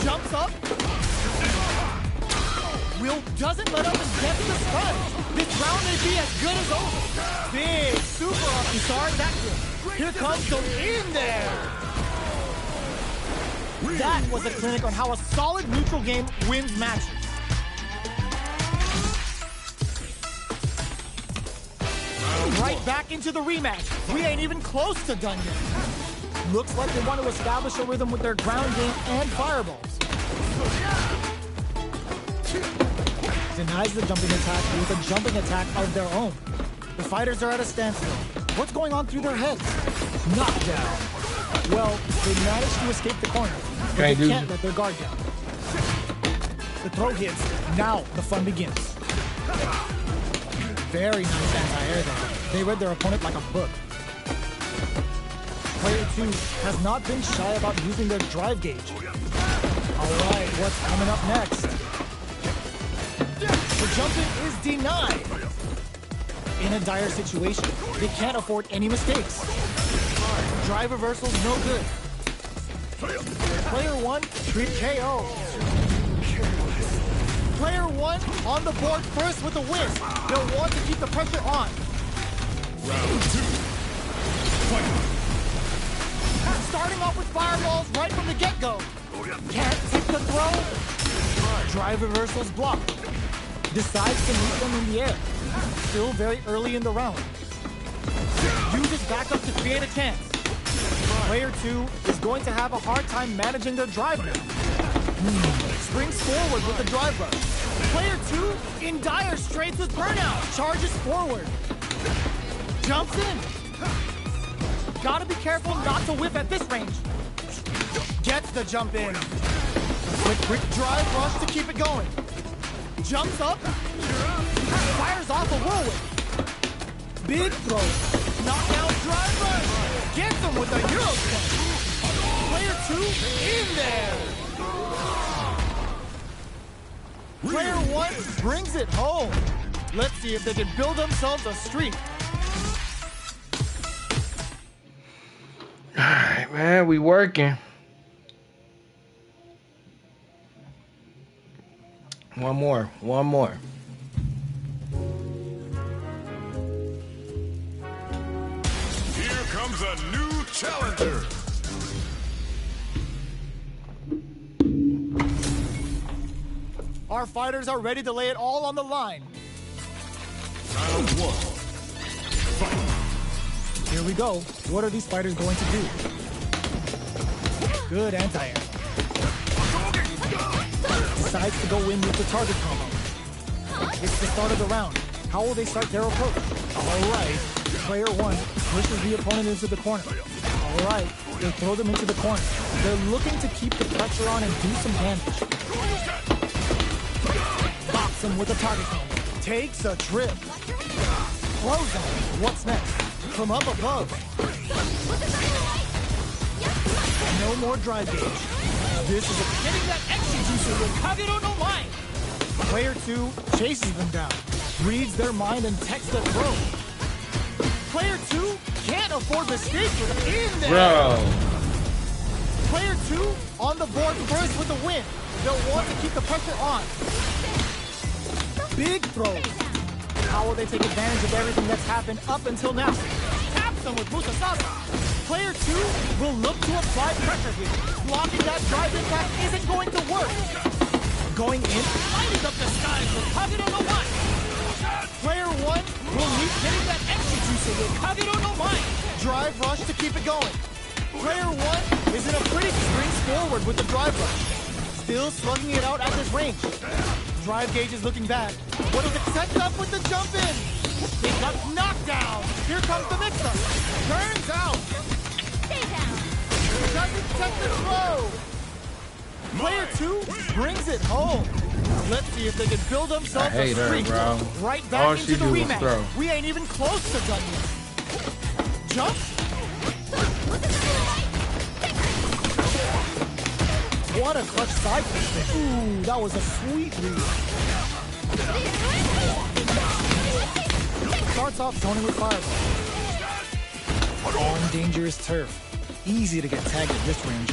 Jumps up. Will doesn't let up and gets the stun. This round may be as good as over. Big super up. Star's active. Here comes the in there. That was a clinic on how a solid neutral game wins matches. Right back into the rematch. We ain't even close to done yet. Looks like they want to establish a rhythm with their ground game and fireballs. Denies the jumping attack with a jumping attack of their own. The fighters are at a standstill. What's going on through their heads? Knockdown. Well, they managed to escape the corner, but they can't let their guard down. The throw hits. Now the fun begins. Very nice anti-air there. They read their opponent like a book. Player 2 has not been shy about using their drive gauge. Alright, what's coming up next? The jump-in is denied. In a dire situation, they can't afford any mistakes. Drive reversal's no good. Player 1, treat KO. Player 1 on the board first with a win. They'll want to keep the pressure on. Round 2. Fight. Starting off with fireballs right from the get-go. Can't take the throw. Drive reversals blocked. Decides to meet them in the air. Still very early in the round. Uses backup to create a chance. Player 2 is going to have a hard time managing their drive now. Springs forward with the drive rush. Player 2 in dire straits with burnout. Charges forward. Jumps in. Gotta be careful not to whip at this range. Gets the jump in. Quick drive rush to keep it going. Jumps up. Fires off a whirlwind. Big throw. Knockdown drive rush. Gets him with a Euro step. Player 2 in there. Player 1 brings it home. Let's see if they can build themselves a streak. All right, man, we working. One more. Here comes a new challenger. Our fighters are ready to lay it all on the line. Round 1. Fight. Here we go. What are these fighters going to do? Good anti-air. Decides to go in with the target combo. It's the start of the round. How will they start their approach? Alright. Player 1 pushes the opponent into the corner. Alright. They throw them into the corner. They're looking to keep the pressure on and do some damage. Box him with a target combo. Takes a trip. Throws him. What's next? From up above. No more drive gauge. This is Getting that execution with Kagero no line. Player 2 chases them down, reads their mind and texts their throw. Player 2 can't afford mistakes with in there. Bro. Player 2 on the board first with a win. They'll want to keep the pressure on. Big throws. How will they take advantage of everything that's happened up until now? Taps them with Musasada. Player 2 will look to apply pressure here. Blocking that drive impact isn't going to work. Going in, Lighting up the skies with Kagero no line. Player 1 will need Getting that execution with Kagero no line. drive rush to keep it going. Player 1 is in a pretty springs forward with the drive rush. Still slugging it out at this range. Drive gauge is looking bad. What is it set up with the jump in? They got knocked down. Here comes the mix-up. Turns out. doesn't check the throw. Player 2 brings it home. Let's see if they can build themselves I hate a her, streak. bro. Right All back she into the do is rematch. throw. We ain't even close to done yet. Jump. What a clutch side twist. Ooh, that was a sweet read. Starts off zoning with fireball. On dangerous turf. Easy to get tagged at this range.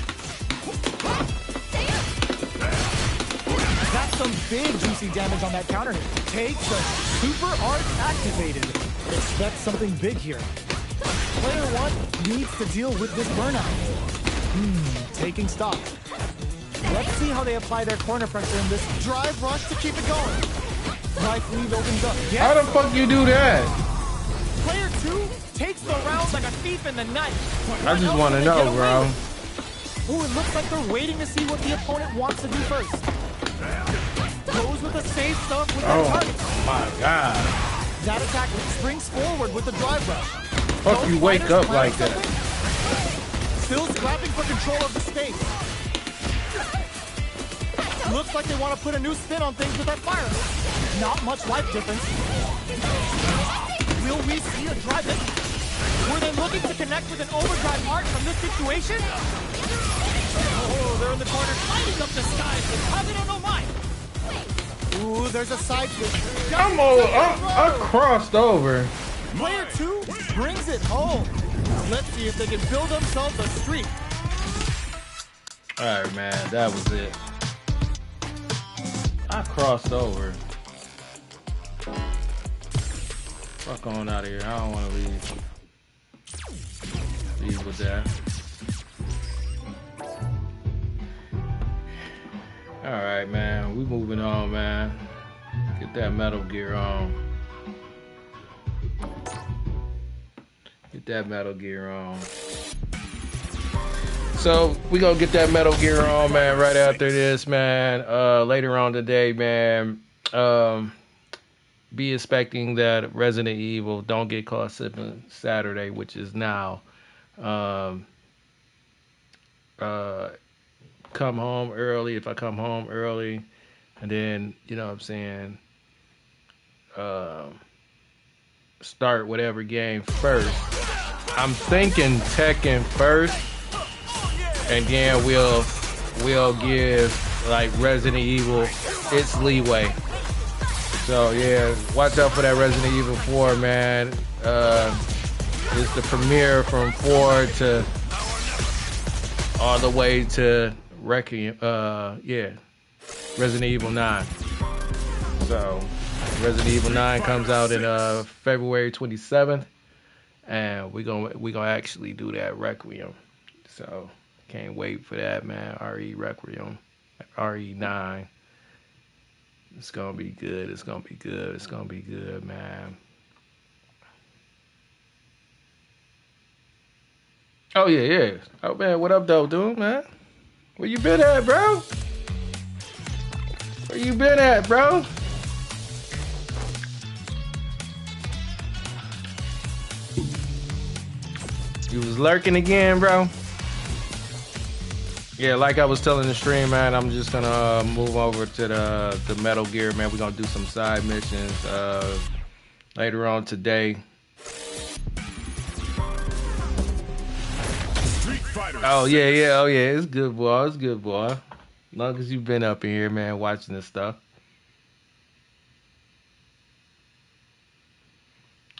That's some big juicy damage on that counter hit. Takes a super art activated. Expect something big here. Player 1 needs to deal with this burnout. Taking stock. Let's see how they apply their corner pressure in this drive rush to keep it going. Right lead opens up. How the fuck you do that? Player 2 takes the round like a thief in the night. I just want to know, bro. Ooh, it looks like they're waiting to see what the opponent wants to do first. Goes with the safe stuff with their target. My God. That attack springs forward with the drive rush. Fuck Those you wake fighters up like plan that. something? Still scrapping for control of the space. Looks like they want to put a new spin on things with that fire. Not much life difference. Will we see a drive hit? Were they looking to connect with an overdrive art from this situation? Oh, they're in the corner, lighting up the skies with positive no mind. Ooh, there's a side twist. I crossed over. Player 2 brings it home. Let's see if they can build themselves a streak. All right, man, that was it. I crossed over. Fuck on out of here. I don't want to leave with that. All right, man. We moving on, man. Get that Metal Gear on. Get that Metal Gear on. So we gonna get that Metal Gear on, man, right after this, man. Later on today, man. Be expecting that Resident Evil Don't Get Caught Slipping Saturday, which is now. Come home early. If I come home early, and then you know what I'm saying. Start whatever game first. I'm thinking Tekken first. And then we'll give like Resident Evil its leeway. So yeah, watch out for that Resident Evil 4, man. It's the premiere from 4 to all the way to Resident Evil 9. So Resident Evil 9 comes out in February 27th, and we gonna actually do that Requiem. So can't wait for that, man. RE Requiem, RE9. It's gonna be good. It's gonna be good. It's gonna be good, man. Oh yeah. Oh man, what up, though, dude, man? Where you been at, bro? Where you been at, bro? You was lurking again, bro? Yeah, like I was telling the stream, man, I'm just gonna move over to the Metal Gear, man. We're gonna do some side missions later on today. Oh yeah, it's good, boy. It's good, boy. As long as you've been up in here, man, watching this stuff.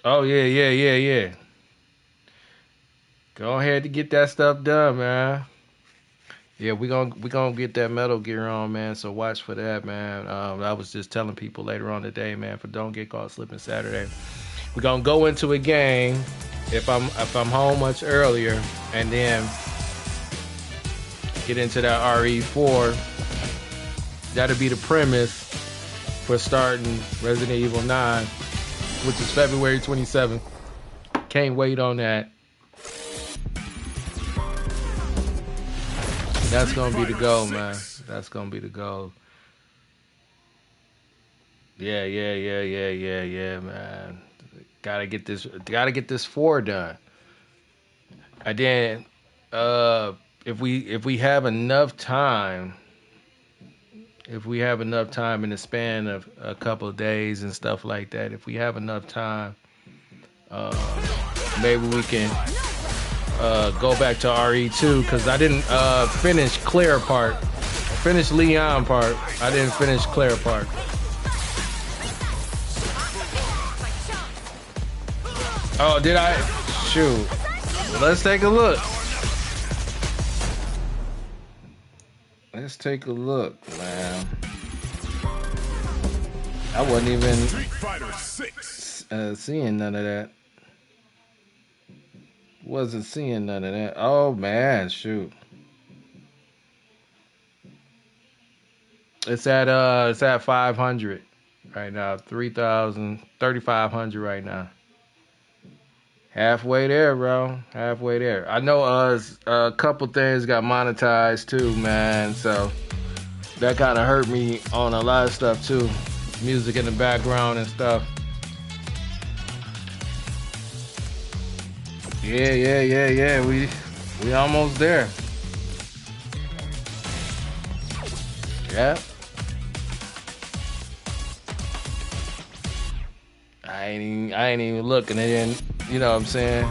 Oh yeah. Go ahead to get that stuff done, man. Yeah, we gonna get that Metal Gear on, man. So watch for that, man. I was just telling people later on today, man, for Don't Get Caught Slipping Saturday. We're gonna go into a game if I'm home much earlier, and then get into that RE4. That'll be the premise for starting Resident Evil 9, which is February 27th. Can't wait on that. That's gonna be the goal, man. That's gonna be the goal. Yeah, man. Gotta get this 4 done. And then if we have enough time, if we have enough time in the span of a couple of days and stuff like that, if we have enough time, maybe we can go back to RE2 because I didn't finish Claire part. I finished Leon part. I didn't finish Claire part. Oh, did I? Shoot. Let's take a look. Let's take a look, man. I wasn't even Street Fighter 6. seeing none of that. Wasn't seeing none of that. Oh man, shoot. It's at 500 right now. 3,500 right now. Halfway there, bro. Halfway there. I know a couple things got monetized too, man. So that kind of hurt me on a lot of stuff too. Music in the background and stuff. Yeah. We almost there. Yep. I ain't even looking. And then, you know what I'm saying?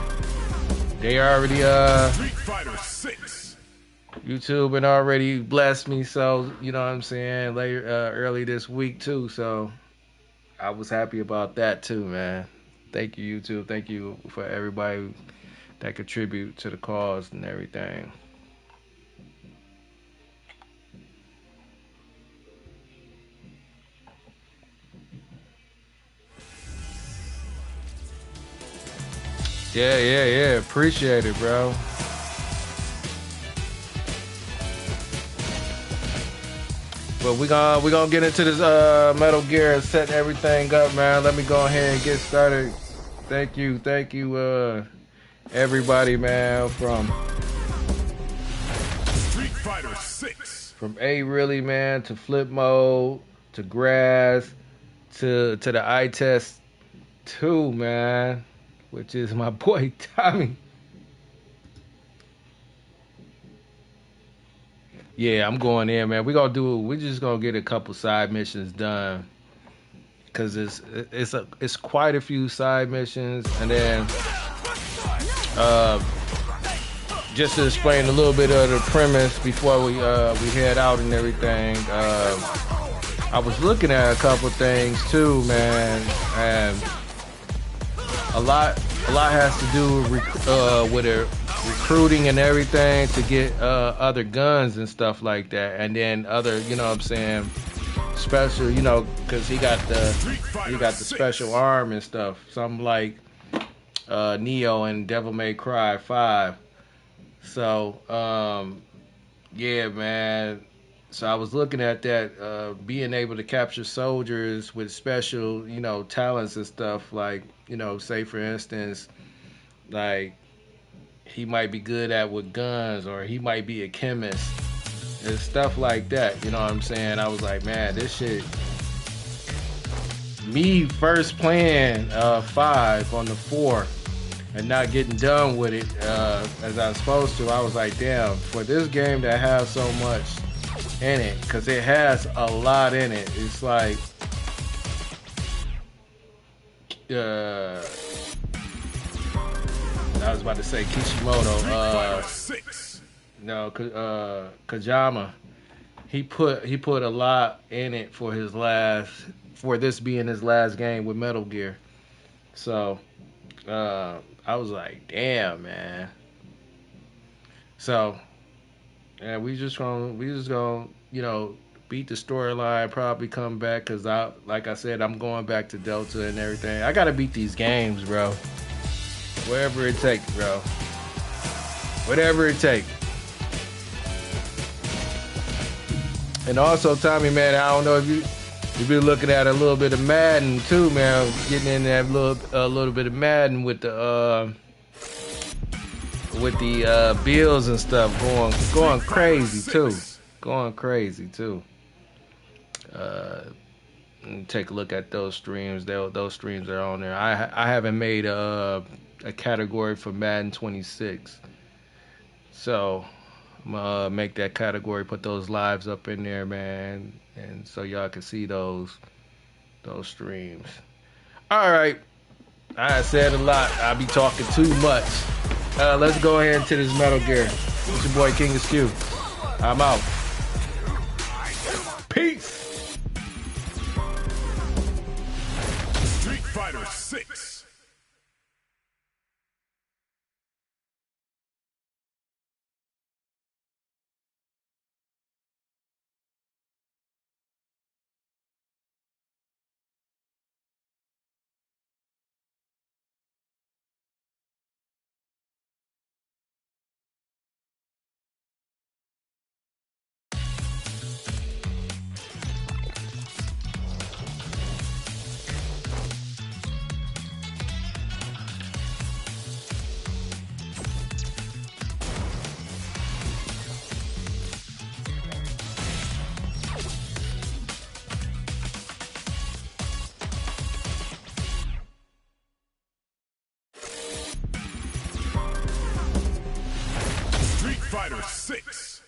They already Street Fighter 6. YouTube and already blessed me, so you know what I'm saying, later early this week too. So I was happy about that too, man. Thank you, YouTube. Thank you for everybody that contribute to the cause and everything. Yeah. Appreciate it, bro. But we gonna get into this Metal Gear and set everything up, man. Let me go ahead and get started. Thank you, everybody, man. From Street Fighter 6. From A Really, man, to Flip Mode, to Grass, to the Eye Test 2, man, which is my boy Tommy. Yeah, I'm going in, man. We're just gonna get a couple side missions done, cause it's quite a few side missions, and then just to explain a little bit of the premise before we head out and everything. I was looking at a couple things too, man, and a lot has to do with recruiting and everything to get other guns and stuff like that, and then other, you know what I'm saying, special, you know, because he got the special arm and stuff, something like Neo and Devil May Cry 5. So yeah, man. So I was looking at that, being able to capture soldiers with special, you know, talents and stuff, like, you know, say for instance, like he might be good with guns, or he might be a chemist and stuff like that. You know what I'm saying? I was like, man, this shit. Me first playing 5 on the 4 and not getting done with it as I was supposed to, I was like, damn, for this game that has so much in it, because it has a lot in it. It's like I was about to say Kishimoto. No, Kojima. He put a lot in it for this being his last game with Metal Gear. So I was like, damn, man. So yeah, we just gonna you know, beat the storyline, probably come back, because like I said, I'm going back to Delta and everything. I gotta beat these games, bro. Wherever it takes, bro. Whatever it takes. And also, Tommy, man, I don't know if you've been looking at a little bit of Madden too, man. Getting in that a little bit of Madden with the bills and stuff, going crazy too. Going crazy too. Take a look at those streams. Those streams are on there. I haven't made a category for Madden 26. So I'm gonna make that category, put those lives up in there, man, and so y'all can see those streams. All right, I said a lot. I be talking too much. Let's go ahead into this Metal Gear. It's your boy KingisQ. I'm out. Peace. Street Fighter 6. Street Fighter 6.